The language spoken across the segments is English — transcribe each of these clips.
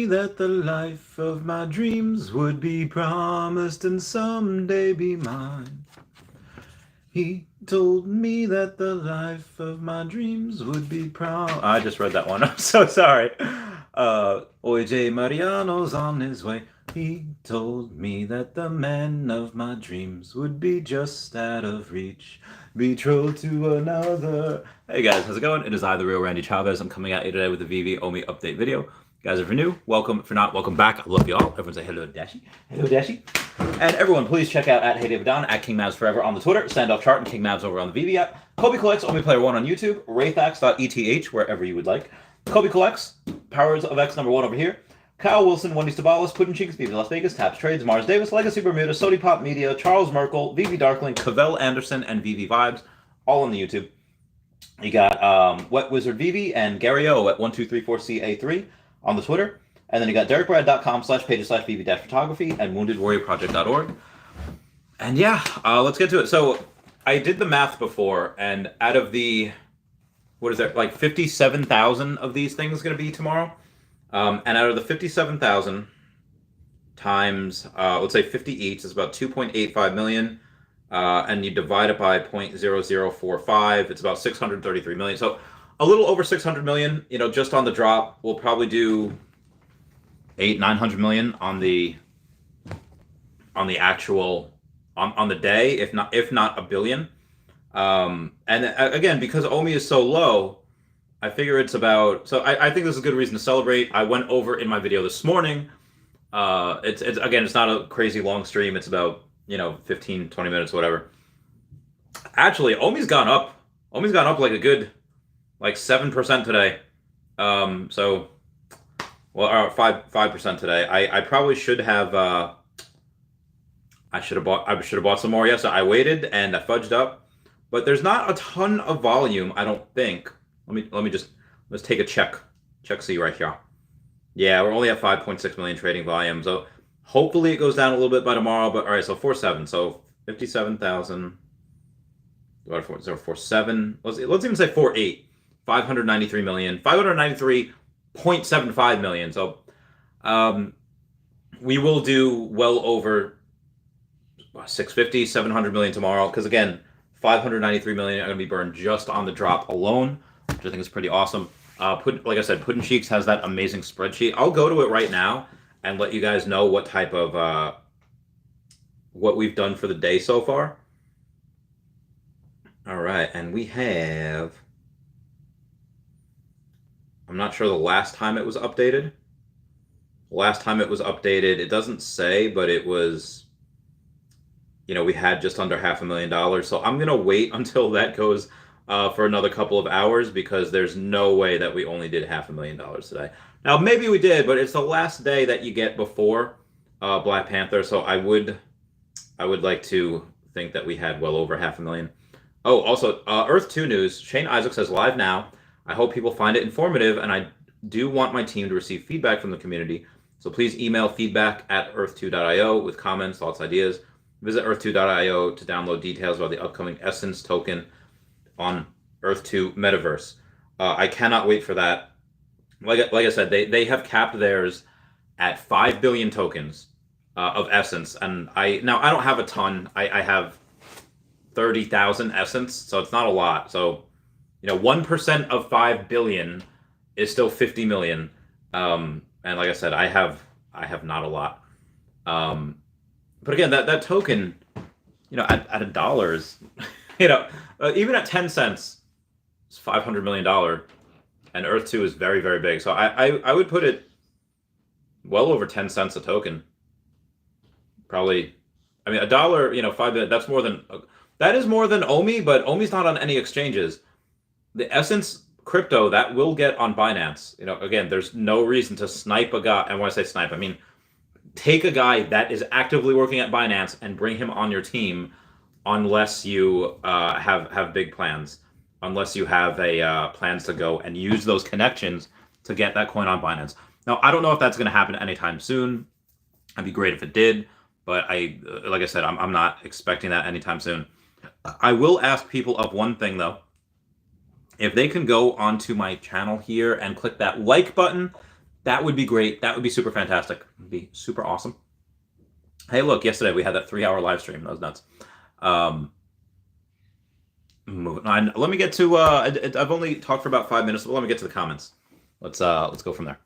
that the life of my dreams would be promised and someday be mine. He told me that the life of my dreams would be I just read that one. I'm so sorry. OJ Mariano's on his way. He told me that the man of my dreams would be just out of reach, betrothed to another. Hey guys, how's it going? It is I, the real Randy Chavez. I'm coming at you today with a Veve OMI update video. Guys, if you're new, welcome. If you're not, welcome back. I love you all. Everyone say hello, Dashi. Hello, Dashi. And everyone, please check out at Hey David Don, at King Mavs Forever on the Twitter, Standoff Chart, and King Mavs over on the Veve app. Kobe Collects, OMI Player 1 on YouTube, Rayfax.eth, wherever you would like. Kobe Collects, Powers of X #1 over here. Kyle Willson, Wendy Stibalis, Puddin' Cheeks, Veve Las Vegas, Taps Trades, Mars Davis, Legacy Bermuda, Sody Pop Media, Charles Merkel, Veve Darkling, Cavell Anderson, and Veve Vibes, all on the YouTube. You got Wet Wizard Veve and Gary O at 1234CA3 on the Twitter. And then you got DerekBrad.com/pages/Veve-photography and WoundedWarriorProject.org. And yeah, let's get to it. So I did the math before, and out of the, what is that, like 57,000 of these things going to be tomorrow? And out of the 57,000 times, let's say 50 each, is about 2.85 million. And you divide it by 0.0045, it's about 633 million. So a little over 600 million, you know, just on the drop. We'll probably do 900 million on the actual on the day, if not a billion. And again, because OMI is so low, I figure it's about, so I think this is a good reason to celebrate. I went over in my video this morning. It's again, it's not a crazy long stream. It's about, you know, 15, 20 minutes, whatever. Actually, OMI's gone up. OMI's gone up like a good, like 7% today. So, well, 5% today. I probably should have. I should have bought some more. Yes, I waited and I fudged up, but there's not a ton of volume, I don't think. Let's take a check. Check C right here. Yeah, we're only at 5.6 million trading volume. So hopefully it goes down a little bit by tomorrow. But all right, so 4.7. So 57,000. 4.7. Let's even say 4.8. 593 million. 593.75 million. So we will do well over 650, 700 million tomorrow. Because again, 593 million are going to be burned just on the drop alone, which I think is pretty awesome. Like I said, Puddin' Cheeks has that amazing spreadsheet. I'll go to it right now and let you guys know what type of what we've done for the day so far. All right, and we have, I'm not sure the last time it was updated. Last time it was updated, it doesn't say, but it was, you know, we had just under $500,000. So I'm going to wait until that goes for another couple of hours, because there's no way that we only did $500,000 today. Now, maybe we did, but it's the last day that you get before Black Panther. So I would like to think that we had well over $500,000. Oh, also, Earth 2 news. Shane Isaac says, live now. I hope people find it informative, and I do want my team to receive feedback from the community. So please email feedback@earth2.io with comments, thoughts, ideas. Visit earth2.io to download details about the upcoming Essence token on Earth 2 Metaverse. I cannot wait for that. Like I said, they have capped theirs at 5 billion tokens of Essence, and I don't have a ton. I have 30,000 Essence, so it's not a lot. So, you know, 1% of 5 billion is still 50 million. And like I said, I have not a lot. But again, that token, you know, at $1 is, you know, even at 10 cents, it's $500 million, and Earth 2 is very, very big. So I would put it well over 10 cents a token. Probably, I mean, $1, you know, 5 billion, that's more than, that is more than OMI, but OMI's not on any exchanges. The Essence crypto, that will get on Binance. You know, again, there's no reason to snipe a guy. And when I say snipe, I mean, take a guy that is actively working at Binance and bring him on your team, unless you have big plans, unless you have plans to go and use those connections to get that coin on Binance. Now, I don't know if that's going to happen anytime soon. It'd be great if it did, but like I said, I'm not expecting that anytime soon. I will ask people of one thing though. If they can go onto my channel here and click that like button, That would be great. That would be super fantastic. It'd be super awesome. Hey, look, yesterday we had that 3-hour live stream. That was nuts. Moving on. Let me get to. I've only talked for about 5 minutes, but let me get to the comments. Let's go from there.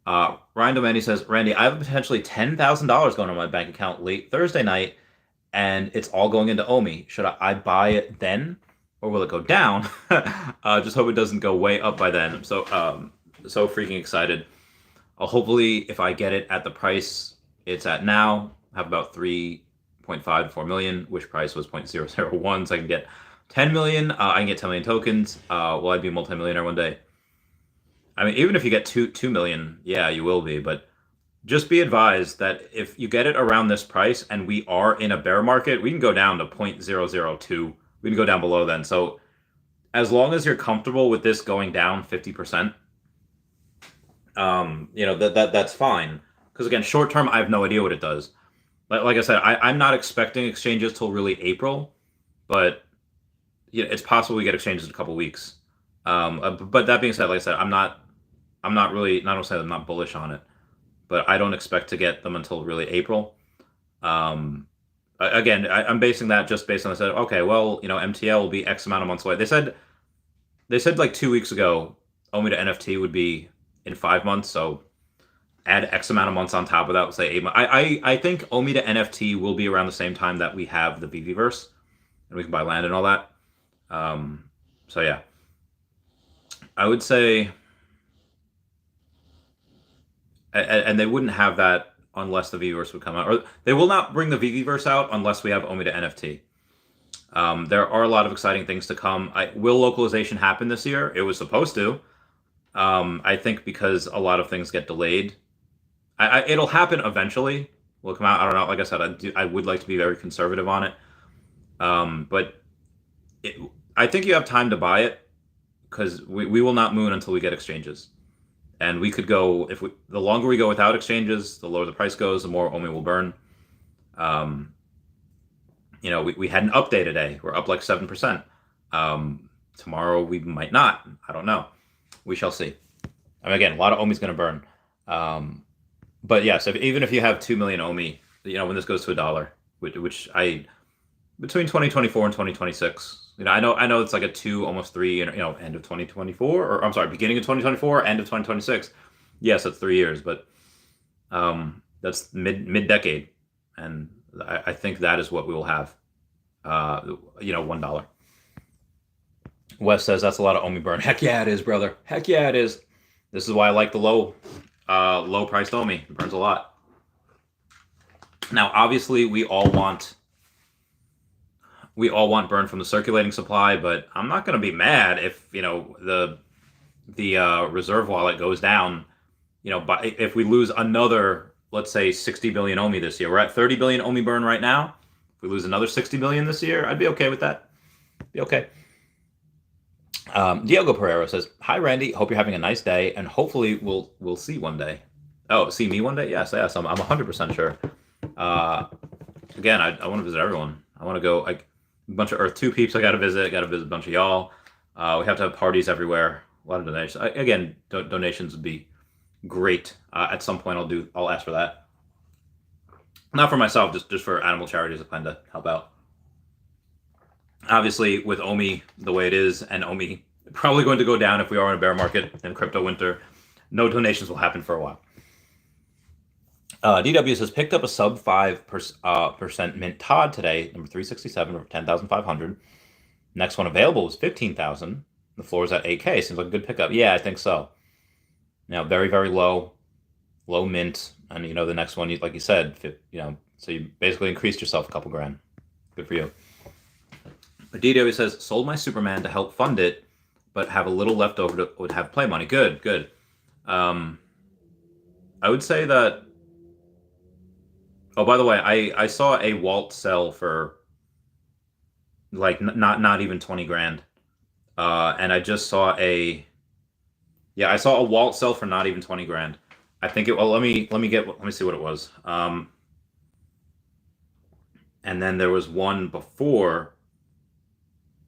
Ryan Domani says, Randy, I have potentially $10,000 going on my bank account late Thursday night, and it's all going into OMI. Should I buy it then, or will it go down? Just hope it doesn't go way up by then. I'm so freaking excited. Hopefully, if I get it at the price it's at now, I have about 3.5 to 4 million, which price was 0.001, so I can get 10 million. I can get 10 million tokens. Will I be a multimillionaire one day? I mean, even if you get 2 million, yeah, you will be. But just be advised that if you get it around this price and we are in a bear market, we can go down to 0.002. We can go down below then. So as long as you're comfortable with this going down 50%, that's fine. Because again, short term, I have no idea what it does. Like I said, I'm not expecting exchanges till really April, but it's possible we get exchanges in a couple weeks. But that being said, like I said, I'm not really, not saying I'm not bullish on it, but I don't expect to get them until really April. Again, I'm basing that just based on, I said, okay, well, MTL will be X amount of months away. They said like 2 weeks ago, OMI to NFT would be in 5 months. So add X amount of months on top of that, say 8 months. I think OMI to NFT will be around the same time that we have the Veveverse, and we can buy land and all that. So yeah, I would say, and they wouldn't have that unless the Veveverse would come out, or they will not bring the Veveverse out unless we have OMI to NFT. There are a lot of exciting things to come. Will localization happen this year? It was supposed to. I think because a lot of things get delayed, it'll happen eventually. Will come out. I don't know. Like I said, I would like to be very conservative on it. But I think you have time to buy it, because we will not moon until we get exchanges. And we could go, the longer we go without exchanges, the lower the price goes, the more OMI will burn. We had an update today. We're up like 7%. Tomorrow we might not. I don't know. We shall see. I mean, again, a lot of OMI is going to burn. But yes, even if you have 2 million OMI, when this goes to $1, which between 2024 and 2026, I know it's like a 2, almost 3, end of 2024, or I'm sorry, beginning of 2024, end of 2026. Yes, that's 3 years, but that's mid-decade, and I think that is what we will have. $1. Wes says that's a lot of OMI burn. Heck yeah, it is, brother. Heck yeah, it is. This is why I like the low-priced OMI. It burns a lot. Now, obviously, we all want burn from the circulating supply, but I'm not going to be mad if the reserve wallet goes down. But if we lose another, let's say, 60 billion OMI this year, we're at 30 billion OMI burn right now. If we lose another 60 billion this year, I'd be okay with that. Be okay. Diego Pereira says, "Hi Randy, hope you're having a nice day, and hopefully we'll see one day." Oh, see me one day? Yes. I'm 100% sure. Again, I want to visit everyone. I want to go. A bunch of Earth 2 peeps I got to visit. I got to visit a bunch of y'all. We have to have parties everywhere. A lot of donations. Again, donations would be great. At some point, I'll ask for that. Not for myself, just for animal charities. I plan to help out. Obviously, with OMI the way it is, and OMI probably going to go down if we are in a bear market and crypto winter, no donations will happen for a while. DW says, picked up a sub 5% mint Todd today, number 367 or 10,500. Next one available was 15,000. The floor is at 8K. Seems like a good pickup. Yeah, I think so. Now, very, very low mint. And, the next one, like you said, so you basically increased yourself a couple grand. Good for you. But DW says, sold my Superman to help fund it, but have a little left over would have play money. Good. I would say that. Oh, by the way, I saw a Walt sell for like not even 20 grand, and I just saw I saw a Walt sell for not even 20 grand. I think it. Well, let me see what it was. And then there was one before.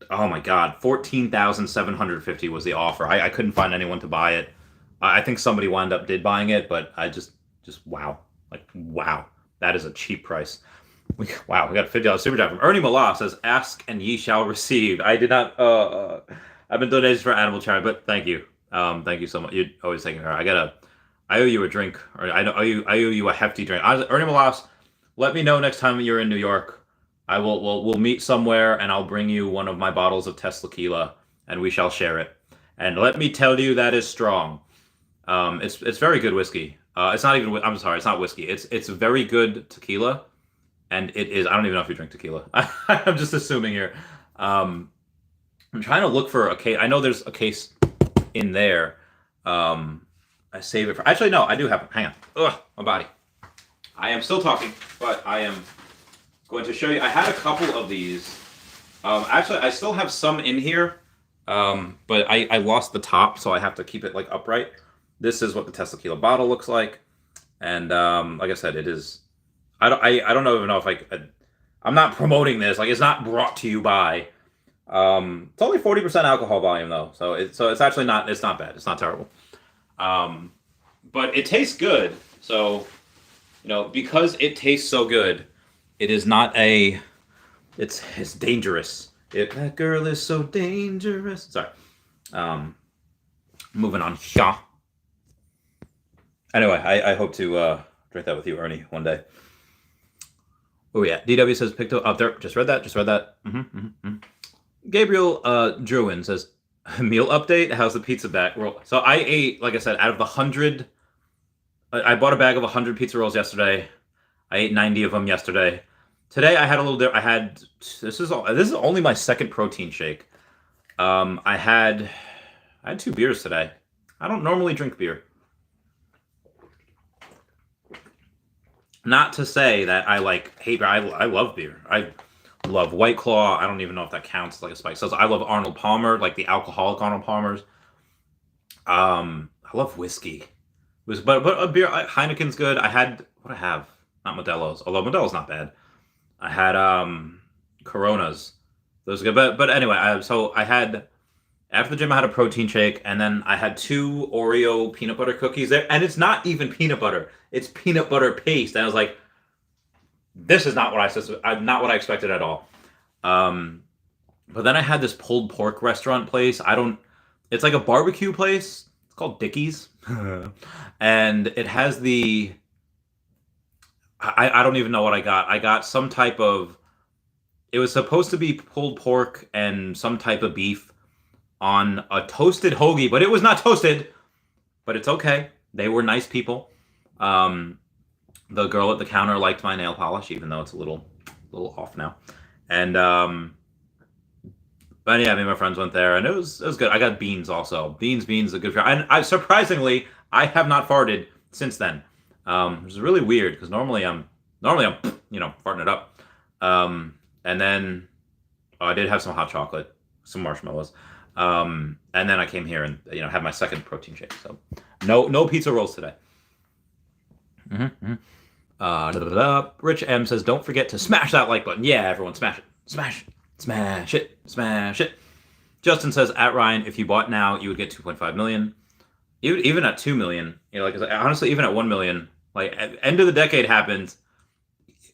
Oh my God, 14,750 was the offer. I couldn't find anyone to buy it. I think somebody did buying it, but I just wow, like wow, that is a cheap price. Wow, we got a $50 super chat from Ernie Mala says, "Ask and ye shall receive." I did not. I've been donating for animal charity, but thank you. Thank you so much. You're always taking care. I owe you a drink, or I owe you a hefty drink. Ernie Malas, let me know next time you're in New York. We'll meet somewhere, and I'll bring you one of my bottles of Tequila, and we shall share it. And let me tell you, that is strong. It's very good whiskey. It's not even. I'm sorry, it's not whiskey. It's very good tequila, and it is. I don't even know if you drink tequila. I'm just assuming here. I'm trying to look for a case. I know there's a case in there. I save it for. Actually, no, I do have it. Hang on. Ugh, my body. I am still talking, but I am going to show you. I had a couple of these. Actually, I still have some in here, but I lost the top, so I have to keep it like upright. This is what the Tequila bottle looks like, and like I said, it is. I don't even know if I'm not promoting this. Like, it's not brought to you by. It's only 40% alcohol volume though, so it's actually not. It's not bad. It's not terrible. But it tastes good. So, because it tastes so good, it is not it's dangerous. That girl is so dangerous. Sorry. Moving on. Yeah. Anyway, I hope to drink that with you, Ernie, one day. Oh yeah. DW says picked up there. Just read that. Gabriel Druin says, meal update. How's the pizza back roll? So I ate, like I said, out of the 100. I bought a bag of 100 pizza rolls yesterday. I ate 90 of them yesterday. Today I had a little. This is only my second protein shake. I had 2 beers today. I don't normally drink beer. Not to say that I hate beer. I love beer. I love White Claw. I don't even know if that counts like a spice. So I love Arnold Palmer, like the alcoholic Arnold Palmers. I love whiskey. But a beer, Heineken's good. What I have? Not Modelo's. Although Modelo's not bad. I had Coronas. Those are good. But anyway, so I had, after the gym I had a protein shake, and then I had 2 Oreo peanut butter cookies there, and it's not even peanut butter. It's peanut butter paste. And I was like, this is not what I expected at all. But then I had this pulled pork restaurant place. It's like a barbecue place. It's called Dickie's. And it has I don't even know what I got. I got some type of, it was supposed to be pulled pork and some type of beef on a toasted hoagie, but it was not toasted. But it's okay. They were nice people. The girl at the counter liked my nail polish, even though it's a little off now. And but yeah, me and my friends went there, and it was good. I got beans also. Beans is a good. And surprisingly, I have not farted since then. Which is really weird because normally I'm farting it up. And then I did have some hot chocolate, some marshmallows. And then I came here and had my second protein shake. So no pizza rolls today. Rich M says, don't forget to smash that like button. Yeah, everyone, smash it. Smash it. Justin says, at Ryan, if you bought now, you would get 2.5 million. Even at 2 million, honestly, even at 1 million, like at end of the decade happens.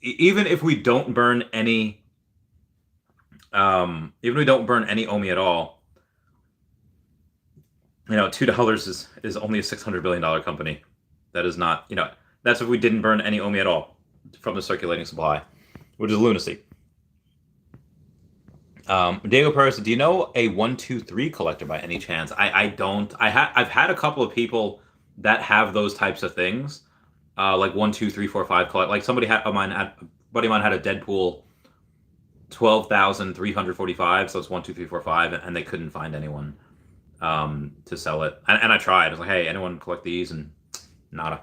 Even if we don't burn any, OMI at all, $2 is only a $600 billion company. That is not, that's if we didn't burn any OMI at all from the circulating supply, which is lunacy. Diego Perez, do you know a 1, 2, 3 collector by any chance? I don't. I've had a couple of people that have those types of things, like 1, 2, 3, 4, 5 collect. Like a buddy of mine had a Deadpool 12,345. So it's 1, 2, 3, 4, 5, and they couldn't find anyone to sell it. And I tried. I was like, hey, anyone collect these? And nada.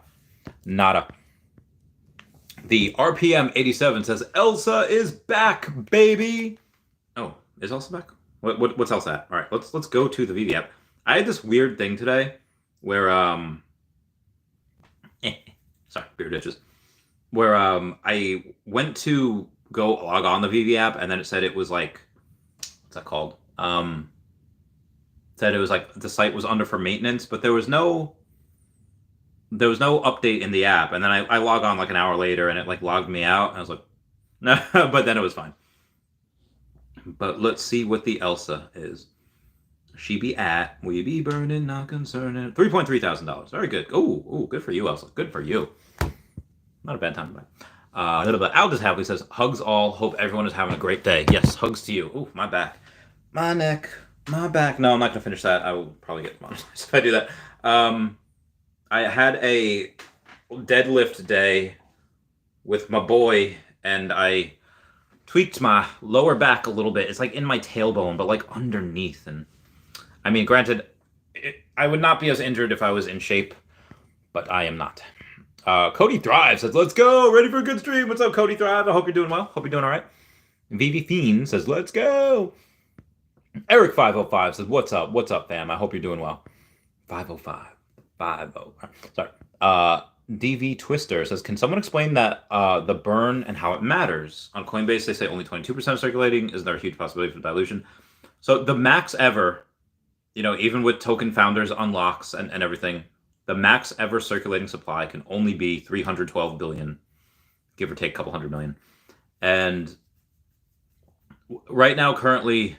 The RPM 87 says Elsa is back, baby. Oh, is Elsa back? What's Elsa at? All right, let's go to the Veve app. I had this weird thing today where sorry, beer ditches. Where I went to go log on the Veve app, and then it said it was like, what's that called? Said it was like the site was under for maintenance, but there was no there was no update in the app, and then I log on like an hour later, and it like logged me out, and I was like, no, but then it was fine. But let's see what the Elsa is. She be at, we be burning, not concerning. $3,300. Very good. Oh, good for you, Elsa. Good for you. Not a bad time to buy. Aldous Havley says, hugs all. Hope everyone is having a great day. Yes, hugs to you. Ooh, my back. My neck. My back. No, I'm not going to finish that. I will probably get monetized if I do that. I had a deadlift day with my boy, and I tweaked my lower back a little bit. It's like in my tailbone, but like underneath. And I mean, granted, I would not be as injured if I was in shape, but I am not. Cody Thrive says, let's go. Ready for a good stream. What's up, Cody Thrive? I hope you're doing well. Hope you're doing all right. Vivi Fiend says, let's go. Eric 505 says, what's up? What's up, fam? I hope you're doing well. 505. 50. Sorry. DV Twister says, can someone explain that the burn and how it matters? On Coinbase, they say only 22% circulating. Is there a huge possibility for dilution? So the max ever, even with token founders unlocks and everything, the max ever circulating supply can only be 312 billion, give or take a couple hundred million. And right now, currently,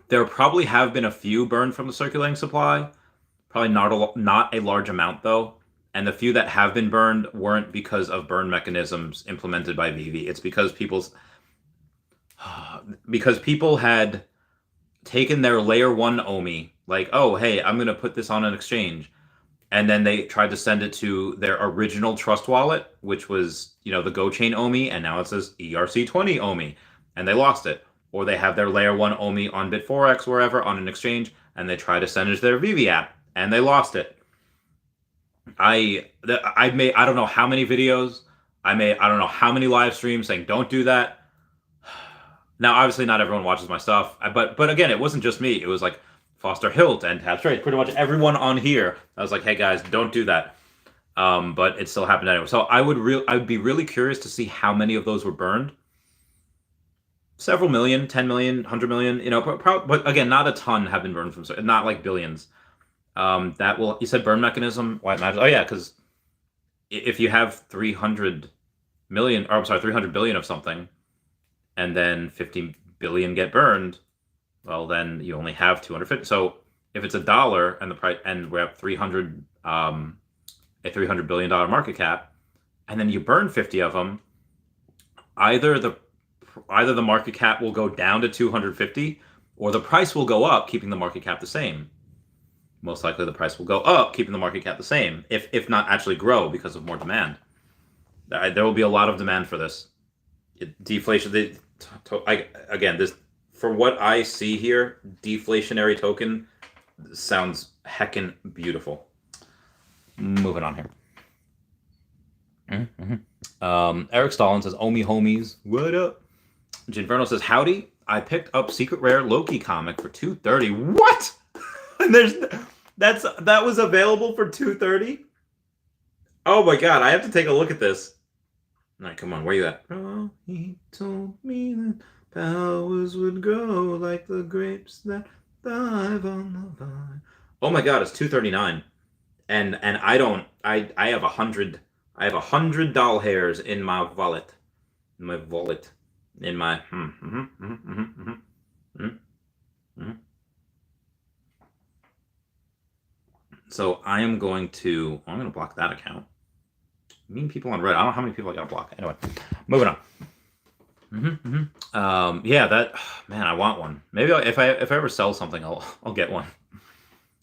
there probably have been a few burned from the circulating supply. Probably not a large amount, though. And the few that have been burned weren't because of burn mechanisms implemented by Veve. It's because people had taken their layer 1 OMI, like, oh, hey, I'm going to put this on an exchange. And then they tried to send it to their original trust wallet, which was, the GoChain OMI, and now it says ERC20 OMI, and they lost it. Or they have their layer 1 OMI on Bit4x, wherever, on an exchange, and they try to send it to their Veve app, and they lost it. I don't know how many videos, I don't know how many live streams saying don't do that. Now, obviously, not everyone watches my stuff, but again, it wasn't just me. It was like Foster Hilt and Tab Straight, pretty much everyone on here. I was like, hey guys, don't do that. But it still happened anyway. So I would be really curious to see how many of those were burned. Several million, 10 million, 100 million, but again, not a ton have been burned from, not like billions. You said burn mechanism, why it matters? Oh yeah, because if you have 300 billion of something, and then 50 billion get burned, well, then you only have 250. So if it's $1 and the price, and we have a $300 billion market cap, and then you burn 50 of them, either the market cap will go down to 250, or the price will go up, keeping the market cap the same. Most likely the price will go up, keeping the market cap the same, if not actually grow because of more demand. There will be a lot of demand for this. Deflation, this, for what I see here, deflationary token sounds heckin' beautiful. Moving on here. Eric Stalin says, "Omi homies, what up?" Ginverno says, "Howdy, I picked up Secret Rare Loki comic for $230. What? And that was available for $230? Oh my god, I have to take a look at this. All right, come on, where you at? Oh, he told me that powers would grow like the grapes that thrive on the vine. Oh my god, it's $239, and I have 100 doll hairs in my wallet, So I'm going to block that account. Mean people on Reddit. I don't know how many people I gotta block. Anyway, moving on. Yeah, man, I want one. Maybe if I ever sell something, I'll get one.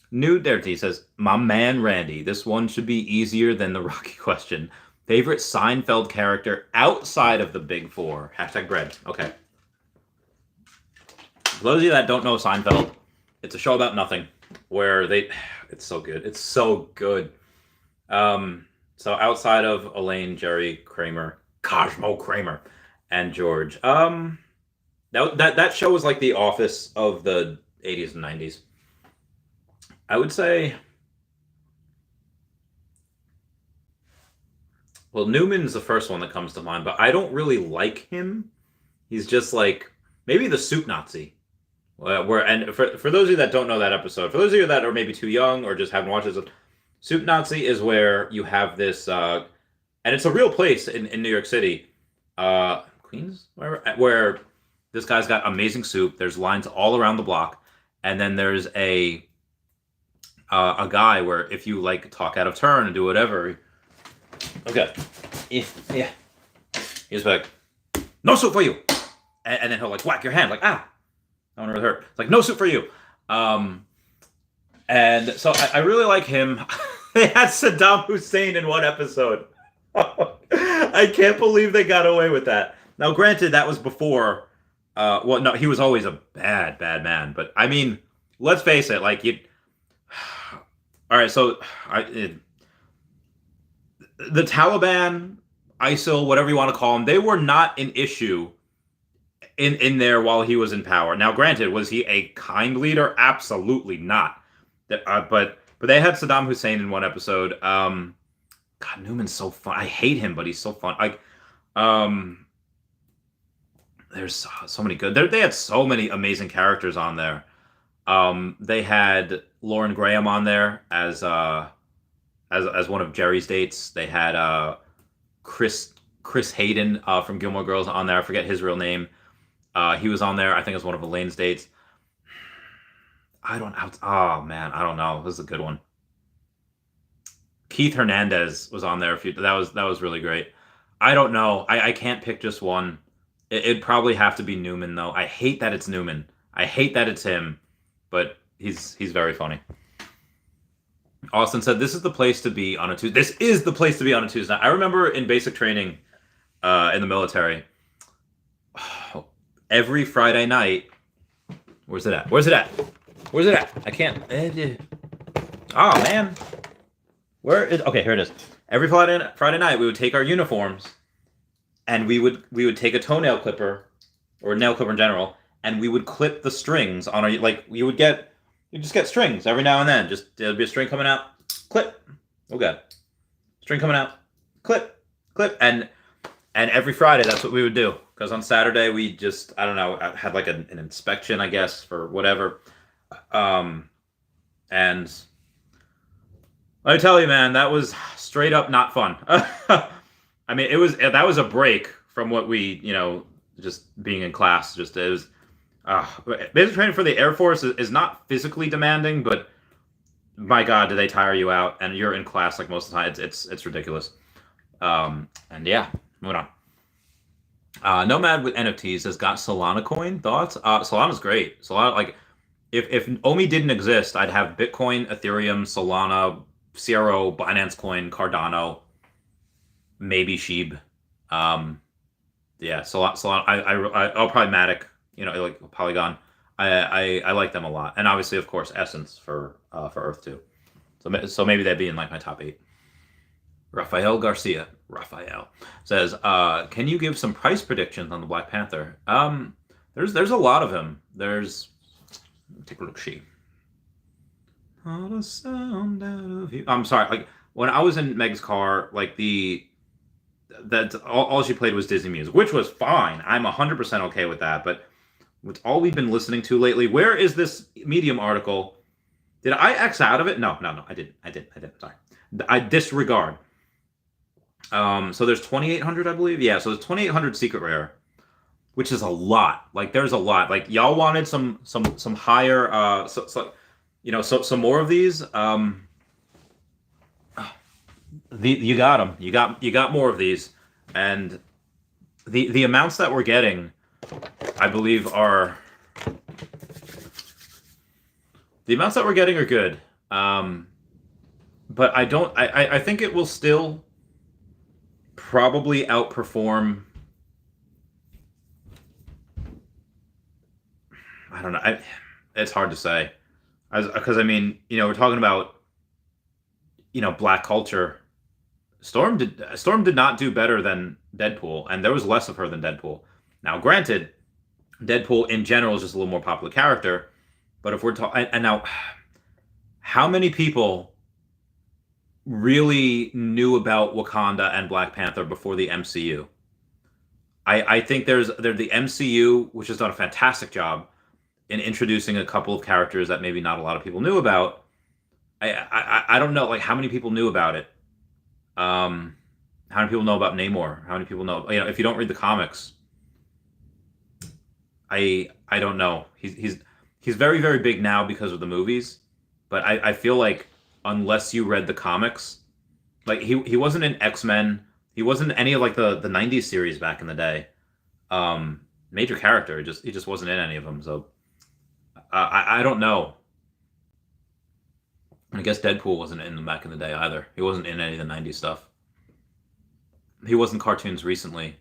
Nude Dirty says, "My man Randy, this one should be easier than the Rocky question. Favorite Seinfeld character outside of the Big Four? #bread." Okay. For those of you that don't know Seinfeld, it's a show about nothing where it's so good. It's so good. So outside of Elaine, Jerry, Kramer, Cosmo Kramer, and George, that show was like the Office of the 80s and 90s. I would say, well, Newman's the first one that comes to mind, but I don't really like him. He's just like maybe the Soup Nazi. And for those of you that don't know that episode, for those of you that are maybe too young or just haven't watched it, Soup Nazi is where you have this, and it's a real place in New York City, Queens, where this guy's got amazing soup. There's lines all around the block, and then there's a guy where if you like talk out of turn and do whatever, okay, yeah, he's like, no soup for you, and then he'll like whack your hand like I don't really hurt. It's like no soup for you, and so I really like him. They had Saddam Hussein in one episode. I can't believe they got away with that. Now, granted, that was before. Well, no, he was always a bad man. But I mean, let's face it. Like you. All right, so the Taliban, ISIL, whatever you want to call them, they were not an issue in there while he was in power. Now, granted, was he a kind leader? Absolutely not. But they had Saddam Hussein in one episode. God, Newman's so fun. I hate him, but he's so fun. Like, there's so many good. They had so many amazing characters on there. They had Lauren Graham on there as one of Jerry's dates. They had Chris Hayden from Gilmore Girls on there. I forget his real name. He was on there. I think as one of Elaine's dates. Oh man, I don't know. This is a good one. Keith Hernandez was on there. That was really great. I don't know. I can't pick just one. It'd probably have to be Newman though. I hate that it's Newman. I hate that it's him, but he's very funny. Austin said, "This is the place to be on a Tuesday." This is the place to be on a Tuesday. I remember in basic training, in the military, every Friday night. Where's it at? I can't. Oh man. Okay, here it is. Every Friday night we would take our uniforms and we would take a toenail clipper or a nail clipper in general, and we would clip the strings on our, like you just get strings every now and then. Just there'd be a string coming out, clip. Okay. String coming out, clip, and every Friday that's what we would do. Because on Saturday we just, I don't know, had like an inspection, I guess, for whatever. And I tell you, man, that was straight up not fun. I mean, that was a break from what we, just being in class. Just it was. Basic training for the Air Force is not physically demanding, but my God, do they tire you out? And you're in class like most of the time. It's ridiculous. And yeah, moving on. Nomad with NFTs has got Solana coin. Thoughts? Solana's great. Solana, like, if OMI didn't exist, I'd have Bitcoin, Ethereum, Solana, CRO, Binance Coin, Cardano, maybe Sheeb. Yeah, Solana. I'll probably Matic. Like Polygon. I like them a lot, and obviously, of course, Essence for Earth too. So maybe that'd be in like my top 8. Rafael Garcia says, "Can you give some price predictions on the Black Panther?" There's a lot of him. Take a look. All the sound out of you. I'm sorry. Like when I was in Meg's car, like that all she played was Disney music, which was fine. I'm 100% okay with that. But with all we've been listening to lately, where is this Medium article? Did I X out of it? No, I didn't. Sorry, I disregard. So there's 2,800, I believe. Yeah, so there's 2,800 secret rare, which is a lot. Like there's a lot. Like y'all wanted some higher. Some more of these. You got them. You got more of these, and the amounts that we're getting, I believe, are good. But I think it will still probably outperform. I don't know. It's hard to say, because I mean, we're talking about, Black culture. Storm did not do better than Deadpool, and there was less of her than Deadpool. Now, granted, Deadpool in general is just a little more popular character, but if we're talking, and now, how many people really knew about Wakanda and Black Panther before the MCU? I think there's the MCU, which has done a fantastic job in introducing a couple of characters that maybe not a lot of people knew about. I don't know like how many people knew about it. Um, how many people know about Namor? How many people know? If you don't read the comics, I don't know. He's very very big now because of the movies, but I feel like unless you read the comics, like he wasn't in X-Men, he wasn't in any of like the '90s series back in the day. Major character, he just wasn't in any of them. So I don't know. I guess Deadpool wasn't in them back in the day either. He wasn't in any of the '90s stuff. He was in cartoons recently,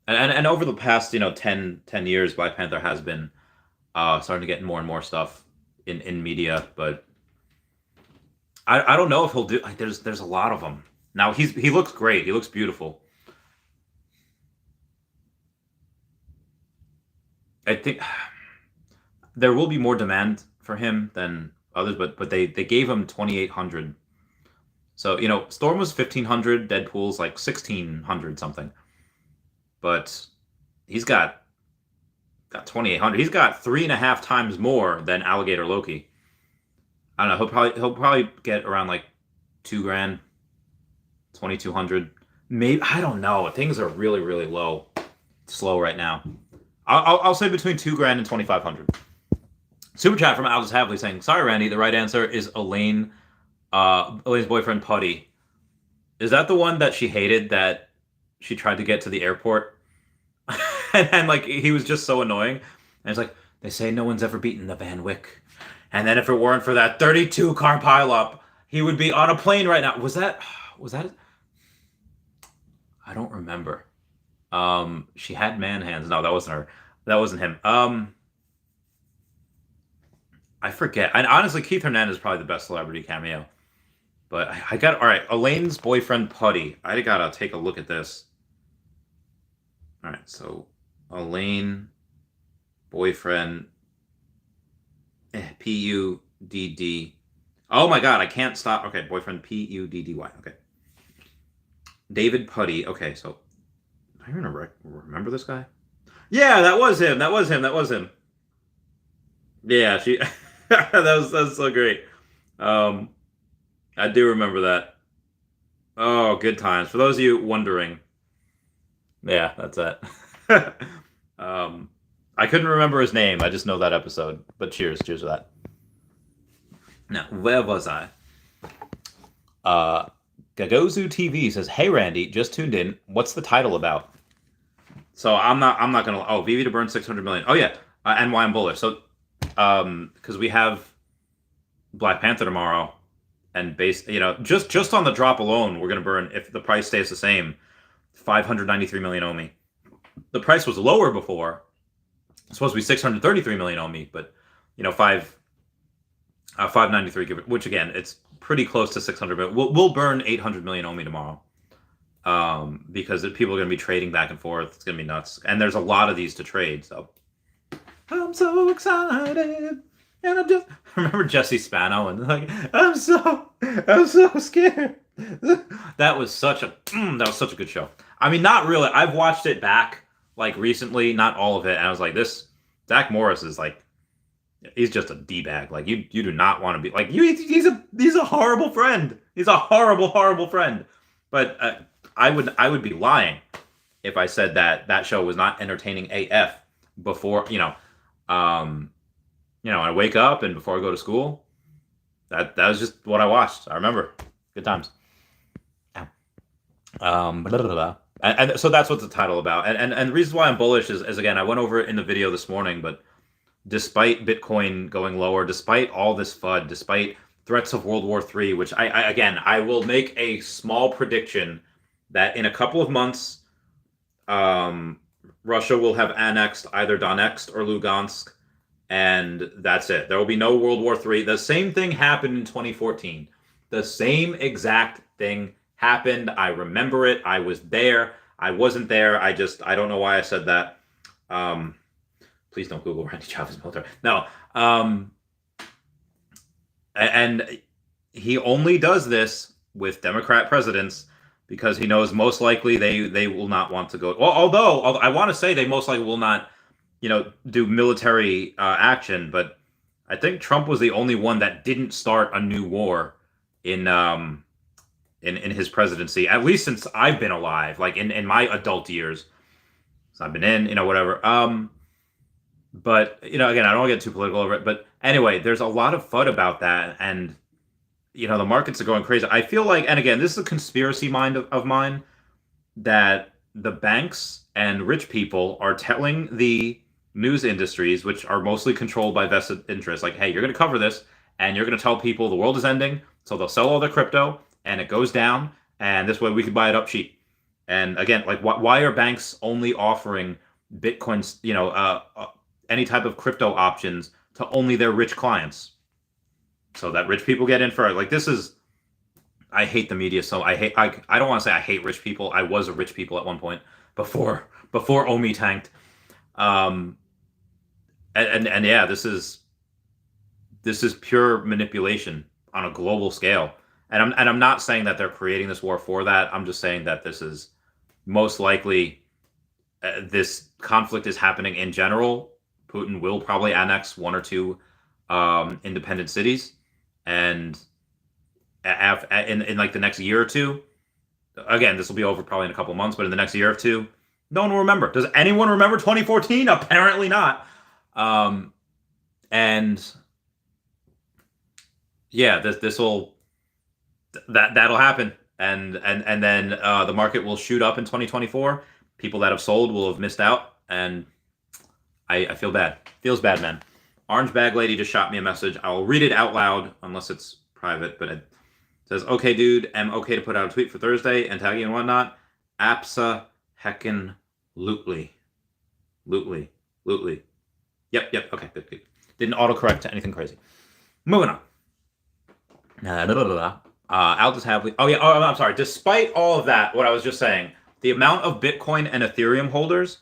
and over the past 10 years, Black Panther has been starting to get more and more stuff in media, but I don't know if he'll do like there's a lot of them now. He looks great. He looks beautiful. I think there will be more demand for him than others, but they gave him 2,800. So Storm was 1,500, Deadpool's like 1,600 something, but he's got 2,800. He's got 3.5 times more than Alligator Loki. I don't know. He'll probably get around like 2 grand, 2,200. Maybe I don't know. Things are really really slow right now. I'll say between 2 grand and 2,500. Super chat from Aldous Havley saying, "Sorry, Randy. The right answer is Elaine. Elaine's boyfriend Putty. Is that the one that she hated that she tried to get to the airport?" and like he was just so annoying. And it's like they say no one's ever beaten the Van Wyck. And then if it weren't for that 32 car pileup, he would be on a plane right now. Was that? I don't remember. She had man hands. No, that wasn't her. That wasn't him. I forget. And honestly, Keith Hernandez is probably the best celebrity cameo. But I got all right. Elaine's boyfriend Putty. I gotta take a look at this. All right, so Elaine, boyfriend, Pudd. Oh my God, I can't stop. Okay, boyfriend Puddy. Okay, David Putty. Okay, so I remember this guy. Yeah, that was him. That was him. That was him. Yeah, she. That was so great. Um, I do remember that. Oh, good times. For those of you wondering, yeah, that's it. um, I couldn't remember his name. I just know that episode. But cheers for that. Now, where was I? Gagozu TV says, "Hey Randy, just tuned in. What's the title about?" So I'm not gonna. Oh, Veve to burn 600 million. Oh yeah, and why I'm bullish. So, because we have Black Panther tomorrow, and just on the drop alone, we're gonna burn, if the price stays the same, 593 million OMI. The price was lower before. It's supposed to be 633 million OMI, but 593, which again, it's pretty close to 600 million. We'll burn 800 million OMI tomorrow. Because people are going to be trading back and forth. It's going to be nuts. And there's a lot of these to trade. So I'm so excited. And I remember Jesse Spano and like, I'm so scared. That was such a good show. I mean, not really. I've watched it back like recently, not all of it. And I was like, this Zach Morris is like, he's just a D-bag. Like you do not want to be like he's a horrible friend. He's a horrible friend. But I would be lying if I said that show was not entertaining AF before, I wake up and before I go to school. That was just what I watched. I remember. Good times. Blah, blah, blah. And so that's what the title about. And the reason why I'm bullish is again, I went over it in the video this morning, but despite Bitcoin going lower, despite all this FUD, despite threats of World War III, which I will make a small prediction that in a couple of months, Russia will have annexed either Donetsk or Lugansk, and that's it. There will be no World War III. The same thing happened in 2014. The same exact thing happened. I remember it. I was there. I wasn't there. I don't know why I said that. Please don't Google Randy Chavez military. No. And he only does this with Democrat presidents because he knows most likely they will not want to go. Well, although I want to say they most likely will not, do military action, but I think Trump was the only one that didn't start a new war in in his presidency, at least since I've been alive, like in my adult years. So I've been in, whatever. But again, I don't want to get too political over it. But anyway, there's a lot of FUD about that, and the markets are going crazy. I feel like, and again, this is a conspiracy mind of mine, that the banks and rich people are telling the news industries, which are mostly controlled by vested interests, like, hey, you're going to cover this, and you're going to tell people the world is ending, so they'll sell all their crypto, and it goes down, and this way we can buy it up cheap. And again, like, why are banks only offering Bitcoins, any type of crypto options to only their rich clients, so that rich people get in for it? Like, this is, I hate the media. So I don't want to say I hate rich people. I was a rich people at one point before OMI tanked. And yeah, this is pure manipulation on a global scale. And I'm not saying that they're creating this war for that. I'm just saying that this is most likely, this conflict is happening in general. Putin will probably annex one or two independent cities, and in like the next year or two, again, this will be over probably in a couple of months, but in the next year or two, no one will remember. Does anyone remember 2014? Apparently not. And yeah, that'll happen, and then the market will shoot up in 2024. People that have sold will have missed out, and I feel bad. Feels bad, man. Orange Bag Lady just shot me a message. I'll read it out loud unless it's private, but it says, okay, dude, am okay to put out a tweet for Thursday and tag you and whatnot? Absa heckin' lootly. Yep, okay, good. Didn't autocorrect to anything crazy. Moving on. Aldous Havley. I'm sorry. Despite all of that, what I was just saying, the amount of Bitcoin and Ethereum holders,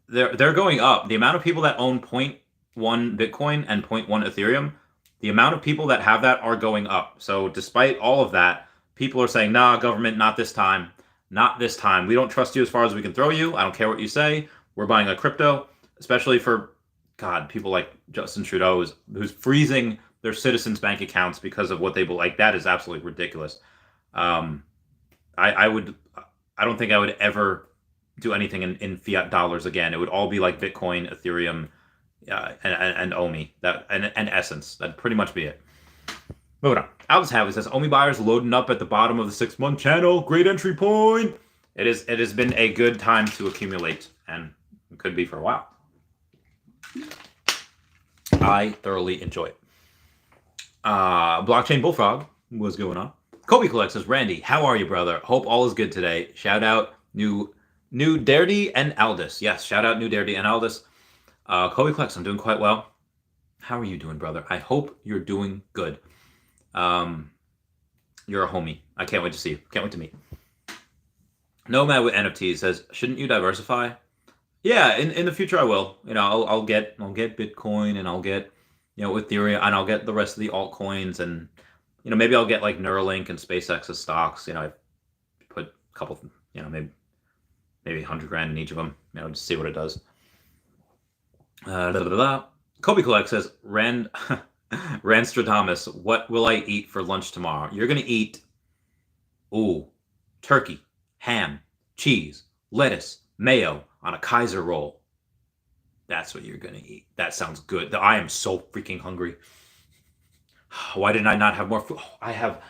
they're going up. The amount of people that own 0.1 Bitcoin and 0.1 Ethereum, the amount of people that have that are going up. So despite all of that, people are saying, nah, government, not this time. Not this time. We don't trust you as far as we can throw you. I don't care what you say. We're buying a crypto, especially for, God, people like Justin Trudeau, who's freezing their citizens' bank accounts because of what they believe. Like, that is absolutely ridiculous. I don't think I would ever do anything in fiat dollars again. It would all be like Bitcoin, Ethereum, and OMI, and Essence. That'd pretty much be it. Moving on. Aldous Havley says, OMI buyers loading up at the bottom of the 6-month channel. Great entry point. It has been a good time to accumulate, and it could be for a while. I thoroughly enjoy it. Blockchain Bullfrog, what's going on? Kobe Collect says, Randy, how are you, brother? Hope all is good today. Shout out New Derdy and Aldous. Yes, shout out New Derdy and Aldous. Kobe Collects, I'm doing quite well. How are you doing, brother? I hope you're doing good. You're a homie. I can't wait to see you. Can't wait to meet. Nomad with NFTs says, shouldn't you diversify? Yeah, in the future I will. I'll get Bitcoin, and I'll get Ethereum, and I'll get the rest of the altcoins, and maybe I'll get like Neuralink and SpaceX's stocks. I put a couple, maybe $100,000 in each of them. Just see what it does. Kobe Collect says, Ranstradamus, what will I eat for lunch tomorrow? You're gonna eat, turkey, ham, cheese, lettuce, mayo on a Kaiser roll. That's what you're gonna eat. That sounds good. I am so freaking hungry. Why didn't I not have more food? I have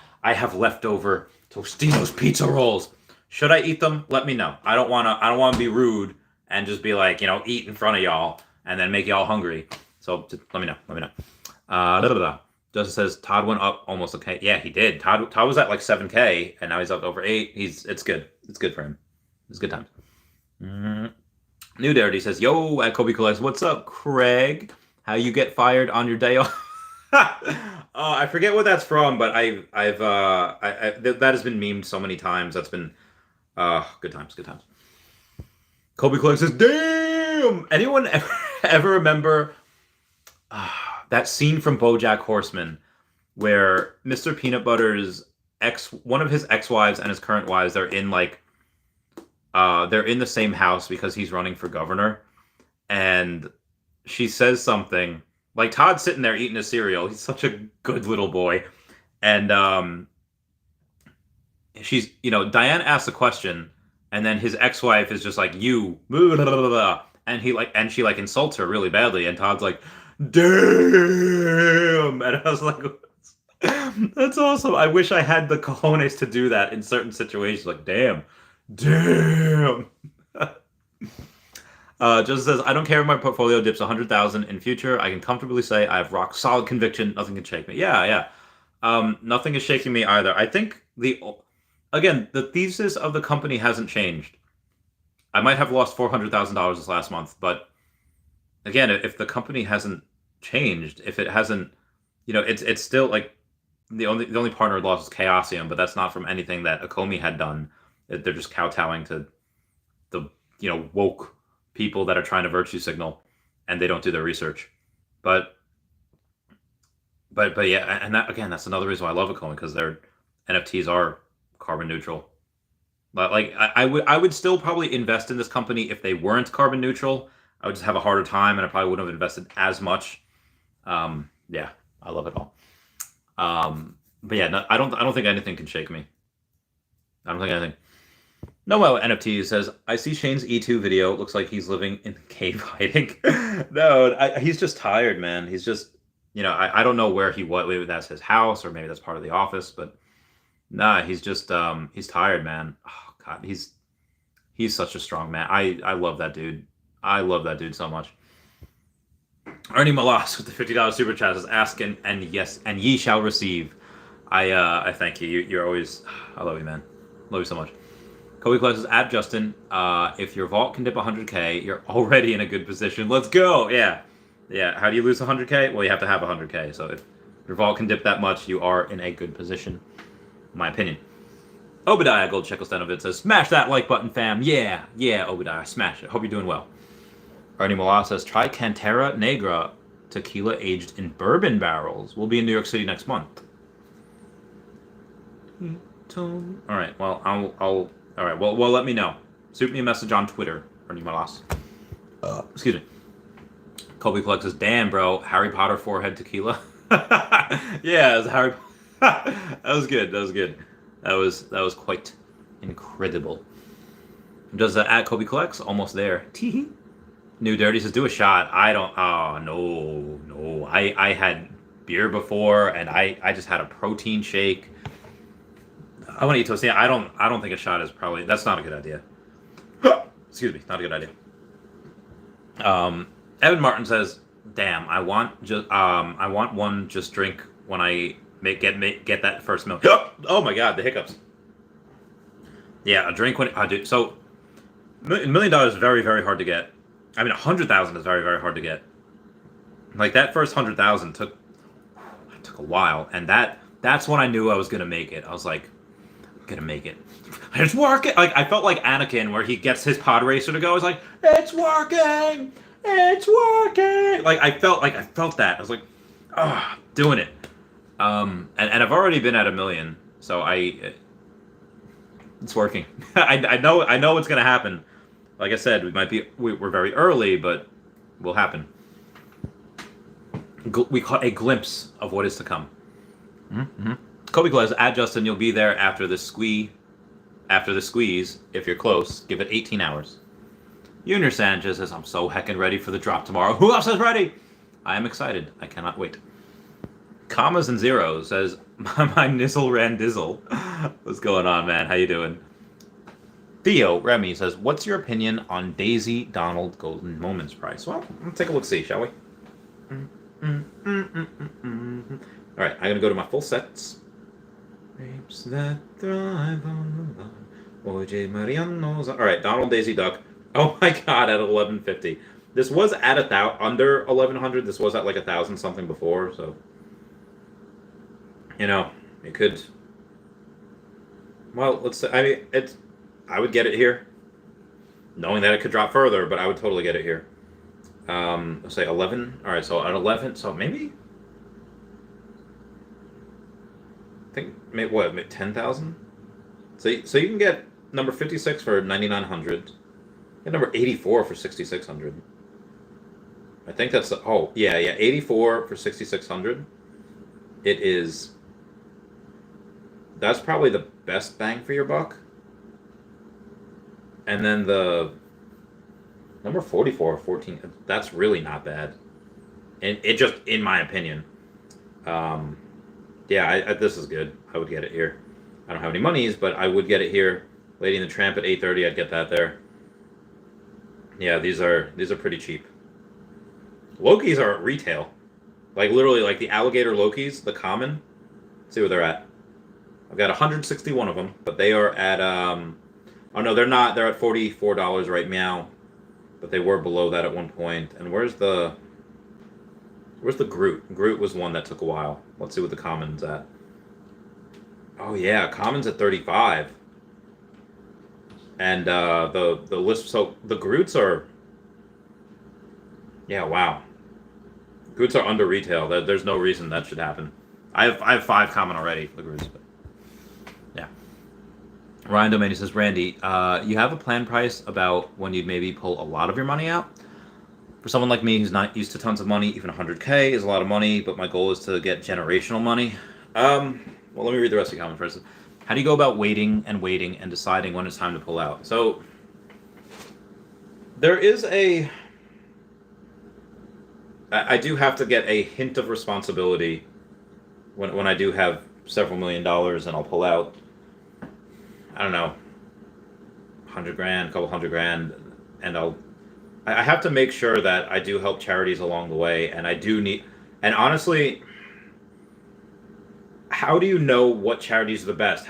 leftover Tostino's pizza rolls. Should I eat them? Let me know. I don't wanna be rude and just be like, eat in front of y'all and then make y'all hungry. So let me know. Justin says Todd went up almost okay. Yeah, he did. Todd was at like 7K, and now he's up over 8. It's good. It's good for him. It's good times. New Darity says, yo, at Kobe Collects, what's up, Craig? How you get fired on your day off? I forget what that's from, but that has been memed so many times. That's been good times. Kobe Collects says, damn! Anyone ever remember that scene from BoJack Horseman where Mr. Peanut Butter's one of his ex-wives and his current wives, they're in the same house because he's running for governor, and she says something, Like Todd's sitting there eating his cereal. He's such a good little boy. And she's, Diane asks a question, and then his ex-wife is just like, you, blah, blah, blah, blah. And she like insults her really badly, and Todd's like, damn. And I was like, that's awesome. I wish I had the cojones to do that in certain situations. Like, damn. Just says, I don't care if my portfolio dips 100,000 in future. I can comfortably say I have rock solid conviction. Nothing can shake me. Yeah. Nothing is shaking me either. I think the thesis of the company hasn't changed. I might have lost $400,000 this last month, but again, if the company hasn't changed, if it hasn't, it's still like the only partner loss is Chaosium, but that's not from anything that Akomi had done. They're just kowtowing to the woke people that are trying to virtue signal, and they don't do their research. But yeah, and that again, that's another reason why I love Akomi, because their NFTs are carbon neutral. But like I would still probably invest in this company if they weren't carbon neutral. I would just have a harder time, and I probably wouldn't have invested as much. Yeah, I love it all. But yeah, no, I don't think anything can shake me. I don't think anything. Nomo NFT says, I see Shane's E2 video. Looks like he's living in cave hiding. No, he's just tired, man. He's just, I don't know where he was. Maybe that's his house, or maybe that's part of the office. But nah, he's just, he's tired, man. Oh God, he's such a strong man. I love that dude. I love that dude so much. Ernie Malas with the $50 super chat is asking, and yes, and ye shall receive. I thank you. You're always, I love you, man. Love you so much. Kobe Class is at Justin. If your vault can dip 100K, you're already in a good position. Let's go. Yeah. How do you lose 100K? Well, you have to have 100K. So if your vault can dip that much, you are in a good position, in my opinion. Obadiah Gold Czechostanovic says, smash that like button, fam. Yeah, Obadiah, smash it. Hope you're doing well. Arnie Mola says, try Cantera Negra tequila aged in bourbon barrels. We'll be in New York City next month. All right. Well, I'll. All right. Well, let me know. Shoot me a message on Twitter, Ernie Molas. Excuse me. Colby Plug says, damn, bro, Harry Potter forehead tequila. Yeah, it was Harry. That was good. That was quite incredible. Does at Kobe Collects almost there? Teehee. New Dirty says, do a shot. I don't. Oh no. I had beer before, and I just had a protein shake. I want to eat toast. Yeah, I don't think a shot is probably. That's not a good idea. Excuse me, not a good idea. Evan Martin says, damn, I want one just drink when I get that first milk. Oh my god, the hiccups. Yeah, a drink when dude. So $1 million is very, very hard to get. I mean, 100,000 is very, very hard to get. Like that first 100,000 took a while, and that's when I knew I was gonna make it. I was like, I'm gonna make it. It's working. Like I felt like Anakin, where he gets his pod racer to go. I was like, it's working. Like I felt that. I was like, doing it. And I've already been at 1 million, so it's working. I know it's gonna happen. Like I said, we're very early, but will happen. We caught a glimpse of what is to come. Mm-hmm. Kobe Glass, at Justin, you'll be there after the squeeze. If you're close, give it 18 hours. Junior Sanchez says, I'm so heckin' ready for the drop tomorrow. Who else is ready? I am excited. I cannot wait. Commas and Zeros says, my nizzle ran dizzle. What's going on, man? How you doing? Theo Remy says, what's your opinion on Daisy Donald Golden Moments price? Well, let's take a look-see, shall we? All right, I'm going to go to my full sets. Grapes that thrive on the vine. OJ Mariano's. All right, Donald Daisy Duck. Oh my God, at 1150. This was at under 1100. This was at like 1,000 something before, so it could. Well, let's say, I mean, I would get it here, knowing that it could drop further, but I would totally get it here. Let's say 11. All right, so at 11, so maybe. I think maybe what 10,000. So you can get number 56 for 9,900. Get number 84 for 6,600. I think that's, oh, yeah, 84 for 6,600. It is, that's probably the best bang for your buck. And then the number 44, 14, that's really not bad. And it just, in my opinion. Yeah, this is good. I would get it here. I don't have any monies, but I would get it here. Lady and the Tramp at 830, I'd get that there. Yeah, these are pretty cheap. Lokis are at retail. Like literally like the alligator Lokis, the common. Let's see where they're at. I've got 161 of them, but they are at oh no, they're not. They're at $44 right now. But they were below that at one point. And where's the Groot? Groot was one that took a while. Let's see what the common's at. Oh yeah, common's at 35. And the list, so the Groots are, yeah, wow. Groots are under retail. There's no reason that should happen. I have 5 common already for the Groots. But yeah. Ryan Domaney says, Randy, you have a plan price about when you'd maybe pull a lot of your money out? For someone like me who's not used to tons of money, even 100K is a lot of money, but my goal is to get generational money. Well, let me read the rest of the comment first. How do you go about waiting and deciding when it's time to pull out? So there is I do have to get a hint of responsibility when I do have several $1 million and I'll pull out, I don't know, 100 grand, a couple hundred grand, and I have to make sure that I do help charities along the way, and I do need, and honestly, how do you know what charities are the best?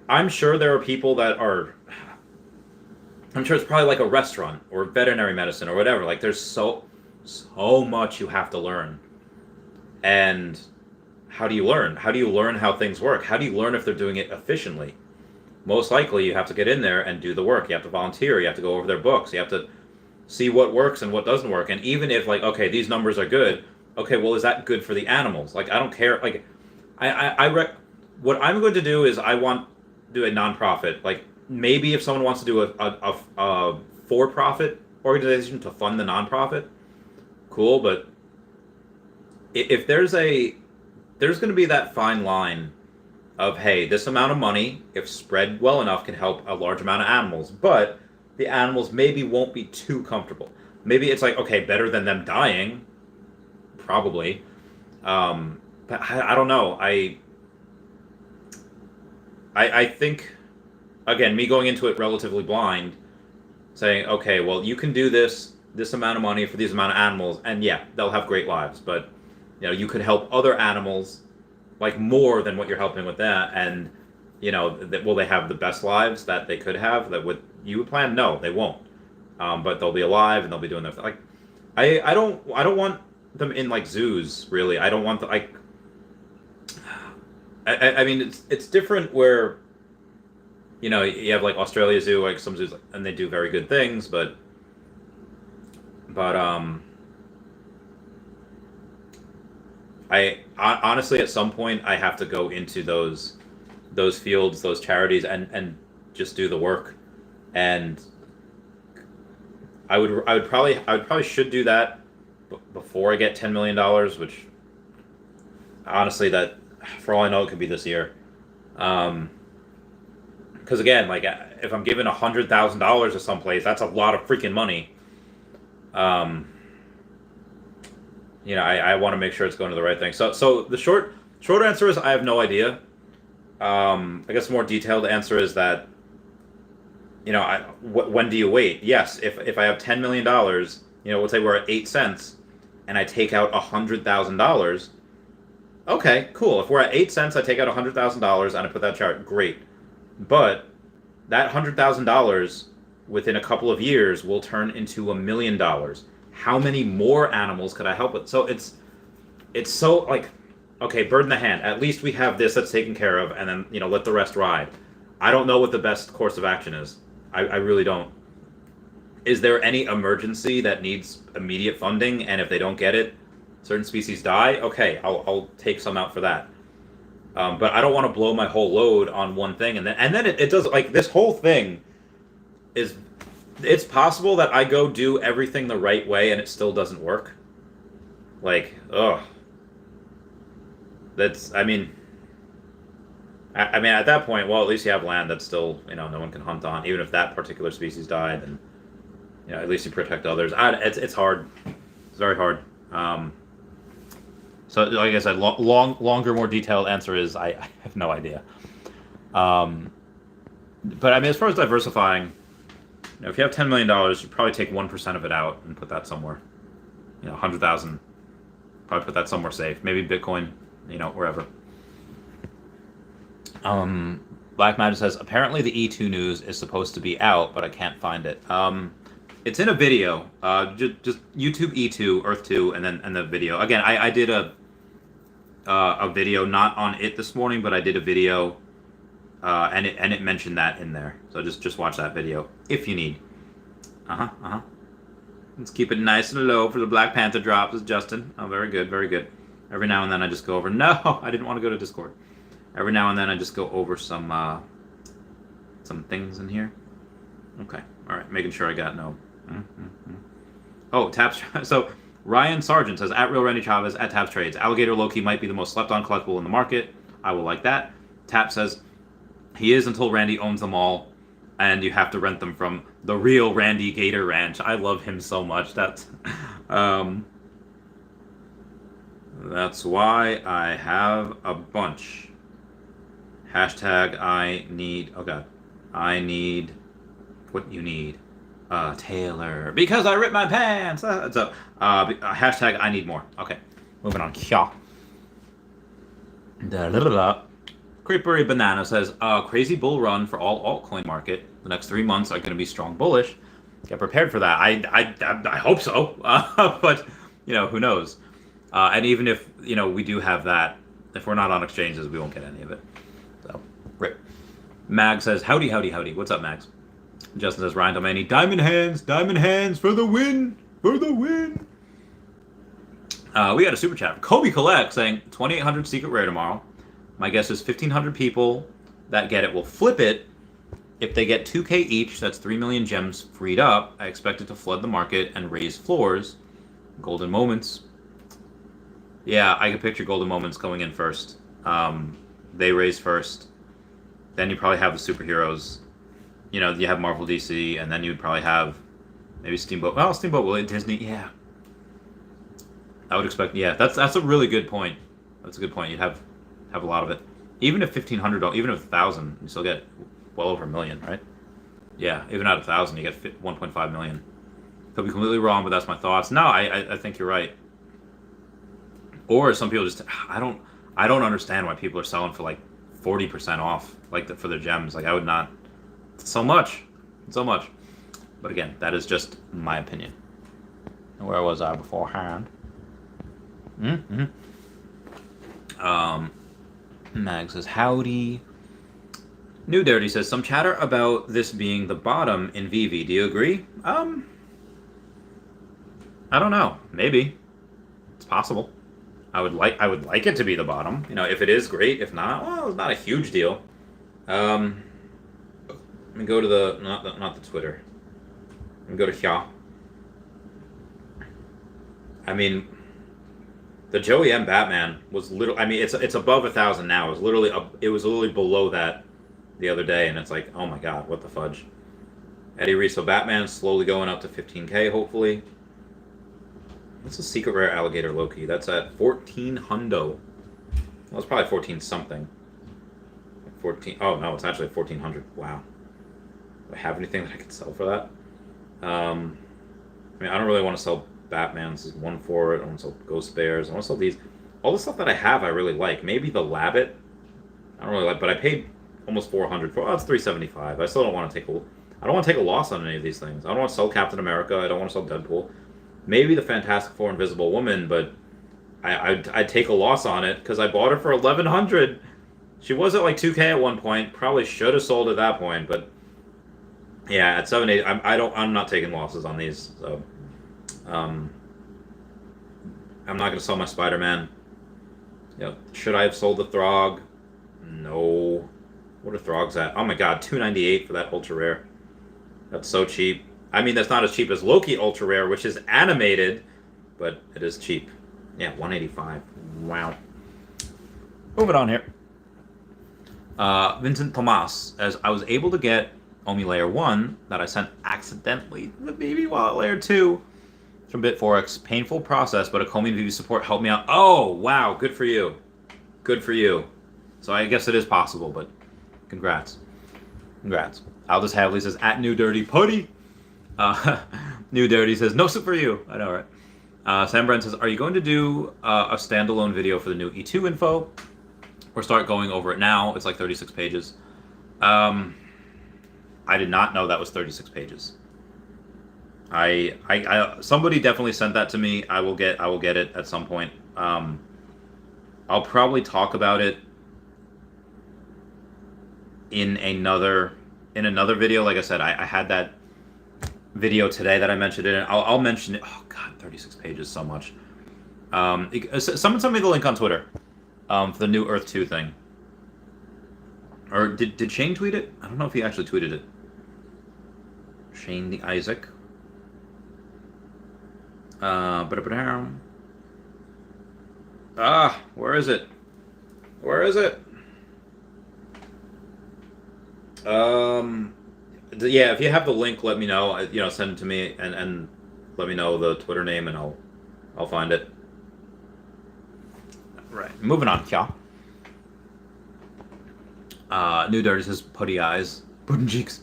I'm sure there are people that are, I'm sure it's probably like a restaurant or veterinary medicine or whatever. Like there's so much you have to learn. And how do you learn? How do you learn how things work? How do you learn if they're doing it efficiently? Most likely you have to get in there and do the work. You have to volunteer. You have to go over their books. You have to see what works and what doesn't work. And even if like, okay, these numbers are good. Okay, well, is that good for the animals? Like, I don't care. Like, what I'm going to do is I want to do a nonprofit. Like, maybe if someone wants to do a for-profit organization to fund the nonprofit, cool. But if there's going to be that fine line of, hey, this amount of money, if spread well enough, can help a large amount of animals, but the animals maybe won't be too comfortable. Maybe it's like, okay, better than them dying, probably. But I don't know. I think, again, me going into it relatively blind, saying, okay, well, you can do this amount of money for these amount of animals, and yeah, they'll have great lives, but you could help other animals like more than what you're helping with that, and will they have the best lives that they could have that would you would plan? No, they won't. But they'll be alive and they'll be doing their thing. Like, I don't want them in like zoos, really. I don't want I mean, it's different where you have like Australia Zoo, like some zoos, and they do very good things, but I honestly, at some point, I have to go into those fields, those charities, and just do the work. And I would probably should do that before I get $10 million, which honestly, that for all I know, it could be this year. Because again, like if I'm giving $100,000 to someplace, that's a lot of freaking money. I want to make sure it's going to the right thing. So the short answer is I have no idea. I guess the more detailed answer is that, when do you wait? Yes, if I have $10 million, let's say we're at 8 cents, and I take out $100,000. Okay, cool. If we're at 8 cents, I take out $100,000 and I put that chart. Great, but that $100,000 within a couple of years will turn into $1 million. How many more animals could I help with? So it's so like, okay, bird in the hand. At least we have this that's taken care of, and then let the rest ride. I don't know what the best course of action is. I really don't. Is there any emergency that needs immediate funding, and if they don't get it, certain species die? Okay, I'll take some out for that. But I don't want to blow my whole load on one thing, and then it does, like, this whole thing is It's possible that I go do everything the right way and it still doesn't work. Like, ugh. That's, I mean, at that point, well, at least you have land that's still, no one can hunt on. Even if that particular species died, then, at least you protect others. It's hard. It's very hard. So, like I said, longer, more detailed answer is I have no idea. But I mean, as far as diversifying, if you have $10 million, you probably take 1% of it out and put that somewhere. 100,000, probably put that somewhere safe. Maybe Bitcoin, wherever. Black Magic says, apparently the E2 news is supposed to be out, but I can't find it. It's in a video. Just YouTube E2, Earth 2, and the video. Again, I did a video not on it this morning, but I did a video, and it mentioned that in there. So just watch that video if you need. Let's keep it nice and low for the Black Panther drops, is Justin. Oh, very good, very good. Every now and then I just go over. No, I didn't want to go to Discord. Every now and then I just go over some things in here. Okay, all right, making sure I got no. Oh, Taps. So Ryan Sargent says, at Real Randy Chavez, at Taps Trades, Alligator Loki might be the most slept on collectible in the market. I will like that. Tap says, he is until Randy owns them all, and you have to rent them from the real Randy Gator Ranch. I love him so much. That's why I have a bunch. Hashtag I need, oh god, I need what you need. Taylor, because I ripped my pants. So, hashtag I need more. Okay, moving on. Creepery Banana says, crazy bull run for all altcoin market. The next 3 months are going to be strong bullish. Get prepared for that. I hope so. But, who knows? And even if, we do have that, if we're not on exchanges, we won't get any of it. So, rip. Mag says, howdy, howdy, howdy. What's up, Mags? Justin says, Ryan Domani, diamond hands for the win, for the win. We got a super chat from Kobe Collect saying 2,800 secret rare tomorrow. My guess is 1,500 people that get it will flip it. If they get 2K each, that's 3 million gems freed up. I expect it to flood the market and raise floors. Golden moments. Yeah, I can picture golden moments going in first. They raise first. Then you probably have the superheroes. You have Marvel, DC, and then you'd probably have maybe Steamboat. Well, Steamboat will Disney. Yeah, I would expect. Yeah, that's a really good point. That's a good point. You'd have a lot of it. Even if 1,500, even if 1,000, you still get well over 1 million, right? Yeah, even at 1,000, you get 1.5 million. Could be completely wrong, but that's my thoughts. No, I think you're right. Or some people just I don't understand why people are selling for like 40% off, for their gems. Like I would not. So much. But again, that is just my opinion. Where was I beforehand? Mag says, howdy. New Dirty says, some chatter about this being the bottom in Veve. Do you agree? I don't know. Maybe. It's possible. I would like it to be the bottom. If it is, great. If not, well, it's not a huge deal. Let me go to the not the Twitter. Let me go to here. I mean, the Joey M Batman was literally. I mean, it's above 1,000 now. It was literally below that the other day, and it's like, oh my god, what the fudge? Eddie Reese, so Batman's slowly going up to 15K, hopefully. What's the secret rare alligator Loki? That's at 14 hundo. Well, it's probably 14 something. 14. Oh no, it's actually 1,400. Wow. Do I have anything that I could sell for that? I mean, I don't really want to sell Batman. This is one for it. I want to sell Ghost Bears. I want to sell these. All the stuff that I have, I really like. Maybe the Labbit. I don't really like, but I paid almost 400 for. Oh, it's 375. I still don't want to take a. I don't want to take a loss on any of these things. I don't want to sell Captain America. I don't want to sell Deadpool. Maybe the Fantastic Four Invisible Woman, but I'd take a loss on it because I bought her for 1,100. She was at like 2K at one point. Probably should have sold at that point, but. Yeah, at 7-8, I'm not taking losses on these. So, I'm not gonna sell my Spider-Man. Should I have sold the Throg? No. What are Throgs at? Oh my god, 298 for that ultra rare. That's so cheap. I mean, that's not as cheap as Loki Ultra Rare, which is animated, but it is cheap. Yeah, 185. Wow. Moving on here. Vincent Tomas, as I was able to get OMI Layer 1 that I sent accidentally to the Baby Wallet Layer 2 from BitForex. Painful process, but a community support helped me out. Oh, wow. Good for you. Good for you. So I guess it is possible, but congrats. Congrats. Aldous Havley says, at New Dirty Putty. New Dirty says, no soup for you. I know, right? Sam Brent says, are you going to do a standalone video for the new E2 info? Or start going over it now? It's like 36 pages. I did not know that was 36 pages. I somebody definitely sent that to me. I will get it at some point. I'll probably talk about it in another video. Like I said, I had that video today that I mentioned it. I'll mention it. Oh God, 36 pages, so much. Someone sent me the link on Twitter for the new Earth 2 thing. Or did Shane tweet it? I don't know if he actually tweeted it. Shane the Isaac. Where is it? Where is it? Yeah, if you have the link, let me know. Send it to me and let me know the Twitter name, and I'll find it. Right. Moving on, y'all. New Dirty says putty eyes, pudding cheeks.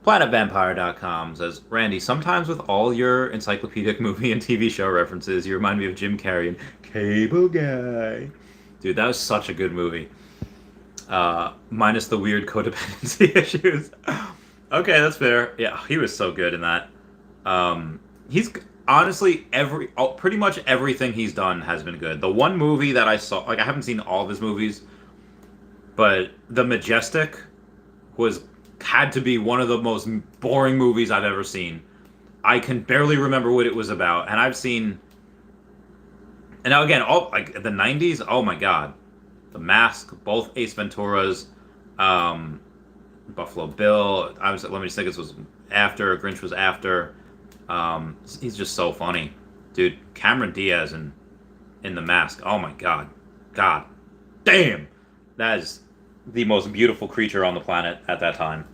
PlanetVampire.com says, Randy, sometimes with all your encyclopedic movie and TV show references, you remind me of Jim Carrey and Cable Guy. Dude, that was such a good movie. Minus the weird codependency issues. Okay, that's fair. Yeah, he was so good in that. He's honestly pretty much everything he's done has been good. The one movie that I saw, like I haven't seen all of his movies, but The Majestic had to be one of the most boring movies I've ever seen. I can barely remember what it was about, and I've seen. And now again, all like the '90s. Oh my God, The Mask, both Ace Venturas, Buffalo Bill. Let me just think. This was after Grinch was after. He's just so funny, dude. Cameron Diaz in The Mask. Oh my God, God, damn, that is the most beautiful creature on the planet at that time.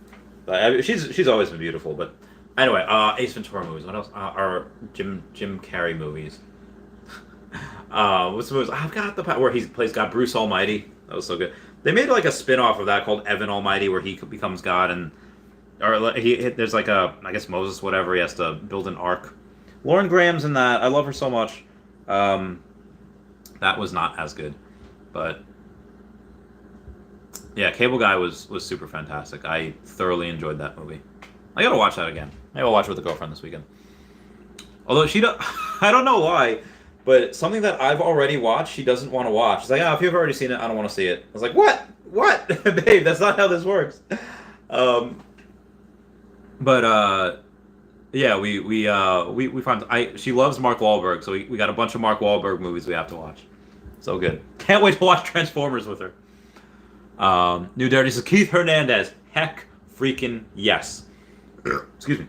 She's always been beautiful, but anyway, Ace Ventura movies. What else? Are Jim Carrey movies? What's the movies? I've got where he plays God, Bruce Almighty. That was so good. They made like a spin-off of that called Evan Almighty, where he becomes God, there's like I guess Moses, whatever. He has to build an ark. Lauren Graham's in that. I love her so much. That was not as good, but. Yeah, Cable Guy was super fantastic. I thoroughly enjoyed that movie. I gotta watch that again. Maybe I'll watch it with a girlfriend this weekend. Although I don't know why, but something that I've already watched, she doesn't want to watch. She's like, if you've already seen it, I don't want to see it. I was like, what? Babe, that's not how this works. Yeah, we find she loves Mark Wahlberg, so we got a bunch of Mark Wahlberg movies we have to watch. So good. Can't wait to watch Transformers with her. New Dirty says Keith Hernandez. Heck freaking yes. Excuse me.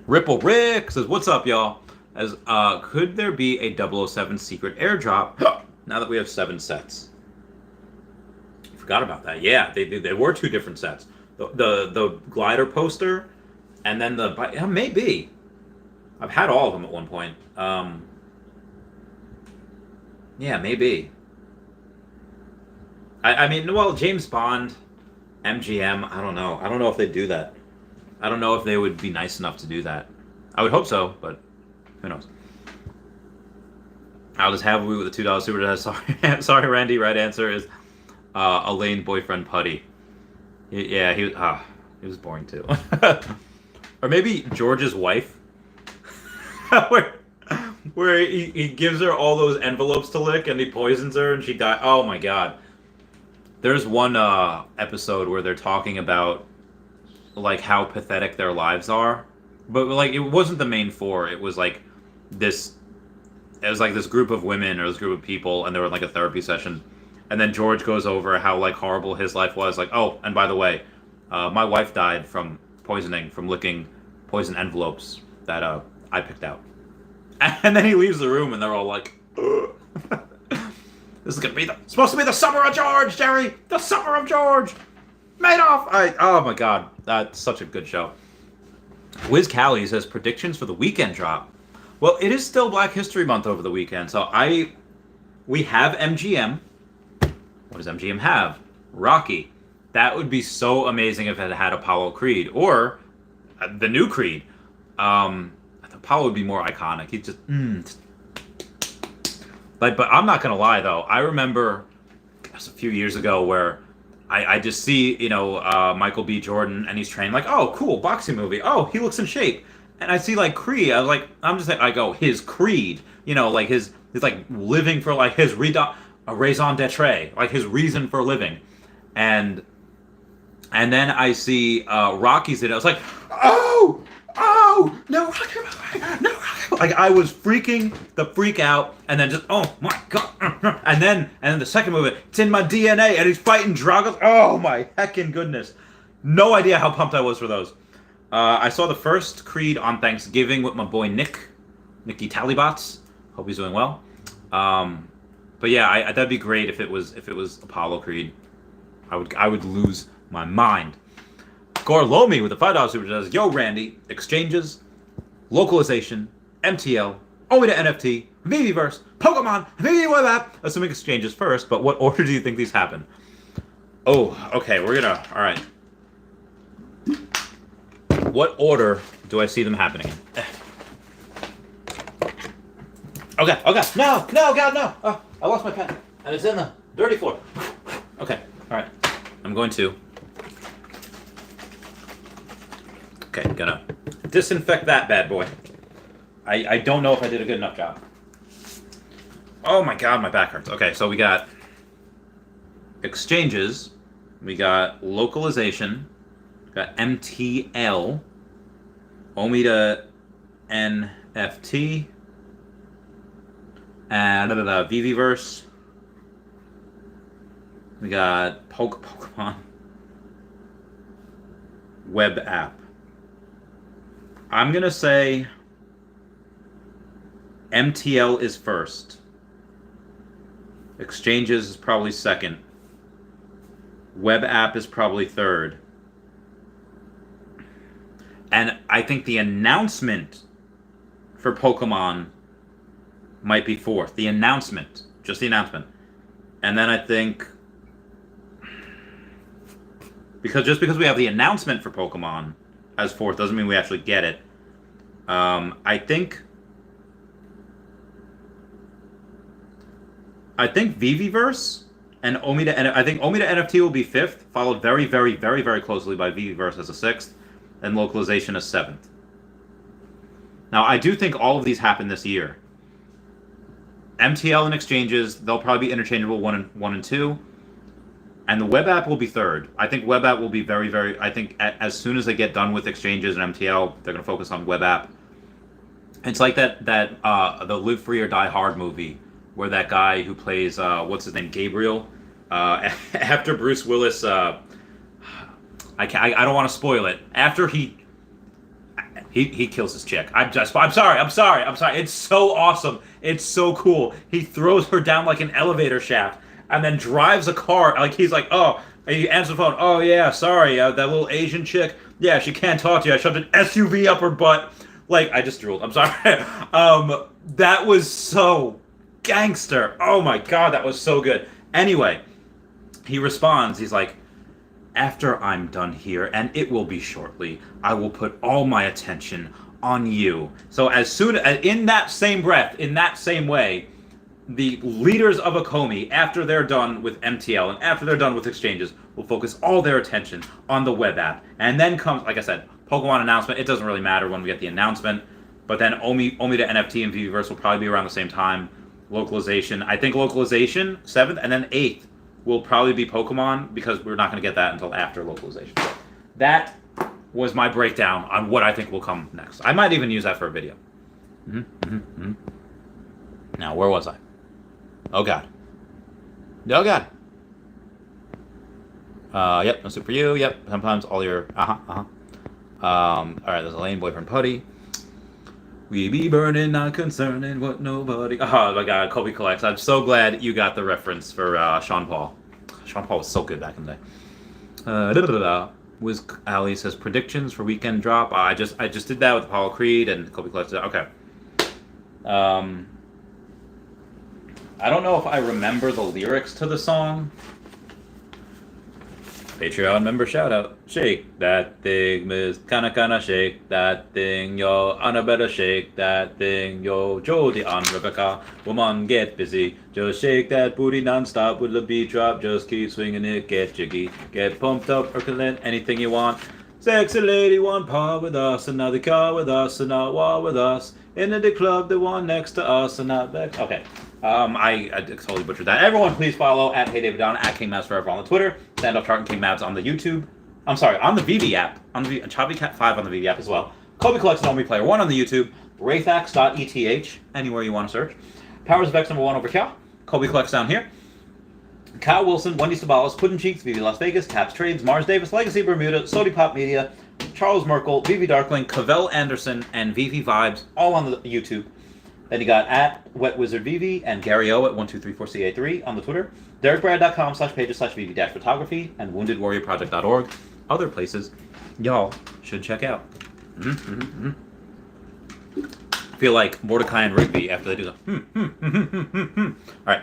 Ripple Rick says, what's up, y'all? As could there be a 007 secret airdrop now that we have 7 sets? I forgot about that. Yeah, they were 2 different sets. The glider poster and then maybe. I've had all of them at one point. Yeah, maybe. I mean, well, James Bond, MGM, I don't know. I don't know if they'd do that. I don't know if they would be nice enough to do that. I would hope so, but who knows? I'll just have we with the $2 super chat. Sorry, Randy. Right answer is Elaine boyfriend Putty. Yeah, he was boring too. Or maybe George's wife, where he gives her all those envelopes to lick and he poisons her and she dies. Oh my God. There's one episode where they're talking about like how pathetic their lives are, but like it wasn't the main 4. It was like this group of women or this group of people, and they were in like a therapy session, and then George goes over how like horrible his life was. Like, oh, and by the way, my wife died from poisoning from licking poison envelopes that I picked out. And then he leaves the room, and they're all like, ugh. This is gonna be supposed to be the summer of George, Jerry. The summer of George. Madoff. Oh my God, that's such a good show. Wiz Callie says predictions for the weekend drop. Well, it is still Black History Month over the weekend, so we have MGM. What does MGM have? Rocky. That would be so amazing if it had Apollo Creed or the new Creed. Apollo would be more iconic. He just but I'm not gonna lie though. I remember a few years ago where I just see Michael B. Jordan and he's training like, oh cool, boxing movie. Oh, he looks in shape. And I see like Creed. I go his Creed. Like his like living for like his raison d'etre, like his reason for living. And then I see Rocky's in it. I was like, oh, no, Rocky, no, Rocky. Like I was freaking the freak out, and then just oh my God, and then the second movie, it's in my DNA, and he's fighting Dragos. Oh my heckin' goodness, no idea how pumped I was for those. I saw the first Creed on Thanksgiving with my boy Nicky Talibots. Hope he's doing well. But yeah, that'd be great if it was Apollo Creed. I would lose my mind. Gorlomi with the $5 super says, yo Randy, exchanges, localization, MTL, OMI to NFT, Veveverse, Pokemon, Veve web app. Assuming exchanges first, but what order do you think these happen? Oh, okay, all right. What order do I see them happening in? Okay, no, God, no. Oh, I lost my pen, and it's in the dirty floor. Okay, all right. I'm going to. Okay, gonna disinfect that bad boy. I don't know if I did a good enough job. Oh my God, my back hurts. Okay, so we got exchanges, we got localization, we got MTL, OMI to NFT, and Veveverse. We got Pokemon web app. I'm gonna say MTL is first. Exchanges is probably second. Web app is probably third. And I think the announcement for Pokemon might be fourth. The announcement. Just the announcement. And then I think because we have the announcement for Pokemon as fourth doesn't mean we actually get it. I think Veveverse and OMI to I think OMI to NFT will be fifth, followed very, very, very, very closely by Veveverse as a sixth, and localization as seventh. Now I do think all of these happen this year. MTL and exchanges, they'll probably be interchangeable one and two. And the web app will be third. I think web app will be very, very... I think as soon as they get done with exchanges and MTL, they're going to focus on web app. It's like the Live Free or Die Hard movie, where that guy who plays, what's his name, Gabriel, after Bruce Willis... I don't want to spoil it. After he kills his chick. I'm sorry. It's so awesome. It's so cool. He throws her down like an elevator shaft. And then drives a car, like he's like, oh, he answers the phone, oh yeah, sorry, that little Asian chick, yeah, she can't talk to you, I shoved an SUV up her butt, like, I just drooled, I'm sorry. That was so gangster, oh my God, that was so good. Anyway, he responds, he's like, after I'm done here, and it will be shortly, I will put all my attention on you. So as soon as, in that same breath, in that same way, the leaders of Akomi, after they're done with MTL and after they're done with exchanges, will focus all their attention on the web app. And then comes, like I said, Pokemon announcement. It doesn't really matter when we get the announcement. But then OMI to NFT and Veveverse will probably be around the same time. Localization. I think localization, 7th, and then 8th will probably be Pokemon, because we're not going to get that until after localization. So that was my breakdown on what I think will come next. I might even use that for a video. Now, where was I? Oh God. Oh God. Yep, no soup for you. Yep, sometimes all your All right, there's a lane boyfriend putty. We be burning, not concerning what nobody. Oh my God, Kobe collects. I'm so glad you got the reference for Sean Paul. Sean Paul was so good back in the day. Wiz Ali says predictions for weekend drop. I just did that with Apollo Creed and Kobe collects. Okay. I don't know if I remember the lyrics to the song. Patreon member shout out. Shake that thing, miss. Kana shake that thing, yo. Anna better shake that thing, yo. Jody and Rebecca. Woman, get busy. Just shake that booty non-stop with the beat drop. Just keep swinging it, get jiggy. Get pumped up or collect anything you want. Sexy lady want part with us, another car with us, and not war with us. Into the club, the one next to us, and not back. Okay. I totally butchered that. Everyone, please follow at HeyDavidDon, at KingMavsForever on the Twitter, Stand Up Chart and King Mavs on the YouTube. I'm sorry, on the Veve app, on the ChaviCat5 on the Veve app as well. Kobe Collects and OMI Player 1 on the YouTube. Wraithax.eth, anywhere you want to search. Powers of X #1 over Cal. Kobe Collects down here. Kyle Willson, Wendy Stibalis, Puddin' Cheeks, Veve Las Vegas, Caps Trades, Mars Davis, Legacy Bermuda, Sody Pop Media, Charles Merkel, Veve Darkling, Cavell Anderson, and Veve Vibes, all on the YouTube. Then you got at Wet Wizard Veve and Gary O at 1234CA3 on the Twitter. DerekBrad.com/pages/Veve-photography and WoundedWarriorProject.org. Other places y'all should check out. I feel like Mordecai and Rigby after they do the All right.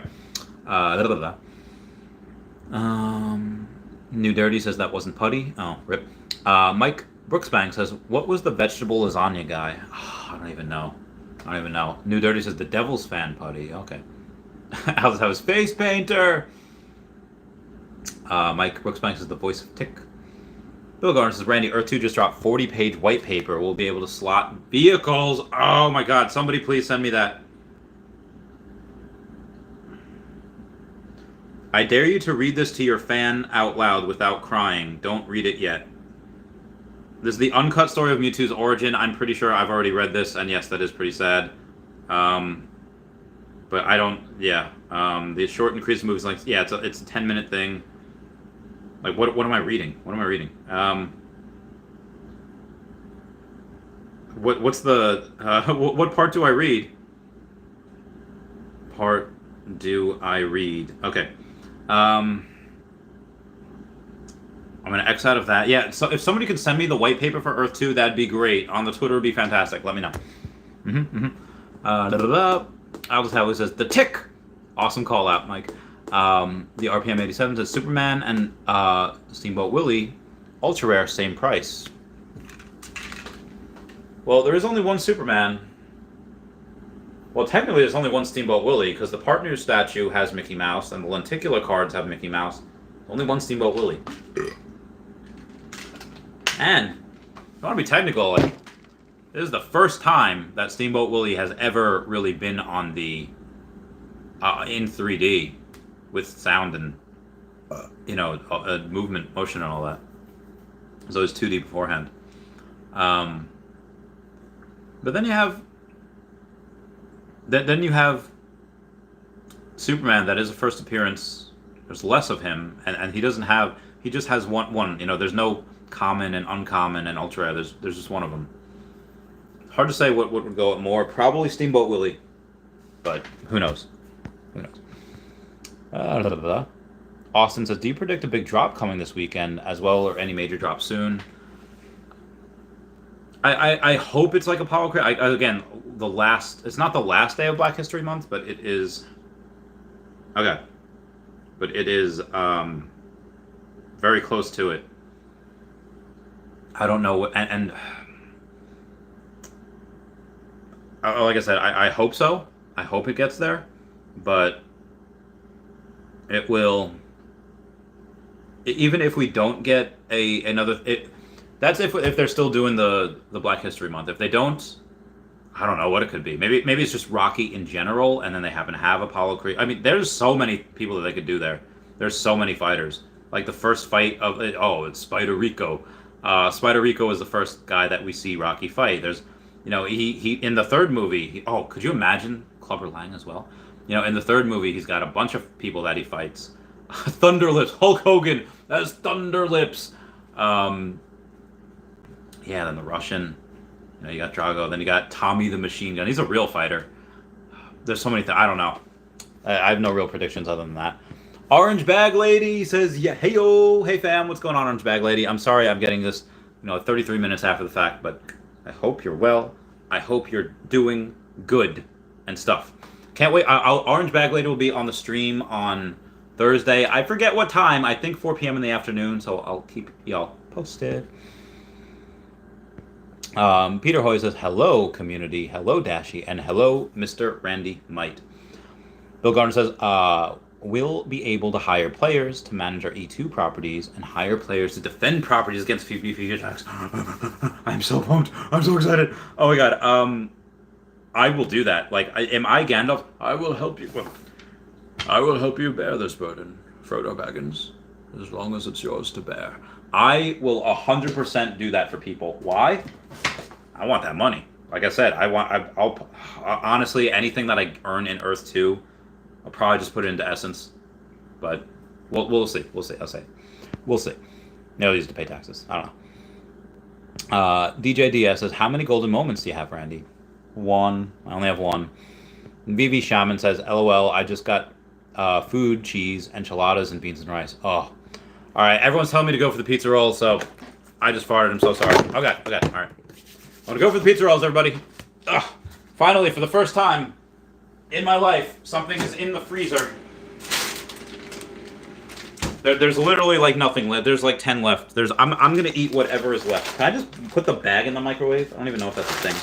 New Dirty says that wasn't putty. Oh, rip. Mike Brooksbank says, what was the vegetable lasagna guy? Oh, I don't even know. New Dirty says the Devil's fan putty. Okay. How's his face painter? Mike Brooksbank says the voice of Tick. Bill Garner says Randy, Earth 2 just dropped 40-page white paper. We'll be able to slot vehicles. Oh my God! Somebody please send me that. I dare you to read this to your fan out loud without crying. Don't read it yet. This is the uncut story of Mewtwo's origin. I'm pretty sure I've already read this, and yes, that is pretty sad. But I don't. Yeah. The short increase in movies, like, yeah, it's a 10-minute thing. Like, what am I reading? What's the what part do I read? Okay. I'm gonna X out of that. Yeah, so if somebody could send me the white paper for Earth 2, that'd be great. On the Twitter would be fantastic. Let me know. Aldous Howley says, the Tick! Awesome call out, Mike. The RPM 87 says, Superman and Steamboat Willie, ultra rare, same price. Well, there is only one Superman. Well, technically there's only one Steamboat Willie, because the Partners statue has Mickey Mouse, and the lenticular cards have Mickey Mouse. Only one Steamboat Willie. And, if you want to be technical, like, this is the first time that Steamboat Willie has ever really been on the, in 3D, with sound and, movement, motion and all that. So it's 2D beforehand. But then you have, then you have Superman, that is a first appearance. There's less of him, and he doesn't have, he just has one, there's no common and uncommon and ultra rare, there's just one of them. Hard to say what would go at more. Probably Steamboat Willie, but who knows? Austin says, do you predict a big drop coming this weekend as well, or any major drop soon? I hope it's like Apollo Creed. Again, it's not the last day of Black History Month, but it is. Okay. But it is very close to it. I don't know what, and like I said, I hope so. I hope it gets there, but it will. Even if we don't get another, that's if they're still doing the Black History Month. If they don't, I don't know what it could be. Maybe it's just Rocky in general, and then they happen to have Apollo Creed. I mean, there's so many people that they could do there. There's so many fighters. Like the first fight of it's Spider Rico. Spider Rico is the first guy that we see Rocky fight. There's, he in the third movie. Could you imagine Clubber Lang as well? In the third movie, he's got a bunch of people that he fights. Thunderlips, Hulk Hogan. That's Thunderlips. Yeah, then the Russian. You know, you got Drago. Then you got Tommy the Machine Gun. He's a real fighter. There's so many things. I don't know. I have no real predictions other than that. Orange Bag Lady says, yeah, hey yo, hey fam, what's going on, Orange Bag Lady? I'm sorry I'm getting this, 33 minutes after the fact, but I hope you're well. I hope you're doing good and stuff. Can't wait. Orange Bag Lady will be on the stream on Thursday. I forget what time. I think 4 p.m. in the afternoon, so I'll keep y'all posted. Peter Hoy says, hello, community. Hello, Dashy. And hello, Mr. Randy Might. Bill Gardner says, we'll be able to hire players to manage our E2 properties and hire players to defend properties against future attacks. I'm so pumped. I'm so excited. Oh my god. I will do that. Like, am I Gandalf? I will help you. I will help you bear this burden, Frodo Baggins, as long as it's yours to bear. I will 100% do that for people. Why? I want that money. Like I said, I'll honestly, anything that I earn in Earth 2, I'll probably just put it into Essence. But we'll see. We'll see. I'll say. We'll see. They'll use to pay taxes. I don't know. DJ DS says, how many golden moments do you have, Randy? 1. I only have 1. VV Shaman says, LOL, I just got food, cheese, enchiladas, and beans and rice. Oh. Alright, everyone's telling me to go for the pizza rolls, so I just farted. I'm so sorry. Okay, alright. I want to go for the pizza rolls, everybody. Ugh. Finally, for the first time in my life, something is in the freezer. There's literally like nothing left. There's like 10 left. I'm gonna eat whatever is left. Can I just put the bag in the microwave? I don't even know if that's a thing.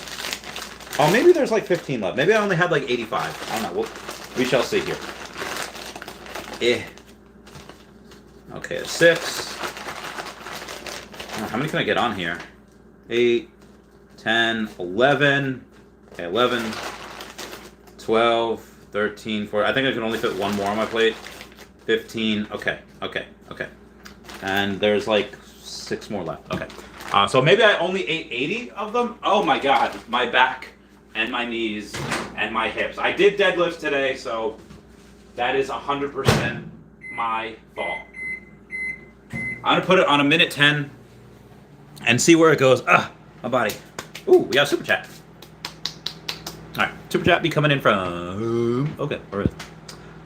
Oh, maybe there's like 15 left. Maybe I only had like 85. I don't know. We shall see here. Okay, 6. How many can I get on here? 8, 10, 11. Okay, 11, 12, 13, 14. I think I can only fit one more on my plate. 15. Okay. And there's like 6 more left. Okay. So maybe I only ate 80 of them. Oh my god. My back and my knees and my hips. I did deadlift today, so that is 100% my fault. I'm going to put it on a minute 10 and see where it goes. My body. Ooh, we got a super chat. Alright, super chat be coming in from... Okay, where is it?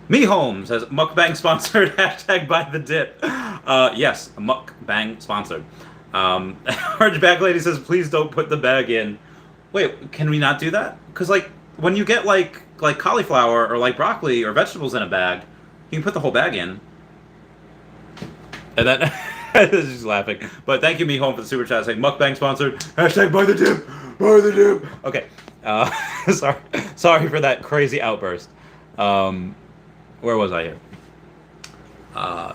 Me Home says, mukbang sponsored, hashtag buy the dip. Yes, mukbang sponsored. Orange Bag Lady says, please don't put the bag in. Wait, can we not do that? Because, like, when you get, like cauliflower or, like, broccoli or vegetables in a bag, you can put the whole bag in. And then... She's laughing. But thank you, Me Home, for the super chat saying, mukbang sponsored, hashtag buy the dip, buy the dip. Okay. Sorry for that crazy outburst. Where was I here?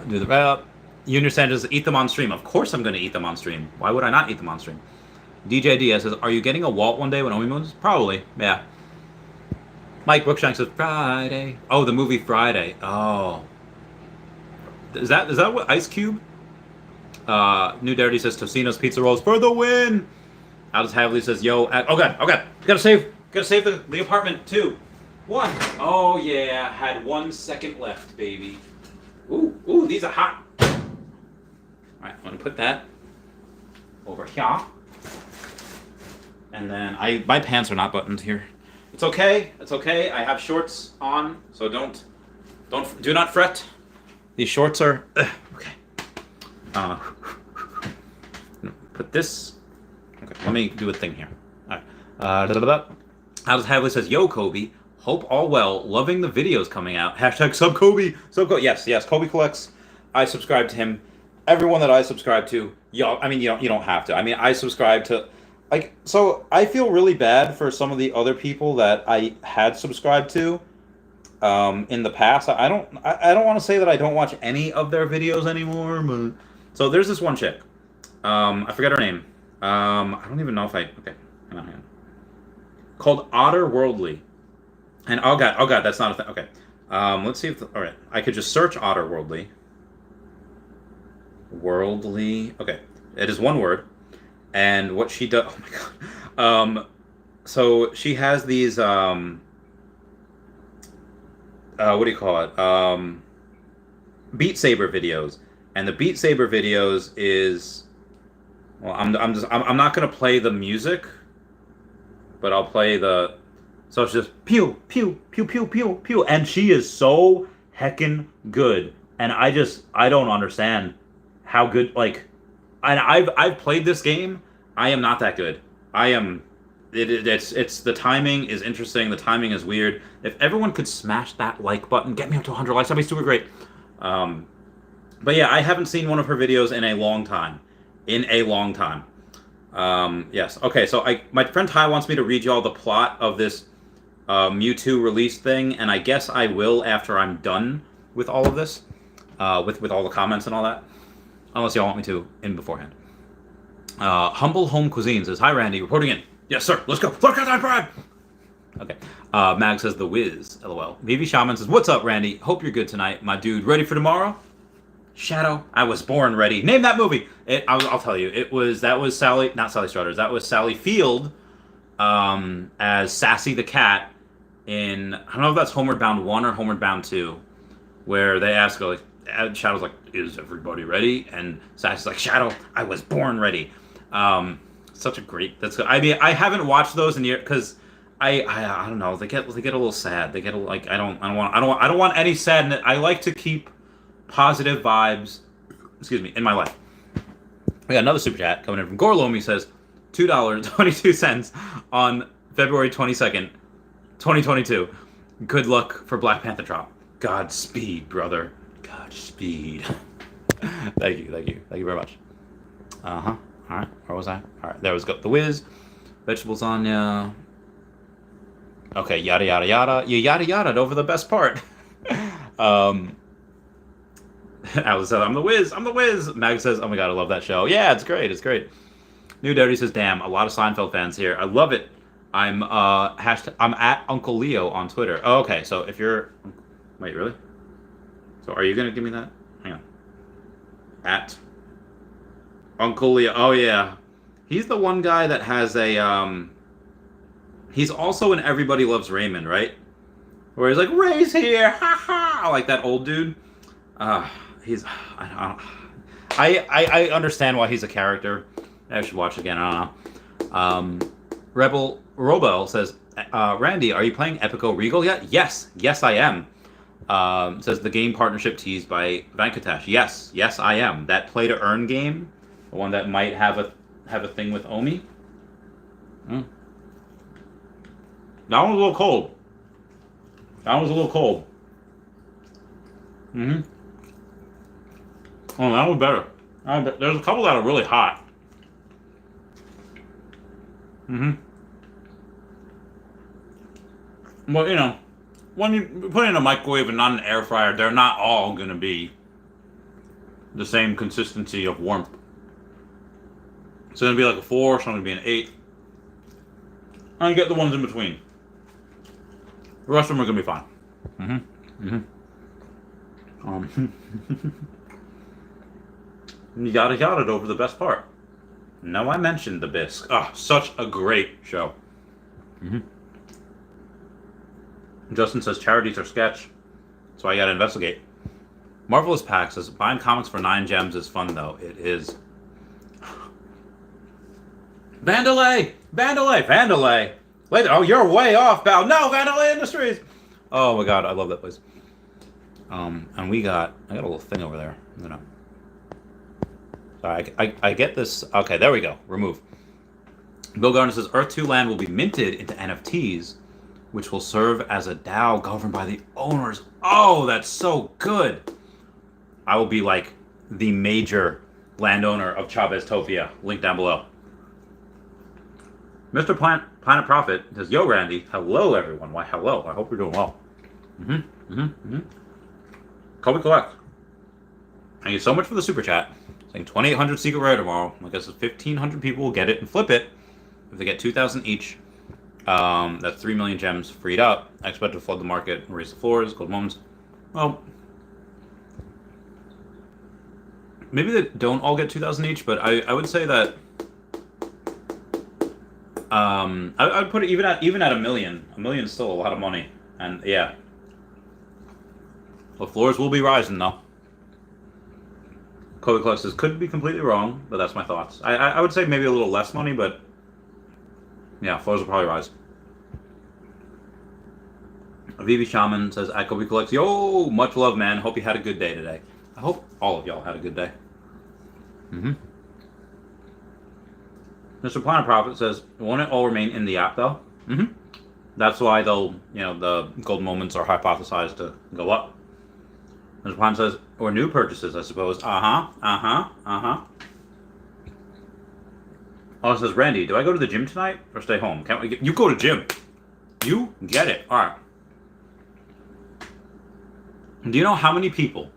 Do the wrap. Junior Sanchez, eat them on stream. Of course I'm going to eat them on stream. Why would I not eat them on stream? DJ Diaz says, are you getting a Walt one day when OMI moves? Probably, yeah. Mike Brookshank says, Friday. Oh, the movie Friday. Oh. Is that what Ice Cube? New Darity says, Tocino's Pizza Rolls for the win! Aldous Havley says, yo, okay. Gotta save the apartment, 2. 1. Oh, yeah. Had 1 second left, baby. Ooh, these are hot. Alright, I'm gonna put that over here. And then my pants are not buttoned here. It's okay. I have shorts on, so do not fret. These shorts are okay. Put this. Okay, let me do a thing here. All right. Aldous Havley says, yo, Kobe. Hope all well. Loving the videos coming out. Hashtag sub Kobe. Yes. Kobe collects. I subscribe to him. Everyone that I subscribe to, y'all. I mean, you don't have to. I mean, I subscribe to, like, so I feel really bad for some of the other people that I had subscribed to, in the past. I don't want to say that I don't watch any of their videos anymore. But so there's this one chick. I forget her name. I don't even know if okay. Hang on. Called Otter Worldly. And oh god, that's not a thing. Okay. Let's see if all right. I could just search Otter Worldly. Worldly. Okay. It is one word. And what she does, oh my god. So she has these what do you call it? Beat Saber videos. And the Beat Saber videos is Well, I'm not gonna play the music, but I'll play the. So it's just pew pew pew pew pew pew, and she is so heckin' good, and I don't understand how good like, and I've played this game. I am not that good. I am. It's the timing is interesting. The timing is weird. If everyone could smash that like button, get me up to 100 likes, that'd be super great. But yeah, I haven't seen one of her videos in a long time. In a long time. Yes. Okay, so my friend Ty wants me to read you all the plot of this Mewtwo release thing, and I guess I will after I'm done with all of this, with all the comments and all that. Unless y'all want me to in beforehand. Humble Home Cuisine says, "Hi Randy, reporting in." Yes, sir. Let's go. Look at that, Brad. Okay. Mag says, "The Wiz." LOL. Vivi Shaman says, "What's up, Randy? Hope you're good tonight, my dude. Ready for tomorrow?" Shadow. I was born ready. Name that movie. I'll tell you. That was Sally, not Sally Struthers. That was Sally Field, as Sassy the cat in, I don't know if that's Homeward Bound 1 or Homeward Bound 2, where they ask, like, Shadow's like, "Is everybody ready?" And Sassy's like, "Shadow, I was born ready." Such a great. That's good. I mean, I haven't watched those in years because I don't know. They get a little sad. They get like I don't want any sadness. I like to keep positive vibes. Excuse me, in my life. We got another super chat coming in from Gorlomi. Says $2.22 on February 22nd, 2022. Good luck for Black Panther drop. Godspeed, brother. Godspeed. Thank you very much. All right, where was I? All right, there was The Wiz, vegetables on ya. Okay, yada yada yada. You yada yada over the best part. Alice said, "I'm the Wiz. I'm the Wiz." Mag says, "Oh my god, I love that show. Yeah, it's great. It's great." New Dirty says, "Damn, a lot of Seinfeld fans here. I love it. I'm I'm at Uncle Leo on Twitter." Oh, okay, so if you're, wait, really? So are you gonna give me that? Hang on. At Uncle Leo. Oh yeah, he's the one guy that has a He's also in Everybody Loves Raymond, right? Where he's like, "Ray's here, ha ha!" Like that old dude. He's I understand why he's a character. I should watch it again. I don't know. Rebel Robel says, "Randy, are you playing Epico Regal yet?" Yes, I am. Says the game partnership teased by Venkatesh. Yes, I am. That play to earn game, the one that might have a thing with OMI. That one was a little cold. Oh, that was better. There's a couple that are really hot. But you know, when you put it in a microwave and not an air fryer, they're not all gonna be the same consistency of warmth. It's gonna be like a 4, it's gonna be an 8. And get the ones in between. The rest of them are gonna be fine. Yada yada over the best part. Now I mentioned the bisque. Such a great show. Justin says charities are sketch, so I gotta investigate. Marvelous Pack says buying comics for 9 gems is fun though. It is. Vandalay. Wait, oh, you're way off, pal. No, Vandalay Industries. Oh my god, I love that place. And I got a little thing over there. Sorry, I get this. Okay, there we go. Remove. Bill Gardner says Earth 2 land will be minted into NFTs, which will serve as a DAO governed by the owners. Oh, that's so good. I will be like the major landowner of Chavez Topia. Link down below. Mr. Planet Prophet says, "Yo, Randy. Hello, everyone." Why, hello. I hope you're doing well. Kobe Collect. Thank you so much for the super chat. Saying 2,800 secret rare tomorrow. I guess 1,500 people will get it and flip it. If they get 2,000 each, that's 3 million gems freed up. I expect to flood the market and raise the floors, gold moments. Well, maybe they don't all get 2,000 each, but I would say that I'd put it even at $1 million. $1 million is still a lot of money, and yeah, the floors will be rising though. Kobe Clutch says, could be completely wrong, but that's my thoughts. I would say maybe a little less money, but yeah, floors will probably rise. Veve Shaman says, at Kobe Collects, yo, much love, man. Hope you had a good day today. I hope all of y'all had a good day. Mr. Planet Profit says, won't it all remain in the app, though? That's why they'll, the gold moments are hypothesized to go up. Mr. Planet says, or new purchases, I suppose. Oh, it says, Randy, do I go to the gym tonight or stay home? Can't we get... You go to gym. You get it. All right. Do you know how many people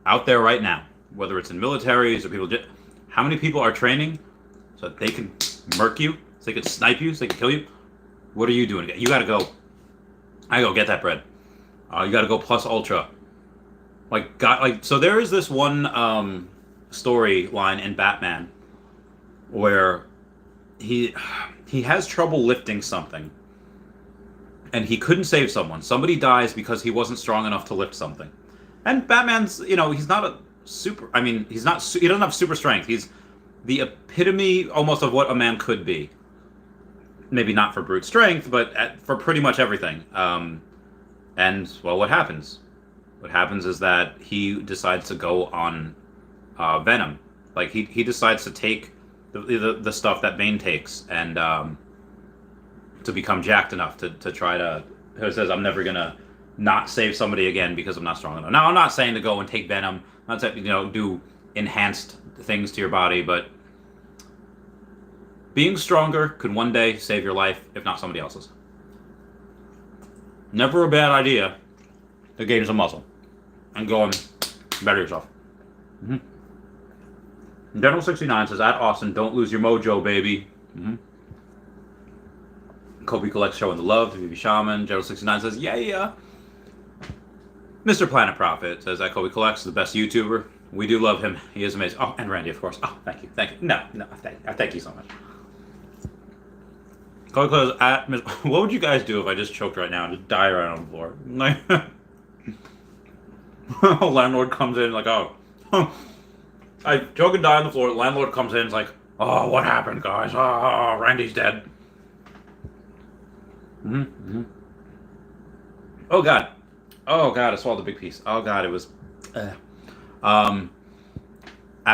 out there right now, whether it's in militaries or people, how many people are training so that they can murk you, so they can snipe you, so they can kill you? What are you doing? You gotta go. I go get that bread. You gotta go plus ultra. So there is this one storyline in Batman where he has trouble lifting something, and he couldn't save someone. Somebody dies because he wasn't strong enough to lift something. And Batman's, he's not a super... I mean, he doesn't have super strength. He's the epitome almost of what a man could be. Maybe not for brute strength, but for pretty much everything. And, well, what happens? What happens is that he decides to go on Venom. Like, he decides to take the stuff that Bane takes and... to become jacked enough to try to... It says, I'm never going to not save somebody again because I'm not strong enough. Now, I'm not saying to go and take Venom. I'm not saying, do enhanced things to your body, but being stronger could one day save your life, if not somebody else's. Never a bad idea to gain some muscle and go and better yourself. General 69 says, at Austin, don't lose your mojo, baby. Kobe Collects showing the love to Veve Shaman. General 69 says, yeah. Mr. Planet Profit says that Kobe Collects is the best YouTuber. We do love him. He is amazing. Oh, and Randy, of course. Oh, thank you. No, thank you so much. Kobe Collects, what would you guys do if I just choked right now and just die right on the floor? Landlord comes in like, oh. I choke and die on the floor. Landlord comes in and is like, oh, what happened, guys? Oh, Randy's dead. Oh god, I swallowed a big piece. Oh god, it was. At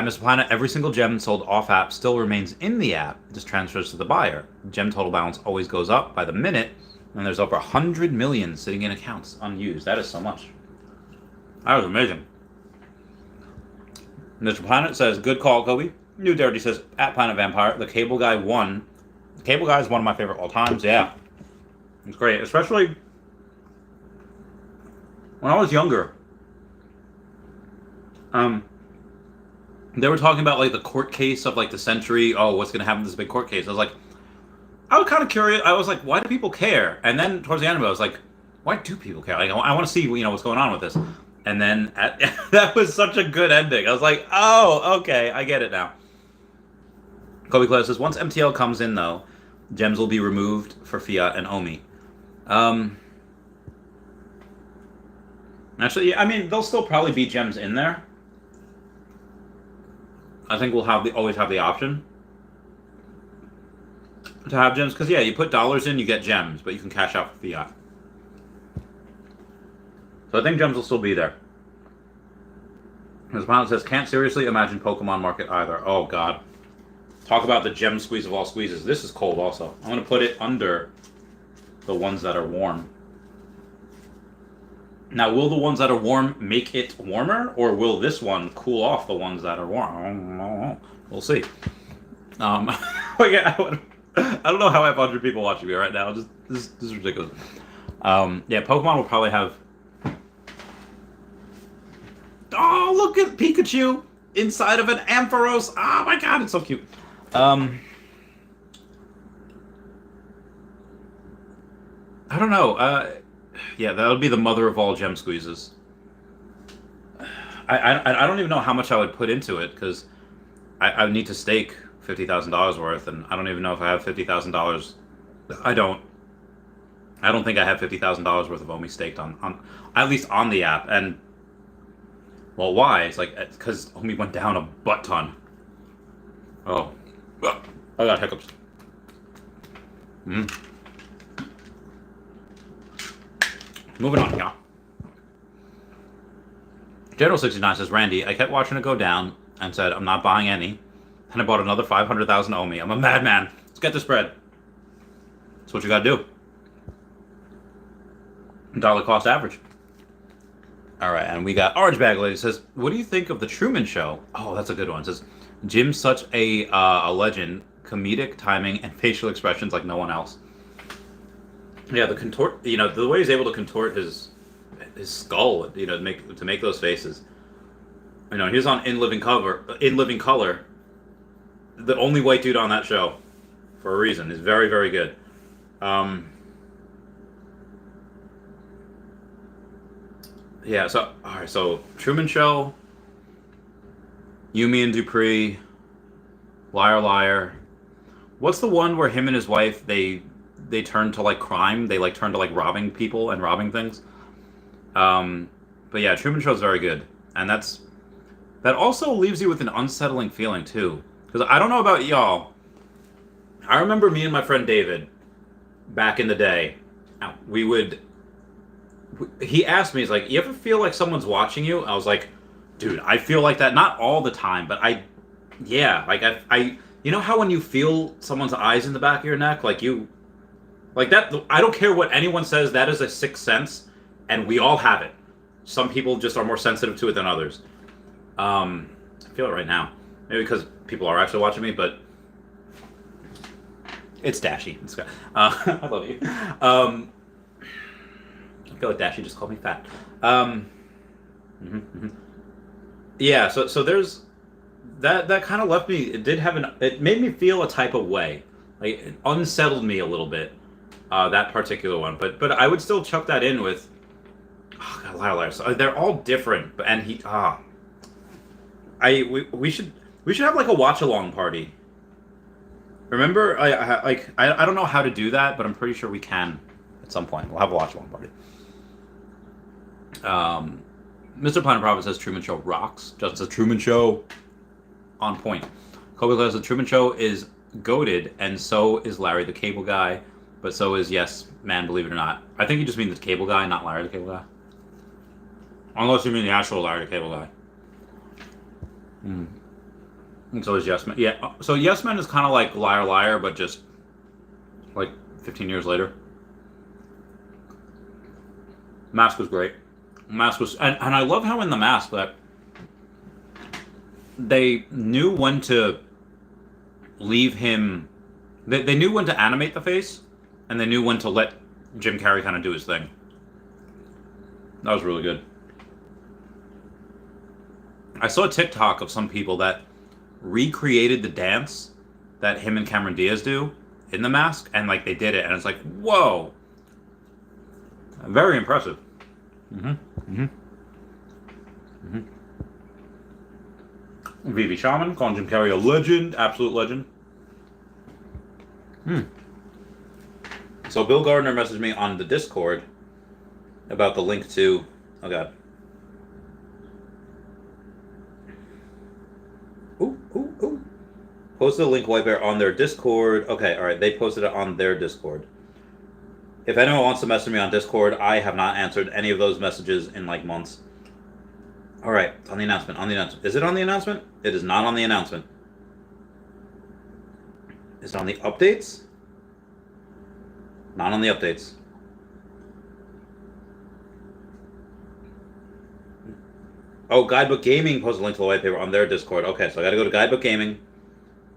Mr. Planet, every single gem sold off app still remains in the app. It just transfers to the buyer. Gem total balance always goes up by the minute, and there's over 100 million sitting in accounts unused. That is so much. That was amazing. Mr. Planet says, good call, Kobe. New Dirty says, at Planet Vampire, the Cable Guy won. The Cable Guy is one of my favorite all times. Yeah. It's great, especially when I was younger. They were talking about like the court case of like the century. Oh, what's gonna happen to this big court case? I was kind of curious. I was like, why do people care? And then towards the end of it, I was like, why do people care? Like, I want to see what's going on with this. And then that was such a good ending. I was like, oh, okay, I get it now. Kobe Claus says, once MTL comes in though, gems will be removed for Fiat and OMI. Actually, yeah, I mean, there'll still probably be gems in there. I think we'll always have the option to have gems, because yeah, you put dollars in, you get gems, but you can cash out for Fiat. So I think gems will still be there. His pilot says, can't seriously imagine Pokemon market either. Oh god. Talk about the gem squeeze of all squeezes. This is cold also. I'm going to put it under the ones that are warm. Now, will the ones that are warm make it warmer, or will this one cool off the ones that are warm? We'll see. I don't know how I have 100 people watching me right now. This is ridiculous. Yeah, Pokemon will probably have... Oh, look at Pikachu inside of an Ampharos. Oh my god, it's so cute. I don't know. Yeah, that would be the mother of all gem squeezes. I don't even know how much I would put into it, because I would need to stake $50,000 worth, and I don't even know if I have $50,000. I don't think I have $50,000 worth of OMI staked on at least on the app. And Well, why? It's like, because OMI went down a butt ton. Oh. I got hiccups. Moving on, y'all. General69 says, Randy, I kept watching it go down and said, I'm not buying any. Then I bought another 500,000 OMI. I'm a madman. Let's get the spread. That's what you gotta do. Dollar cost average. All right, and we got Orange Bag Lady says, what do you think of the Truman Show? Oh, that's a good one. It says, Jim's such a legend, comedic timing and facial expressions like no one else. Yeah, the contort, the way he's able to contort his skull, to make those faces. He was on In Living Color, the only white dude on that show, for a reason. He's very, very good. Yeah, so all right, so Truman Show, Yumi and Dupree, Liar Liar. What's the one where him and his wife they turn to like crime? They like turn to like robbing people and robbing things. But yeah, Truman Show's very good, and that also leaves you with an unsettling feeling too. Because I don't know about y'all, I remember me and my friend David back in the day. He asked me, he's like, you ever feel like someone's watching you? I was like, dude, I feel like that, not all the time, but I you know how when you feel someone's eyes in the back of your neck, like that, I don't care what anyone says, that is a sixth sense, and we all have it. Some people just are more sensitive to it than others. I feel it right now. Maybe because people are actually watching me, but it's Dashy. I love you. I feel like Dashy just called me fat. Yeah, so there's that kind of left me. It made me feel a type of way. Like it unsettled me a little bit. That particular one, but I would still chuck that in with. Oh God, Liar. So they're all different, and we should have like a watch along party. Remember, I don't know how to do that, but I'm pretty sure we can at some point. We'll have a watch along party. Mr. Planet Prophet says Truman Show rocks. Just says Truman Show on point. Kobe says the Truman Show is goated, and so is Larry the Cable Guy, but so is Yes Man, believe it or not. I think you just mean the Cable Guy, not Larry the Cable Guy. Unless you mean the actual Larry the Cable Guy. And so is Yes Man. Yeah, so Yes Man is kind of like Liar Liar, but just like 15 years later. Mask was great. Mask was, and I love how in the Mask that they knew when to leave him. They knew when to animate the face, and they knew when to let Jim Carrey kind of do his thing. That was really good. I saw a TikTok of some people that recreated the dance that him and Cameron Diaz do in the Mask, and like they did it, and it's like, whoa, very impressive. Veve Shaman calling Jim Carrey a legend, absolute legend. So Bill Gardner messaged me on the Discord about the link to, oh God. Ooh. Posted a link white bear on their Discord. Okay, all right, they posted it on their Discord. If anyone wants to message me on Discord, I have not answered any of those messages in like months. All right, on the announcement. Is it on the announcement? It is not on the announcement. Is it on the updates? Not on the updates. Oh, Guidebook Gaming posted a link to the white paper on their Discord. Okay, so I gotta go to Guidebook Gaming,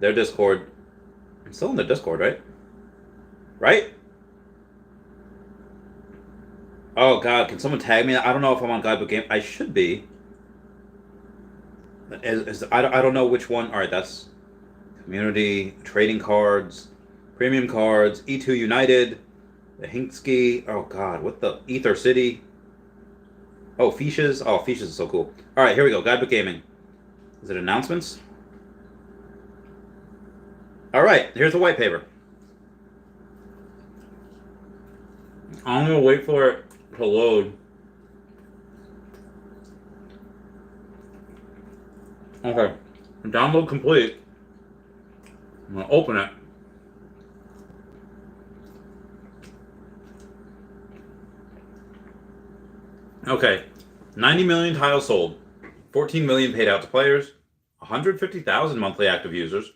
their Discord. I'm still in their Discord, right? Right? Oh God, can someone tag me? I don't know if I'm on Guidebook Game. I should be. I don't know which one. All right, that's community, trading cards, premium cards, E2 United, the Hinksky. Oh God, what the Ether City? Oh, Fiches. Oh, Fiches is so cool. All right, here we go. Guidebook Gaming. Is it announcements? All right, here's the white paper. I'm gonna wait for it to load. Okay. Download complete. I'm going to open it. Okay. 90 million titles sold. 14 million paid out to players. 150,000 monthly active users.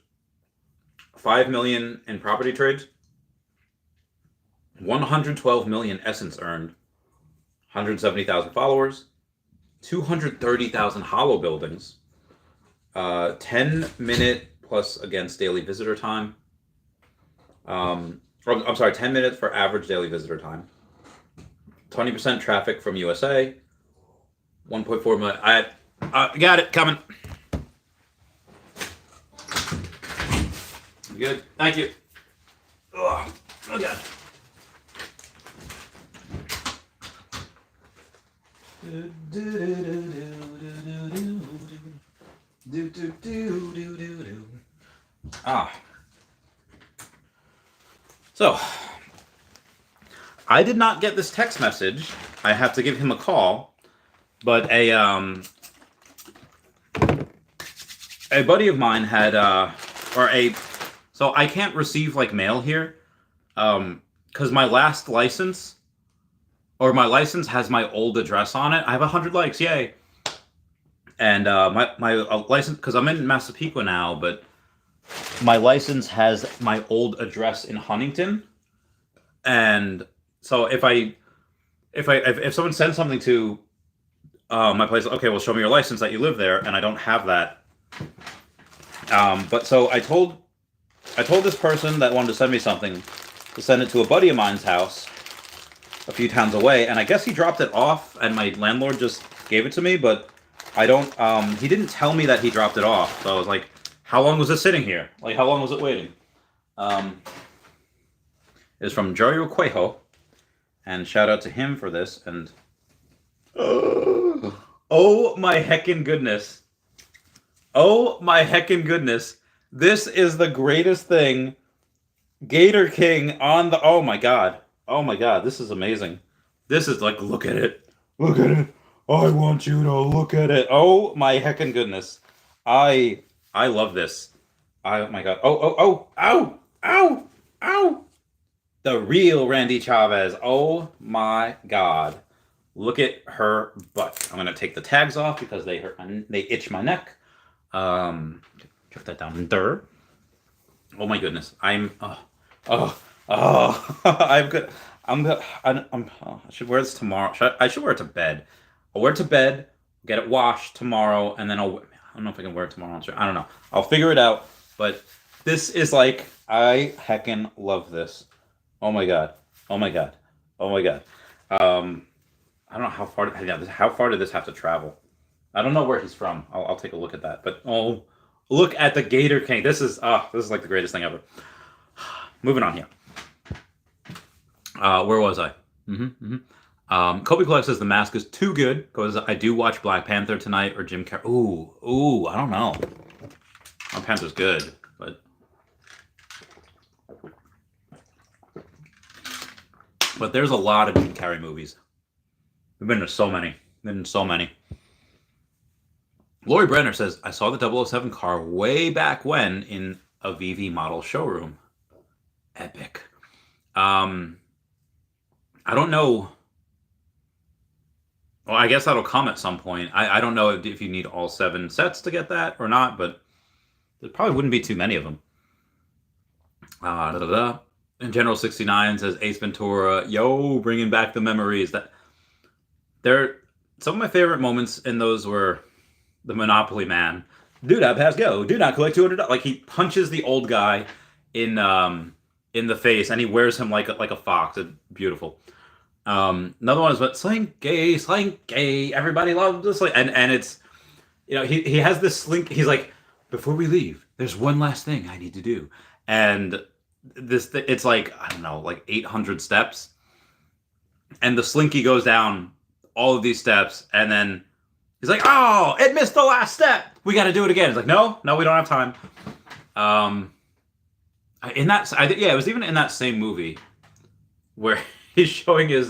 5 million in property trades. 112 million essence earned. 170,000 followers. 230,000 hollow buildings. 10-minute plus against daily visitor time. I'm sorry, 10 minutes for average daily visitor time. 20% traffic from USA. 1.4 million. I got it coming. Good. Thank you. Oh God. So, I did not get this text message. I have to give him a call, but a buddy of mine had so I can't receive like mail here, because my last license, or my license has my old address on it. I have 100 likes, yay! And my license, because I'm in Massapequa now, but my license has my old address in Huntington, and so if someone sends something to my place, okay, well, show me your license that you live there, and I don't have that. But so I told this person that wanted to send me something to send it to a buddy of mine's house a few towns away, and I guess he dropped it off, and my landlord just gave it to me, but I don't, he didn't tell me that he dropped it off, so I was like, how long was it sitting here? Like, how long was it waiting? It's from Jorio Cuejo, and shout out to him for this, and oh my heckin' goodness. Oh my heckin' goodness. This is the greatest thing. Gator King on the, oh my god. Oh my god, this is amazing. This is like, look at it. Look at it. I want you to look at it. Oh my heckin' goodness. I love this. Oh my god. Ow. The real Randy Chavez. Oh my god. Look at her butt. I'm gonna take the tags off because they hurt. They itch my neck. Check that down. Durr. Oh my goodness. I'm good. I should wear this tomorrow. I should wear it to bed. I'll wear it to bed, get it washed tomorrow, and then I don't know if I can wear it tomorrow. I don't know. I'll figure it out. But this is like, I heckin' love this. Oh my god. Oh my god. Oh my god. I don't know how far did this have to travel? I don't know where he's from. I'll take a look at that. But oh, look at the Gator King. This is like the greatest thing ever. Moving on here. Where was I? Kobe Clark says The Mask is too good because I do watch Black Panther tonight or Jim Carrey. Ooh, I don't know. Black Panther's good, but there's a lot of Jim Carrey movies. We've been to so many. Lori Brenner says, I saw the 007 car way back when in a Veve model showroom. Epic. I don't know. Well, I guess that'll come at some point. I don't know if you need all 7 sets to get that or not, but there probably wouldn't be too many of them. And General 69 says, Ace Ventura, yo, bringing back the memories. Some of my favorite moments in those were the Monopoly man. Do not pass go. Do not collect $200. Like, he punches the old guy in the face, and he wears him like a fox. It's beautiful. Another one is what Slink gay. Everybody loves this. And it's, he has this slink. He's like, before we leave, there's one last thing I need to do, and it's like, I don't know, like 800 steps, and the slinky goes down all of these steps, and then he's like, oh, it missed the last step. We got to do it again. It's like, no, we don't have time. It was even in that same movie where he's showing his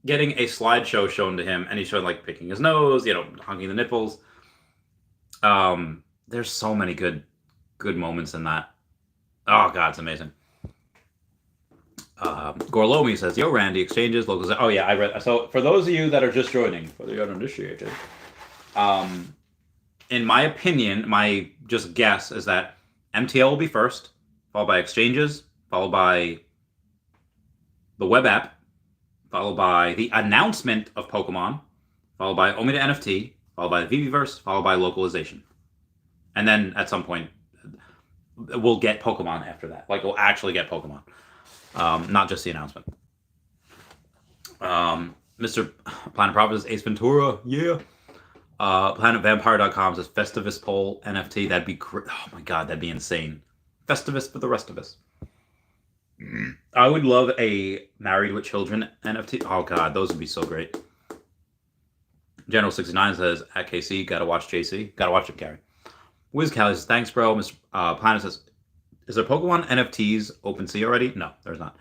getting a slideshow shown to him, and he's showing like picking his nose, honking the nipples. There's so many good moments in that. Oh god, it's amazing. Gorlomi says, "Yo, Randy, exchanges, locals." Oh yeah, I read. So for those of you that are just joining, for the uninitiated, in my opinion, my just guess is that MTL will be first, followed by exchanges, followed by the web app, followed by the announcement of Pokemon, followed by OMI to NFT, followed by the Veveverse, followed by localization, and then at some point we'll get Pokemon after that. Like we'll actually get Pokemon. Not just the announcement. Mr. Planet Prophet is Ace Ventura. Yeah. PlanetVampire.com says Festivus poll NFT. That'd be great. Oh my god, that'd be insane. Festivus for the rest of us. I would love a Married with Children NFT. Oh god, those would be so great. General 69 says at KC, gotta watch JC. Gotta watch him, Carrey. Wiz Callie says, thanks, bro. Mr. Planet says, is there Pokemon NFTs OpenSea already? No, there's not.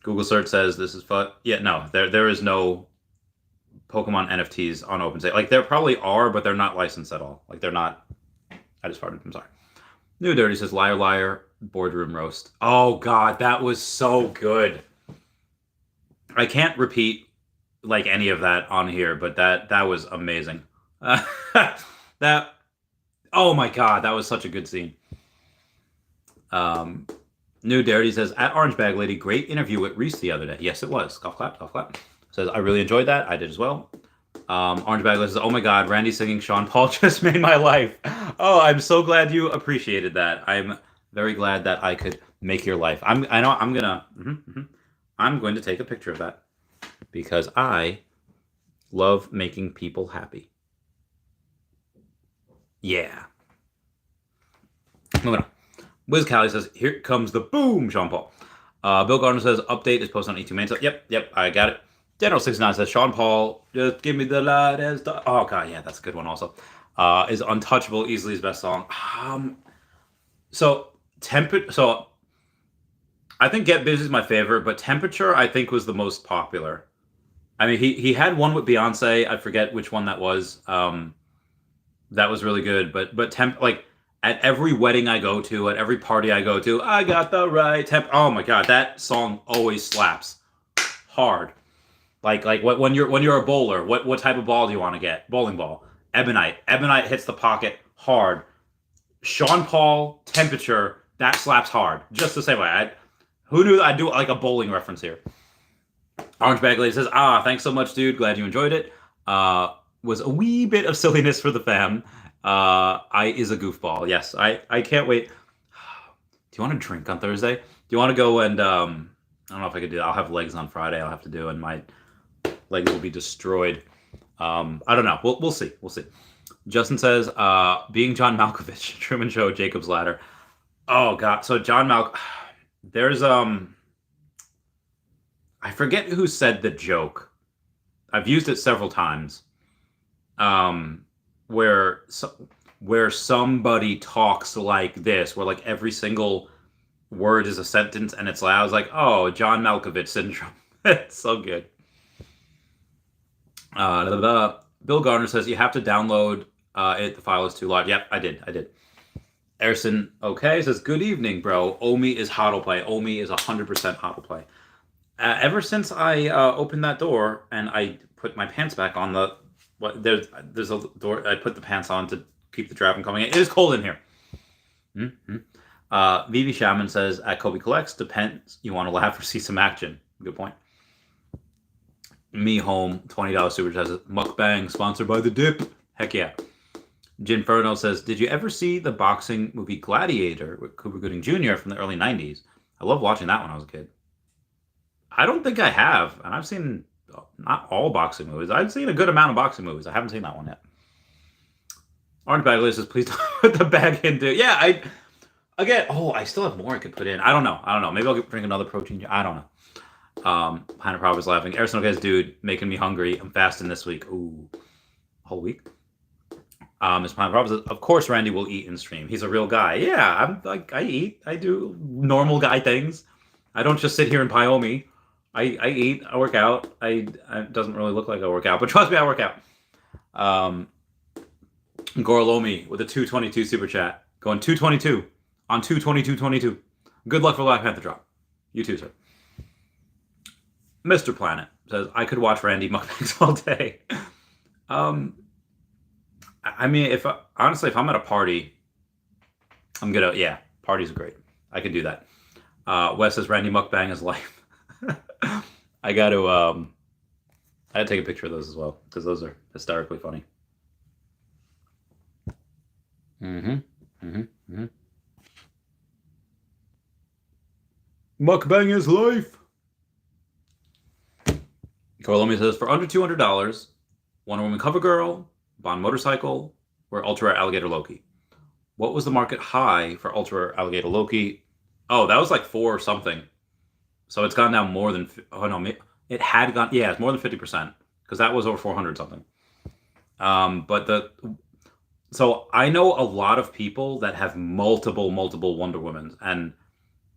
Google search says this is fun. Yeah, no, there is no Pokemon NFTs on OpenSea. Like there probably are, but they're not licensed at all. Like they're not. I just farted. I'm sorry. New Dirty says liar liar boardroom roast. Oh god, that was so good. I can't repeat like any of that on here, but that was amazing. That oh my god, that was such a good scene. New Dirty says at Orange Bag Lady, great interview with Reese the other day. Yes, it was. Golf clap, golf clap. Says I really enjoyed that. I did as well. Orange Bag Lady says, oh my god, Randy singing Sean Paul just made my life. Oh, I'm so glad you appreciated that. I'm very glad that I could make your life. I'm going to take a picture of that because I love making people happy. Yeah. Moving on. Wiz Callie says, here comes the boom, Sean Paul. Bill Gardner says, update is posted on E2 main. So, yep, I got it. General 69 says, Sean Paul, just give me the light as the... Oh, God, yeah, that's a good one also. Is Untouchable easily his best song. So I think Get Busy is my favorite, but Temperature, I think, was the most popular. I mean, he had one with Beyonce. I forget which one that was. That was really good, but like... At every wedding I go to, at every party I go to, I got the right temp. Oh my god, that song always slaps hard. Like when you're a bowler, what type of ball do you want to get? Bowling ball. Ebonite. Ebonite hits the pocket hard. Sean Paul, Temperature, that slaps hard. Just the same way. Who knew I'd do like a bowling reference here? Orange Bag Lady says, thanks so much, dude. Glad you enjoyed it. Was a wee bit of silliness for the fam. I is a goofball. Yes, I can't wait. Do you want to drink on Thursday? Do you want to go and I don't know if I could do that. I'll have legs on Friday. I'll have to do, and my legs will be destroyed. I don't know. We'll see. We'll see. Justin says, being John Malkovich, Truman Show, Jacob's Ladder. Oh god. So John there's I forget who said the joke. I've used it several times. Where somebody talks like this, where like every single word is a sentence and it's loud. I was like, oh, John Malkovich syndrome. It's so good. Bill Garner says you have to download it. The file is too large. Yep, I did. Erson, okay, says good evening, bro. OMI is HODL OMI is 100% HODL ever since I opened that door and I put my pants back on the. There's a door. I put the pants on to keep the traffic coming in. It is cold in here. Vivi Shaman says at Kobe Collects, depends. You want to laugh or see some action? Good point. Me Home $20 super chat says mukbang sponsored by the dip. Heck yeah. Ginferno says, did you ever see the boxing movie Gladiator with Cuba Gooding Jr. from the early 90s? I love watching that when I was a kid. I don't think I have, and I've seen not all boxing movies. I've seen a good amount of boxing movies. I haven't seen that one yet. Orange Bag Lady says, please don't put the bag in, dude. Yeah, I still have more I could put in. I don't know. Maybe I'll bring another protein. I don't know. Hannah Prob is laughing. Erison Okay's dude, making me hungry. I'm fasting this week. Ooh. Whole week? Miss Hannah Prob says, of course Randy will eat in stream. He's a real guy. Yeah, I eat. I do normal guy things. I don't just sit here and Pyomi. I eat, I work out. It doesn't really look like I work out, but trust me, I work out. Gorlomi with a 222 super chat. Going 222 on 22222. Good luck for Black Panther drop. You too, sir. Mr. Planet says, I could watch Randy mukbangs all day. I mean, honestly, if I'm at a party, parties are great. I could do that. Wes says, Randy mukbang is life. I gotta take a picture of those as well, because those are hysterically funny. Mukbang is life. Corlomi says, for under $200, Wonder Woman cover girl, Bond motorcycle, or Ultra Alligator Loki. What was the market high for Ultra Alligator Loki? Oh, that was like 4 or something. So it's gone down more than, it had gone, yeah, it's more than 50%, because that was over 400 something. So I know a lot of people that have multiple Wonder Womans, and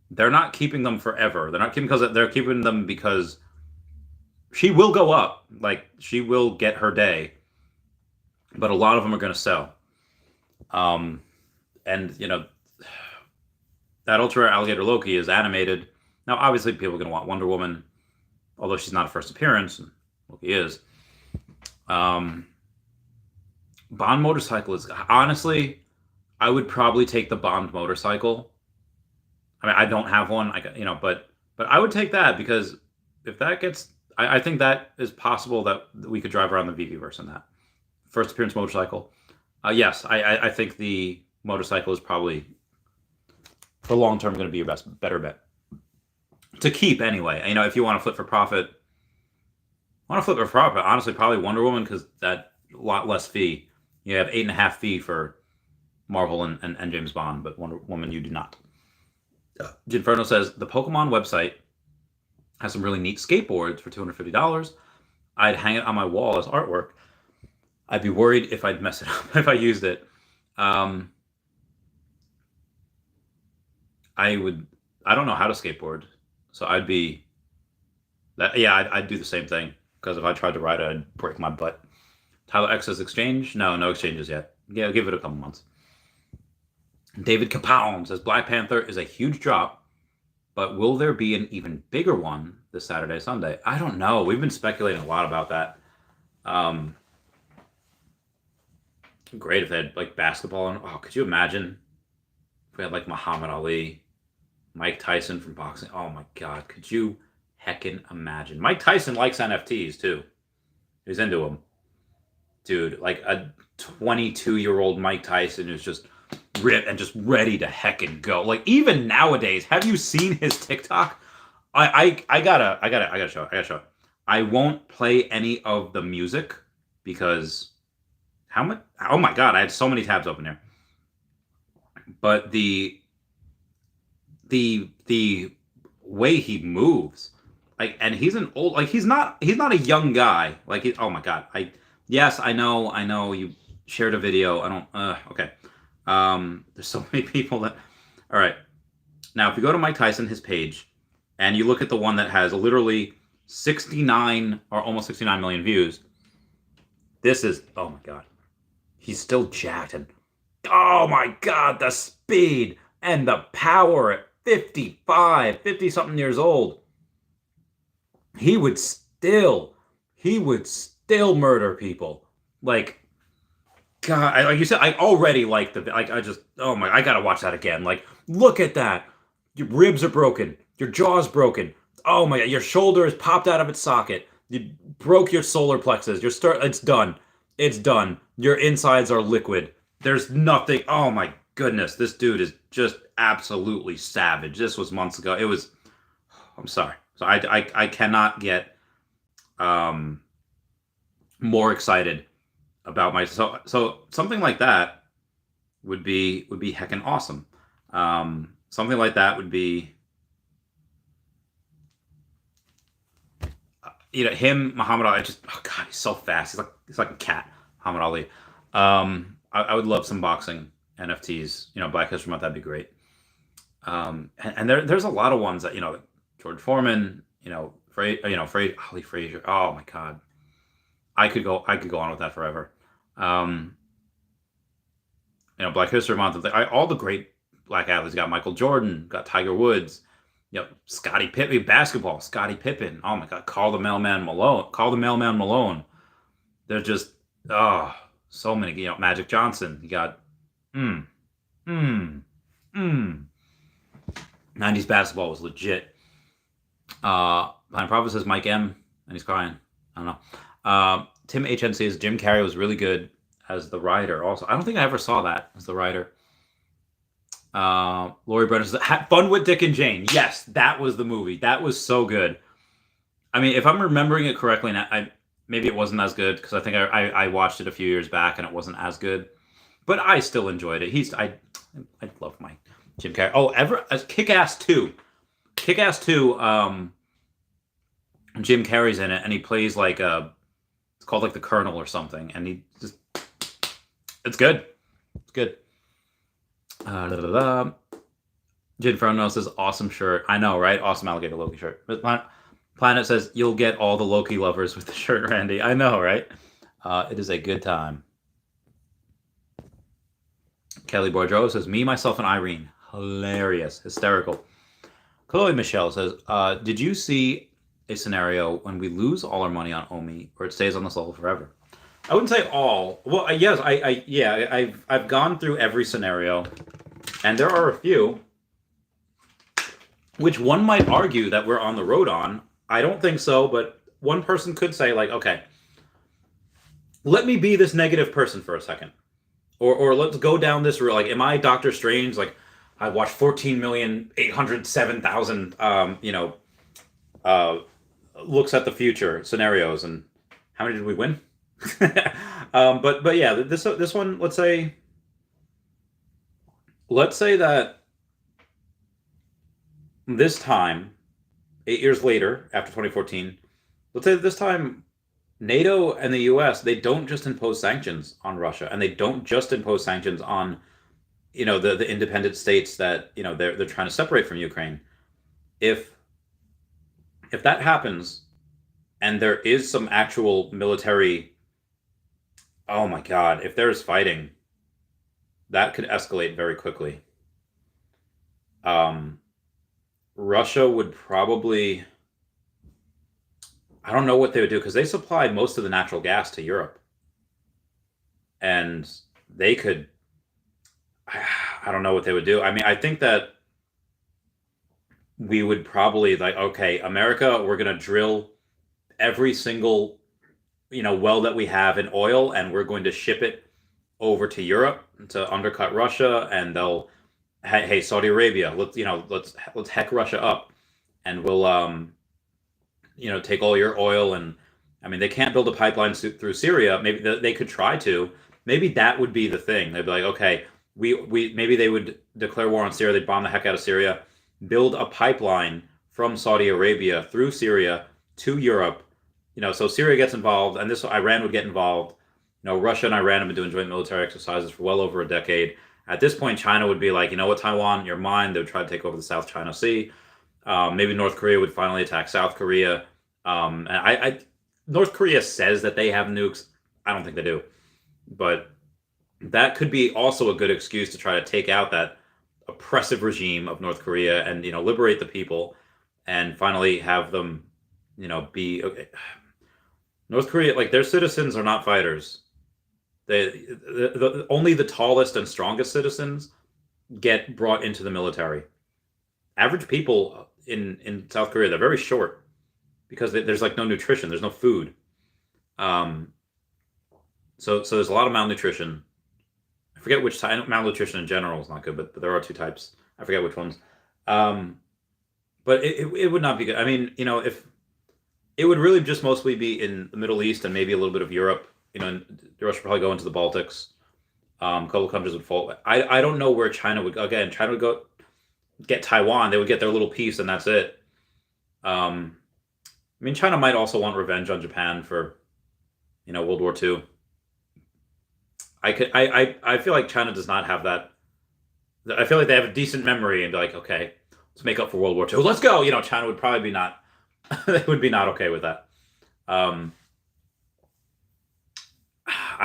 they're not keeping them forever. They're keeping them because she will go up. Like, she will get her day. But a lot of them are going to sell. And, that Ultra Alligator Loki is animated. Now, obviously, people are going to want Wonder Woman, although she's not a first appearance, and Loki is. Bond motorcycle is, honestly, I would probably take the Bond motorcycle. I mean, I don't have one, but I would take that, because if that gets, I think that is possible that we could drive around the Veve-verse in that. First appearance motorcycle. Yes, I think the motorcycle is probably, for long term, going to be your better bet. To keep, anyway. If you want to flip for profit, honestly, probably Wonder Woman, because that lot less fee. You have 8.5 fee for Marvel and James Bond, but Wonder Woman you do not. Ginferno says, the Pokemon website has some really neat skateboards for $250. I'd hang it on my wall as artwork. I'd be worried if I'd mess it up if I used it. I don't know how to skateboard, so I'd do the same thing, because if I tried to ride it, I'd break my butt. Tyler X says, exchange? No exchanges yet. Yeah, I'll give it a couple months. David Capone says, Black Panther is a huge drop, but will there be an even bigger one this Saturday, Sunday? I don't know. We've been speculating a lot about that. Great if they had, like, basketball. Oh, could you imagine if we had, like, Muhammad Ali, Mike Tyson from boxing? Oh, my God. Could you heckin' imagine? Mike Tyson likes NFTs, too. He's into them. Dude, like a 22-year-old Mike Tyson who's just ripped and just ready to heckin' go. Like, even nowadays, have you seen his TikTok? I gotta show it. I won't play any of the music, because how much? Oh my God, I had so many tabs open here. But the way he moves, like, and he's an old, like, he's not a young guy. Like, oh my God, yes, I know you shared a video. I don't, okay. There's so many people that, all right. Now, if you go to Mike Tyson, his page, and you look at the one that has literally 69 or almost 69 million views, this is, oh my God, he's still jacked. And oh my God, the speed and the power at 50 something years old. He would still murder people. Like, God, like you said, I already like I gotta watch that again. Like, look at that. Your ribs are broken. Your jaw's broken. Oh my God, your shoulder is popped out of its socket. You broke your solar plexus. It's done. It's done. Your insides are liquid. There's nothing. Oh my goodness, this dude is just absolutely savage. This was months ago. It was, I'm sorry. So I cannot get more excited about so something like that would be heckin' awesome. Something like that would be, him, Muhammad Ali. Oh God, he's so fast. He's like a cat, Muhammad Ali. I would love some boxing NFTs. Black History Month, that'd be great. And there's a lot of ones that, George Foreman, Ali Frazier. Oh my God, I could go on with that forever. Black History Month. All the great black athletes. Got Michael Jordan, got Tiger Woods, Scottie Pippen, basketball, Scottie Pippen. Oh my God, call the mailman Malone. They're just so many. Magic Johnson. You got mm, mm, mm. 90s basketball was legit. Blind Prophet says Mike M, and he's crying. I don't know. Tim HN says Jim Carrey was really good as the writer. Also, I don't think I ever saw that as the writer. Lori Brenner says Fun with Dick and Jane. Yes, that was the movie. That was so good. I mean, if I'm remembering it correctly, maybe it wasn't as good because I think I watched it a few years back and it wasn't as good, but I still enjoyed it. I love my Jim Carrey. Oh, Kick-Ass 2. Kick-Ass 2. Jim Carrey's in it, and he plays it's called like the Colonel or something, and it's good. It's good. Jin Frono says awesome shirt. I know, right? Awesome alligator Loki shirt. Planet says you'll get all the Loki lovers with the shirt, Randy. I know, right? It is a good time. Kelly Boudreau says me, myself, and Irene. Hilarious, hysterical. Chloe Michelle says, did you see a scenario when we lose all our money on OMI or it stays on this level forever? I wouldn't say all. Well, yes, I've gone through every scenario, and there are a few which one might argue that we're on the road on. I don't think so, but one person could say okay, let me be this negative person for a second, or let's go down this route. Am I Doctor Strange? I watched 14,807,000 looks at the future scenarios, and how many did we win? But yeah, this one, let's say that this time, 8 years later, after 2014, let's say that this time NATO and the US, they don't just impose sanctions on Russia, and they don't just impose sanctions on the independent states that they're trying to separate from Ukraine. If that happens and there is some actual military, oh my God, if there's fighting, that could escalate very quickly. Russia would probably, I don't know what they would do, because they supply most of the natural gas to Europe. And they could, I don't know what they would do. I mean, I think that we would probably okay, America, we're going to drill every single, well that we have in oil, and we're going to ship it over to Europe to undercut Russia, and they'll, hey, Saudi Arabia, let's heck Russia up, and we'll take all your oil. And I mean, they can't build a pipeline through Syria. Maybe they could try to. Maybe that would be the thing. They'd be like, okay, we maybe they would declare war on Syria. They'd bomb the heck out of Syria, build a pipeline from Saudi Arabia through Syria to Europe. So Syria gets involved, and Iran would get involved. Russia and Iran have been doing joint military exercises for well over a decade. At this point, China would be like, you know what, Taiwan, you're mine. They would try to take over the South China Sea. Maybe North Korea would finally attack South Korea. And North Korea says that they have nukes. I don't think they do. But that could be also a good excuse to try to take out that oppressive regime of North Korea and, liberate the people and finally have them, be okay. North Korea, their citizens are not fighters. Only the tallest and strongest citizens get brought into the military. Average people in South Korea, they're very short because there's no nutrition, there's no food. So there's a lot of malnutrition. I forget which type. Malnutrition in general is not good, but there are two types. I forget which ones. But it would not be good. I mean, if it would really just mostly be in the Middle East and maybe a little bit of Europe. Russia would probably go into the Baltics. A couple of countries would fall. I don't know where China would go. Again, China would go get Taiwan. They would get their little piece, and that's it. I mean, China might also want revenge on Japan for, World War II. I feel like China does not have that. I feel like they have a decent memory and be like, okay, let's make up for World War II. Let's go. China would probably be not. They would be not okay with that. I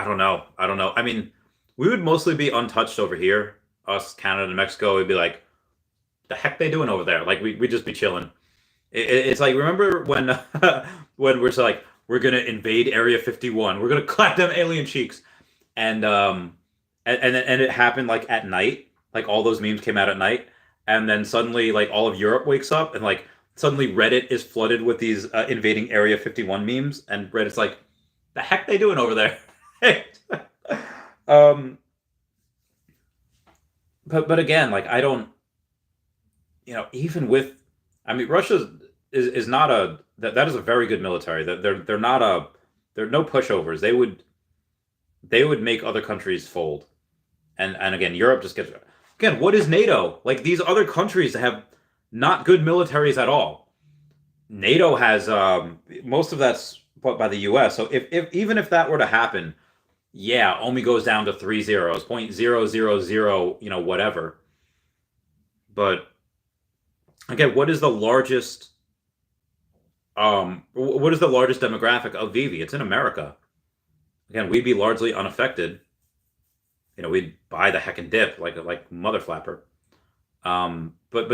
don't know. I mean, we would mostly be untouched over here. Us, Canada, and Mexico, would be like, the heck they doing over there? Like we'd just be chilling. It's like, remember when when we're so like, we're gonna invade Area 51, we're gonna clap them alien cheeks, and and it happened like at night, like all those memes came out at night, and then suddenly like all of Europe wakes up, and like suddenly Reddit is flooded with these invading Area 51 memes, and Reddit's like, the heck they doing over there? um, but again, like I don't, even with, I mean, Russia is not a that is a very good military. That they're not a they're no pushovers. They would make other countries fold, and again, Europe just gets, again. What is NATO? Like these other countries have not good militaries at all. NATO has most of that's put by the U.S. So if even if that were to happen, yeah, OMI goes down to 3 zeros, 0.000, whatever. But again, what is the largest demographic of Veve? It's in America. Again, we'd be largely unaffected. We'd buy the heckin' dip like mother flapper. But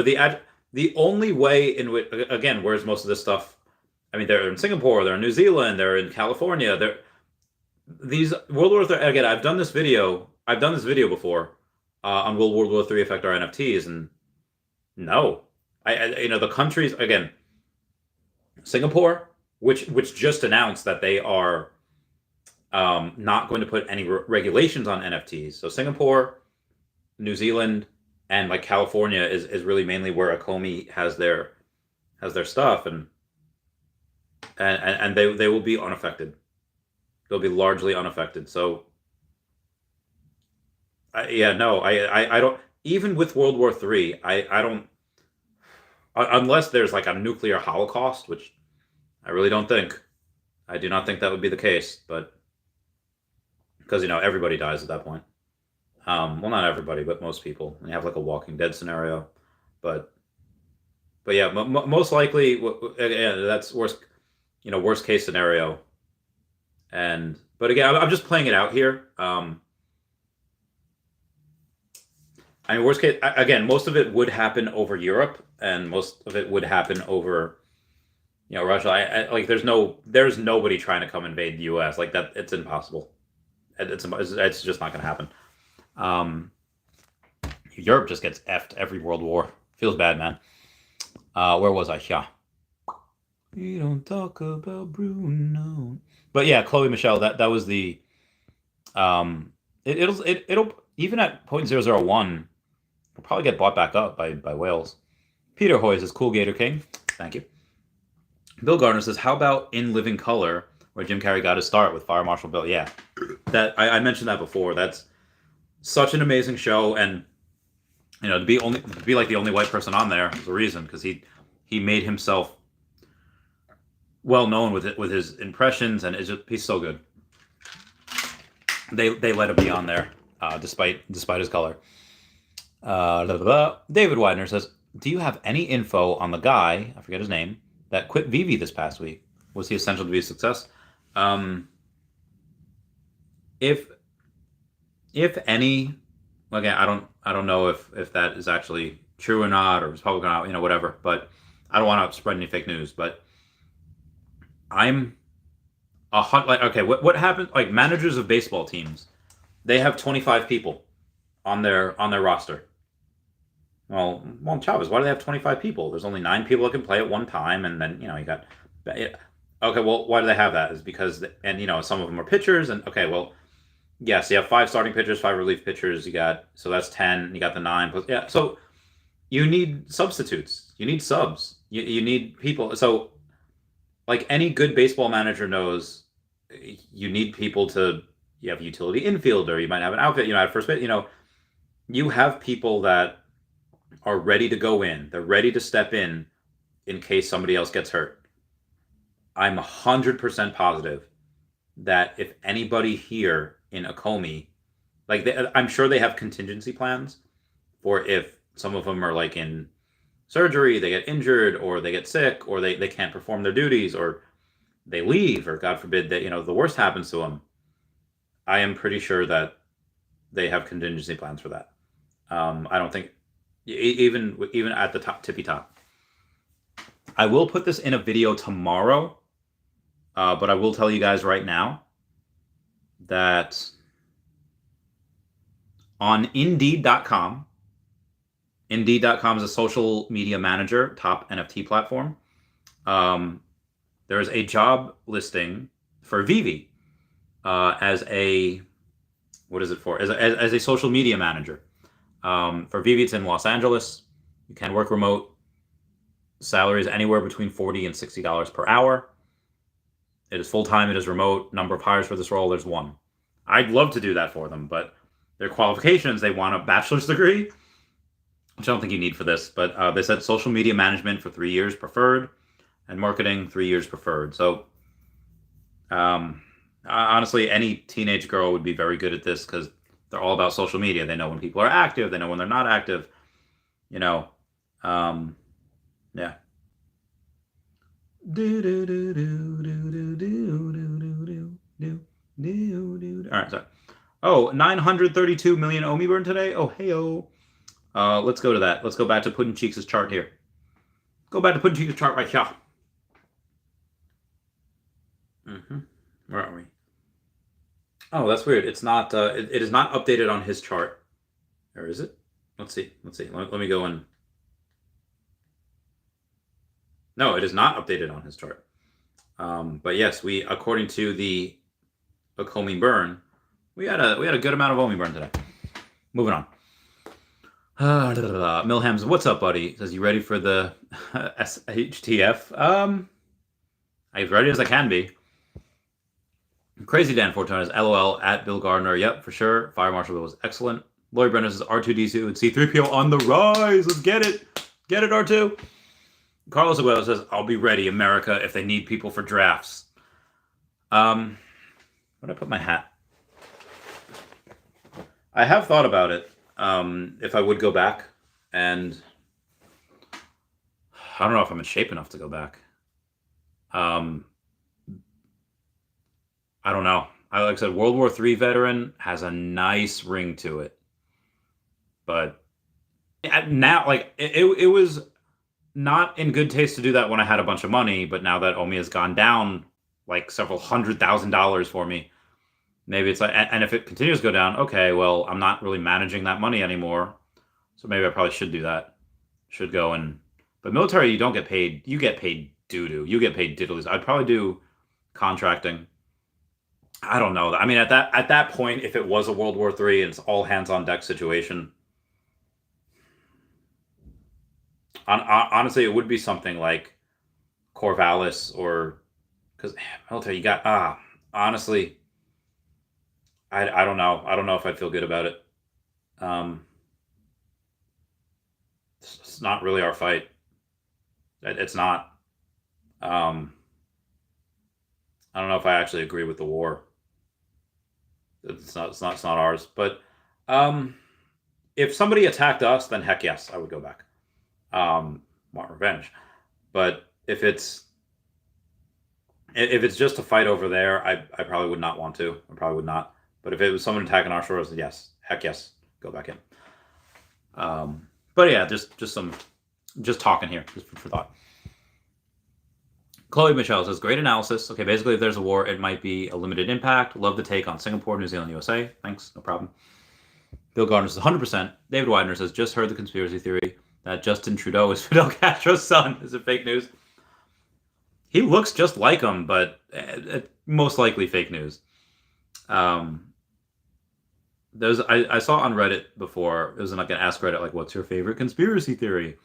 the only way in which, again, where's most of this stuff? I mean, they're in Singapore, they're in New Zealand, they're in California. These World War III. Again, I've done this video before on will World War III affect our NFTs, and no, the countries, again, Singapore, which just announced that they are not going to put any regulations on NFTs. So Singapore, New Zealand, and like California is really mainly where OMI has their stuff, and they will be unaffected. They'll be largely unaffected. So I don't, even with World War III, I don't, unless there's like a nuclear holocaust, which I really don't think. I do not think that would be the case, but because everybody dies at that point. Well, not everybody, but most people. And you have like a Walking Dead scenario, but yeah, most likely, that's worst case scenario. But again, I'm just playing it out here. I mean, worst case, again, most of it would happen over Europe, and most of it would happen over, Russia. Like, there's nobody trying to come invade the U.S. like that. It's impossible. It's just not going to happen. Europe just gets effed every world war. Feels bad, man. Where was I? Yeah. We don't talk about Bruno. But yeah, Chloe Michelle. That was the. It'll even at 0.001, will probably get bought back up by Wales. Peter Hoy says, "Cool Gator King." Thank you. Bill Gardner says, "How about In Living Color, where Jim Carrey got his start with Fire Marshal Bill?" Yeah, that I mentioned that before. That's such an amazing show, and to be like the only white person on there is a reason, because he made himself well known with his impressions, and he's so good. They let him be on there, despite his color. David Widener says, "Do you have any info on the guy, I forget his name, that quit Veve this past week? Was he essential to be a success?" If any, again, I don't know if that is actually true or not, or Republican or not, whatever. But I don't want to spread any fake news. But I'm okay. What happened? Like, managers of baseball teams, they have 25 people on their roster. Well, Chavez, why do they have 25 people? There's only 9 people that can play at one time, and then you got. Okay, well, why do they have that? Is because some of them are pitchers, and okay, well, yes, you have 5 starting pitchers, 5 relief pitchers. So that's 10. You got the 9 plus, yeah. So you need substitutes. You need subs. You need people. So, like any good baseball manager knows, you need people to. You have a utility infielder. You might have an outfit. At first base. You have people that are ready to go in. They're ready to step in case somebody else gets hurt. I'm 100% positive that if anybody here in OMI, I'm sure they have contingency plans for if some of them are like in surgery, they get injured, or they get sick, or they can't perform their duties, or they leave, or God forbid that the worst happens to them. I am pretty sure that they have contingency plans for that. I don't think even at the tippy top. I will put this in a video tomorrow, but I will tell you guys right now that on Indeed.com, Indeed.com is a social media manager, top NFT platform. There is a job listing for Veve as a, what is it for? As a social media manager. For Veve, it's in Los Angeles. You can work remote. Salary is anywhere between $40 and $60 per hour. It is full-time. It is remote. Number of hires for this role, there's one. I'd love to do that for them, but their qualifications, they want a bachelor's degree, which I don't think you need for this, but they said social media management for 3 years preferred, and marketing 3 years preferred. So honestly, any teenage girl would be very good at this because they're all about social media. They know when people are active. They know when they're not active. You know, yeah. All right, sorry. Oh, 932 million OMI burn today. Oh, hey-o. Let's go to that. Let's go back to Puddin' Cheeks' chart here. Go back to Puddin' Cheeks' chart right here. Where are we? Oh, that's weird. It's not. It is not updated on his chart. Or is it? Let's see. Let me go in. No, it is not updated on his chart. But yes, according to the OMI burn, we had a good amount of OMI burn today. Moving on. Milhams, what's up, buddy? Says, you ready for the SHTF? As ready as I can be. Crazy Dan 420 is LOL at Bill Gardner. Yep, for sure. Fire Marshal Bill was excellent. Lloyd Brenner says R2D2 and C3PO on the rise. Let's get it. Get it, R2. Carlos Aguero says, I'll be ready, America, if they need people for drafts. Where'd I put my hat? I have thought about it. If I would go back, and I don't know if I'm in shape enough to go back. I don't know. Like I said, World War III veteran has a nice ring to it. But now, like, it was not in good taste to do that when I had a bunch of money, but now that OMI has gone down like several $100,000 for me, maybe it's like, and if it continues to go down, okay, well, I'm not really managing that money anymore. So maybe I probably should do that. Should go but military, you don't get paid. You get paid doo-doo. You get paid diddlies. I'd probably do contracting. I don't know. I mean, at that point, if it was a World War III and it's all hands on deck situation, honestly, it would be something like Corvallis, or because military, you got honestly, I don't know. I don't know if I'd feel good about it. It's not really our fight. It's not. I don't know if I actually agree with the war. It's not ours. But if somebody attacked us, then heck yes, I would go back. Want revenge. But if it's just a fight over there, I probably would not want to. I probably would not. But if it was someone attacking our shores, then yes, heck yes, go back in. But yeah, just talking here, just for thought. Chloe Michelle says, great analysis. Okay, basically, if there's a war, it might be a limited impact. Love the take on Singapore, New Zealand, USA. Thanks, no problem. Bill Gardner says 100%. David Widener says, just heard the conspiracy theory that Justin Trudeau is Fidel Castro's son. Is it fake news? He looks just like him, but most likely fake news. I saw on Reddit before, it was like an Ask Reddit, like, what's your favorite conspiracy theory?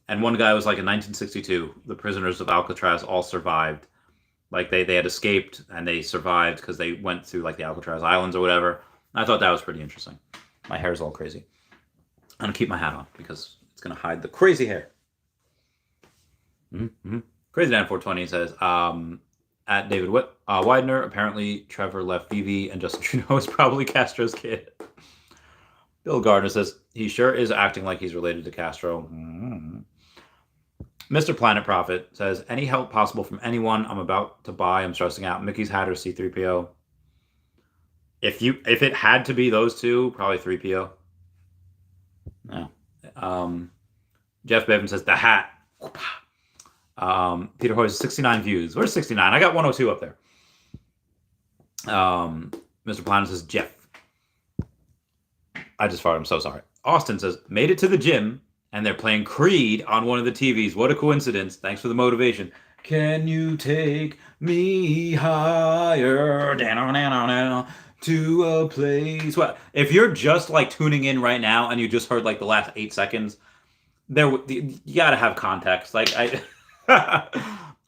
And one guy was like, in 1962, the prisoners of Alcatraz all survived. Like, they had escaped, and they survived because they went through, like, the Alcatraz Islands or whatever. I thought that was pretty interesting. My hair's all crazy. I'm going to keep my hat on because it's going to hide the crazy hair. Crazy Dan 420 says, at David Widener, apparently Trevor left Veve and Justin Trudeau is probably Castro's kid. Bill Gardner says, he sure is acting like he's related to Castro. Mr. Planet Prophet says, any help possible from anyone? I'm about to buy. I'm stressing out. Mickey's hat or C3PO? if it had to be those two, probably 3PO. No. Jeff Bevan says the hat. Peter Hoyes 69 views. Where's 69? I got 102 up there. Mr. Planet says Jeff. I just farted. I'm so sorry. Austin says made it to the gym and they're playing Creed on one of the TVs. What a coincidence. Thanks for the motivation. Can you take me higher down to a place? What if you're just like tuning in right now and you just heard like the last 8 seconds? You gotta have context. Like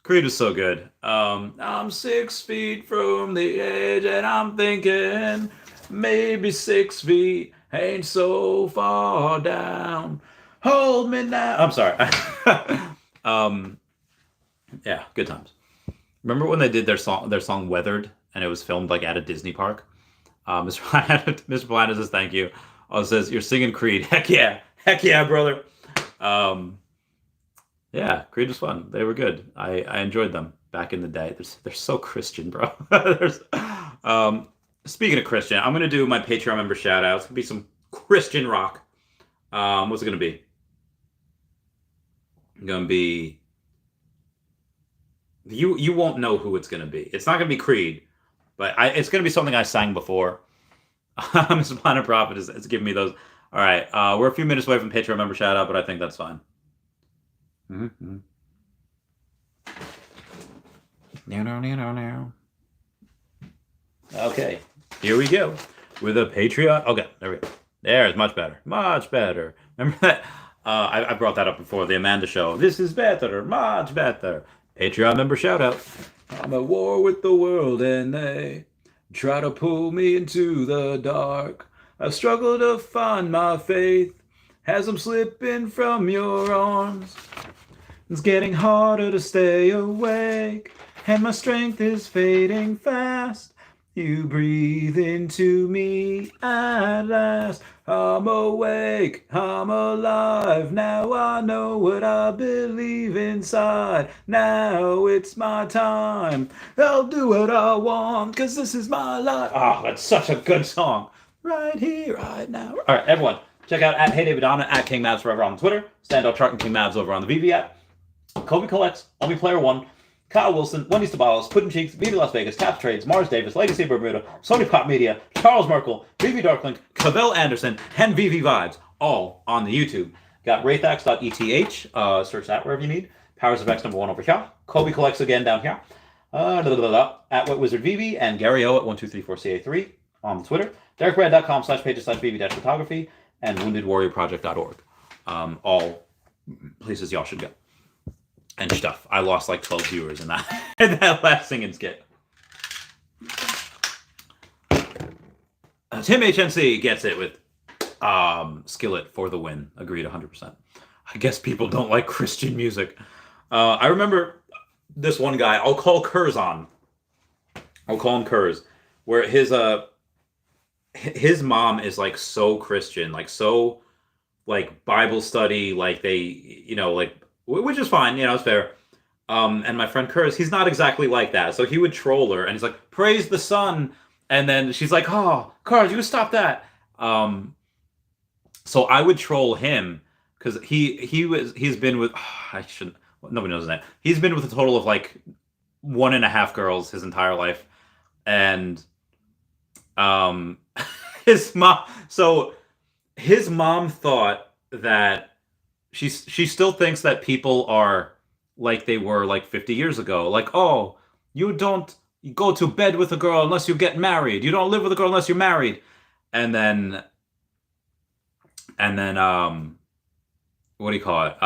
Creed is so good. I'm 6 feet from the edge and I'm thinking maybe 6 feet ain't so far down. Hold me now. I'm sorry. Yeah, good times. Remember when they did their song "Weathered" and it was filmed like at a Disney park? Mr. Planet says thank you. Also says you're singing Creed. Heck yeah, brother. Yeah, Creed was fun. They were good. I enjoyed them back in the day. They're so Christian, bro. Speaking of Christian, I'm gonna do my Patreon member shout outs. It's gonna be some Christian rock. What's it gonna be? Gonna be you won't know who it's gonna be. It's not gonna be Creed, but it's gonna be something I sang before. Mr. Planet Prophet is giving me those. All right, we're a few minutes away from Patreon member shout out, but I think that's fine. Mm-hmm. Okay, here we go with a Patreon. Okay, there we go. There's much better. Much better. Remember that? I brought that up before, the Amanda show. This is better. Much better. Patreon member shout out. I'm at war with the world and they try to pull me into the dark. I struggle to find my faith as I'm slipping from your arms. It's getting harder to stay awake and my strength is fading fast. You breathe into me at last. I'm awake, I'm alive. Now I know what I believe inside. Now it's my time. I'll do what I want, cause this is my life. Oh, that's such a good song. Right here, right now. All right, everyone, check out at Hey David Donna, at King Mavs Forever on Twitter. Standout Chart and King Mavs over on the Veve app. Kobe Collects, OMI Player 1. Kyle Willson, Wendy Stibalis, Puddin' Cheeks, Veve Las Vegas, Caps Trades, Mars Davis, Legacy Bermuda, Sony Pop Media, Charles Merkel, Veve Darklink, Cavell Anderson, and Veve Vibes, all on the YouTube. Got Wraithax.eth, search that wherever you need. Powers of X #1 over here. Kobe Collects again down here. At Wet Wizard Veve and Gary O at 1234CA3 on the Twitter. DerekBrad.com/pages/Veve-photography and WoundedWarriorProject.org. All places y'all should go. And stuff. I lost like 12 viewers in that in that last singing skit. Tim HNC gets it with Skillet for the win. Agreed 100%. I guess people don't like Christian music. I remember this one guy. I'll call him Kurz. Where his mom is like so Christian, like so like Bible study, like they, like. Which is fine, it's fair. And my friend Kurz, he's not exactly like that. So he would troll her, and he's like, "Praise the sun," and then she's like, "Oh, Kurz, you stop that." So I would troll him because he's been with nobody knows his name. He's been with a total of like 1.5 girls his entire life, and his mom. So his mom thought that. She still thinks that people are like they were like 50 years ago. Like, oh, you don't go to bed with a girl unless you get married. You don't live with a girl unless you're married. And then what do you call it?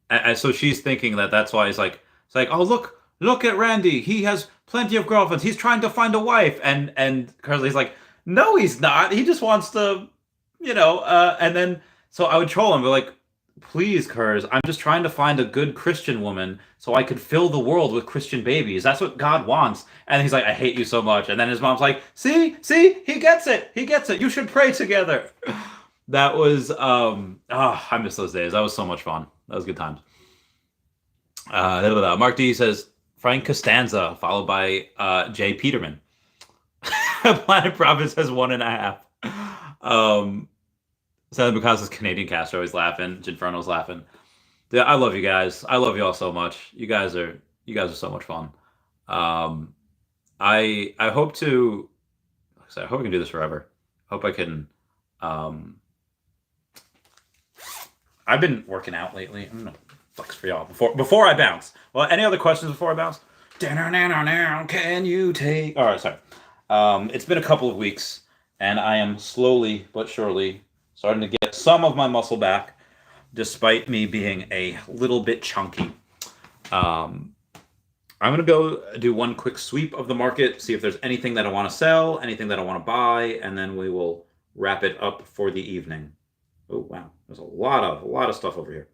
And so she's thinking that's why it's like, oh, look at Randy. He has plenty of girlfriends. He's trying to find a wife. And Curly's like, no, he's not. He just wants to, and then. So I would troll him, but like, please, Kurz, I'm just trying to find a good Christian woman so I could fill the world with Christian babies. That's what God wants. And he's like, I hate you so much. And then his mom's like, see, he gets it. He gets it. You should pray together. That was, I miss those days. That was so much fun. That was good times. Mark D says, Frank Costanza, followed by Jay Peterman. Planet Profit says 1.5. So because it's Canadian Castro, he's laughing. Ginferno's laughing. Yeah, I love you guys. I love you all so much. You guys are so much fun. Um, I hope to. Like I said, I hope I can do this forever. Hope I can. Um, I've been working out lately. I'm gonna flex for y'all before I bounce. Well, any other questions before I bounce? Can you take? All right, sorry. It's been a couple of weeks, and I am slowly but surely starting to get some of my muscle back, despite me being a little bit chunky. Um, I'm gonna go do one quick sweep of the market, see if there's anything that I want to sell, anything that I want to buy, and then we will wrap it up for the evening. Oh wow, there's a lot of stuff over here.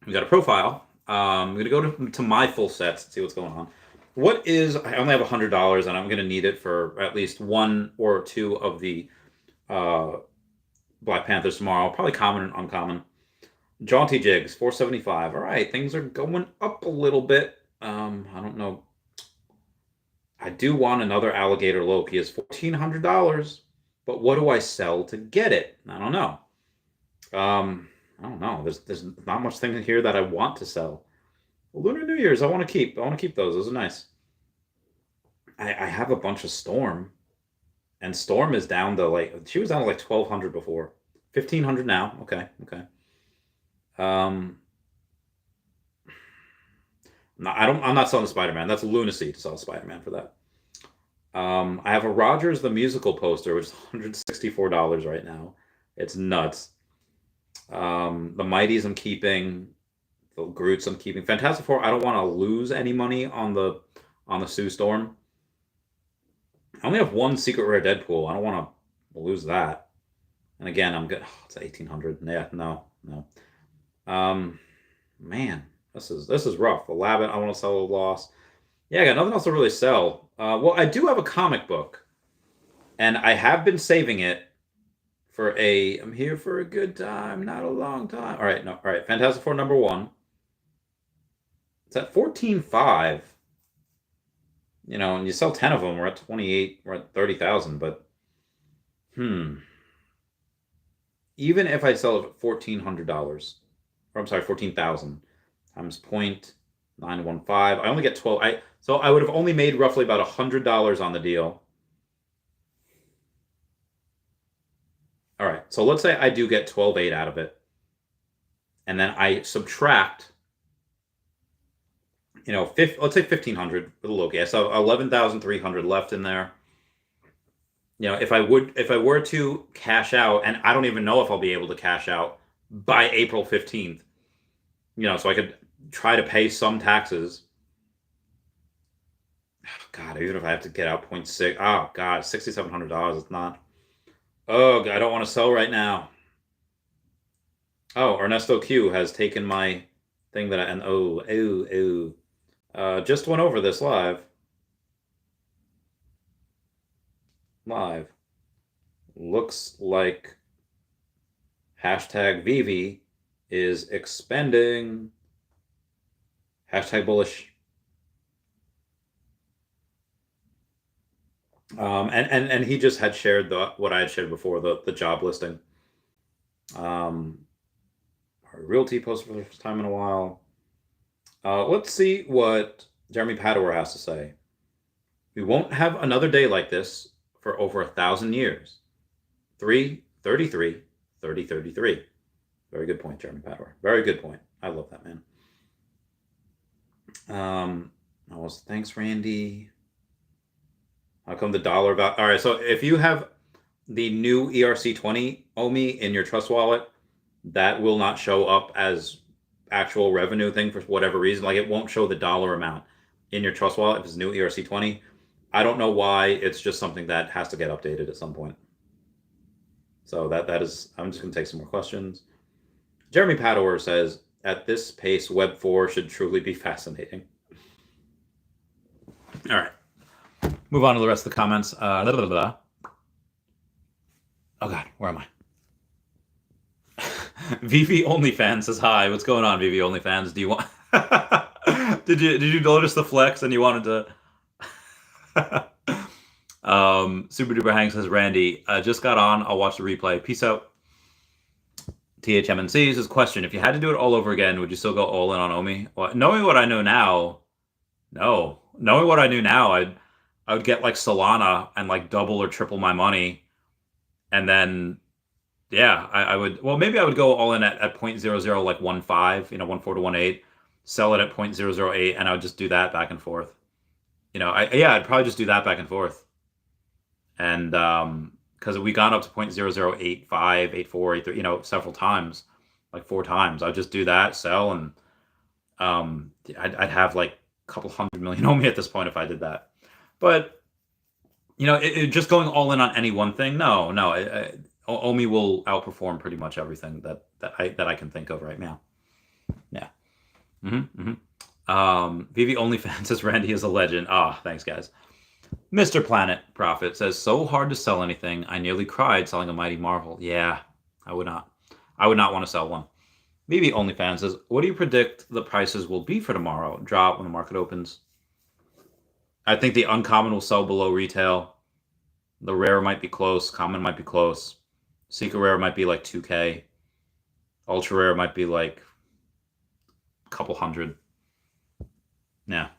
We got a profile. I'm gonna go to my full sets and see what's going on. What is? I only have $100, and I'm gonna need it for at least one or two of the uh, Black Panthers tomorrow. Probably common and uncommon. Jaunty Jigs, 475. All right, things are going up a little bit. I don't know. I do want another alligator Loki. It's $1,400, but what do I sell to get it? I don't know. I don't know. There's not much thing here that I want to sell. Lunar New Year's, I want to keep. I want to keep those. Those are nice. I have a bunch of Storm, and Storm is down to she was down to 1,200 before, 1,500 now. Okay, okay. Um, no, I'm not selling Spider-Man. That's lunacy to sell Spider-Man for that. I have a Rogers the Musical poster, which is $164 right now. It's nuts. The Mighties I'm keeping. The Groots I'm keeping. Fantastic Four, I don't want to lose any money on the Sue Storm. I only have one secret rare Deadpool. I don't want to lose that. And again, I'm good. Oh, it's 1,800. Yeah, no. Man, this is rough. Aladdin, I want to sell a loss. Yeah, I got nothing else to really sell. Well, I do have a comic book, and I have been saving it for I'm here for a good time, not a long time. All right, no, all right. Fantastic Four #1. It's at 14.5. And you sell 10 of them, we're at 28, we're at 30,000, but even if I sell it at $1,400, or I'm sorry, 14,000 times 0.915, I only get 12. So I would have only made roughly about $100 on the deal. All right, so let's say I do get 12.8 out of it, and then I subtract, let's say 1,500 for the Loki. I still have 11,300 left in there. If I were to cash out, and I don't even know if I'll be able to cash out by April 15th, so I could try to pay some taxes. Oh, God, even if I have to get out 0.6, oh God, $6,700. It's not. Oh, God, I don't want to sell right now. Oh, Ernesto Q has taken my thing just went over this live. Looks like #Veve is expending. #Bullish. And he just had shared what I had shared before, the job listing. Our Realty post for the first time in a while. Let's see what Jeremy Padower has to say. We won't have another day like this for over 1,000 years. 333, 3033. Very good point, Jeremy Padower. Very good point. I love that, man. Thanks, Randy. How come the dollar about? All right, so if you have the new ERC20 OMI in your trust wallet, that will not show up as actual revenue thing for whatever reason. It won't show the dollar amount in your trust wallet if it's new ERC20. I don't know why. It's just something that has to get updated at some point. So that is. I'm just going to take some more questions. Jeremy Padower says, at this pace, Web 4 should truly be fascinating. All right. Move on to the rest of the comments. Oh, God, where am I? Veve OnlyFans says hi. What's going on, Veve OnlyFans? Do you want? Did you notice the flex and you wanted to? Super Duper Hank says, Randy, just got on. I'll watch the replay. Peace out. THMNC says, question, if you had to do it all over again, would you still go all in on OMI? Well, knowing what I know now, no. Knowing what I knew now, I would get like Solana and like double or triple my money. And then, yeah, I would, well, maybe I would go all in at 0.00, like 1.5, 1.4 to 1.8, sell it at 0.008, and I would just do that back and forth. I'd probably just do that back and forth. And, because we got up to 0.0085, 84, 83, several times, like 4 times. I'd just do that, sell, and I'd have like a couple hundred million OMI at this point if I did that. But just going all in on any one thing, no, OMI will outperform pretty much everything that I can think of right now. Yeah. Veve OnlyFans says Randy is a legend. Thanks guys. Mr. Planet Prophet says, so hard to sell anything. I nearly cried selling a Mighty Marvel. Yeah, I would not want to sell one. Maybe OnlyFans says, what do you predict the prices will be for tomorrow? Drop when the market opens. I think the uncommon will sell below retail. The rare might be close. Common might be close. Secret rare might be like 2K. Ultra rare might be like a couple hundred. Yeah.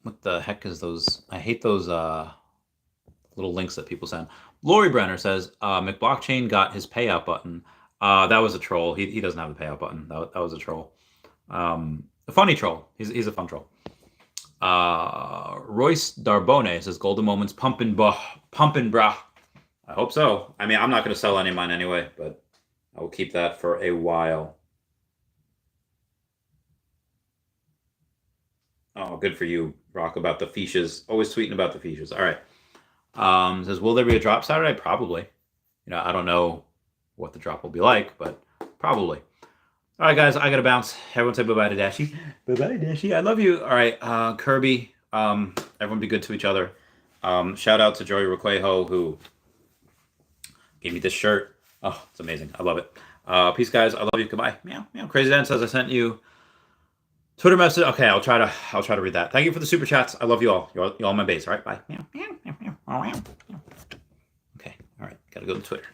What the heck is those? I hate those little links that people send. Lori Brenner says, McBlockchain got his payout button. That was a troll. He doesn't have a payout button. That was a troll. A funny troll. He's a fun troll. Royce Darbone says, golden moments pumping brah. I hope so. I mean, I'm not going to sell any of mine anyway, but I will keep that for a while. Oh, good for you, Rock, about the fiches. Always tweeting about the fiches. All right. Says, will there be a drop Saturday? Probably. I don't know what the drop will be like, but probably. All right, guys, I got to bounce. Everyone say bye-bye to Dashy. Bye-bye, Dashy. I love you. All right, Kirby, everyone be good to each other. Shout out to Joey Requejo, who gave me this shirt. Oh, it's amazing. I love it. Peace, guys. I love you. Goodbye. Meow, meow. Crazy Dan says I sent you Twitter message. Okay, I'll try to read that. Thank you for the super chats. I love you all. You're all my base. All right, bye. Meow, meow, meow, meow. Okay, all right. Got to go to Twitter.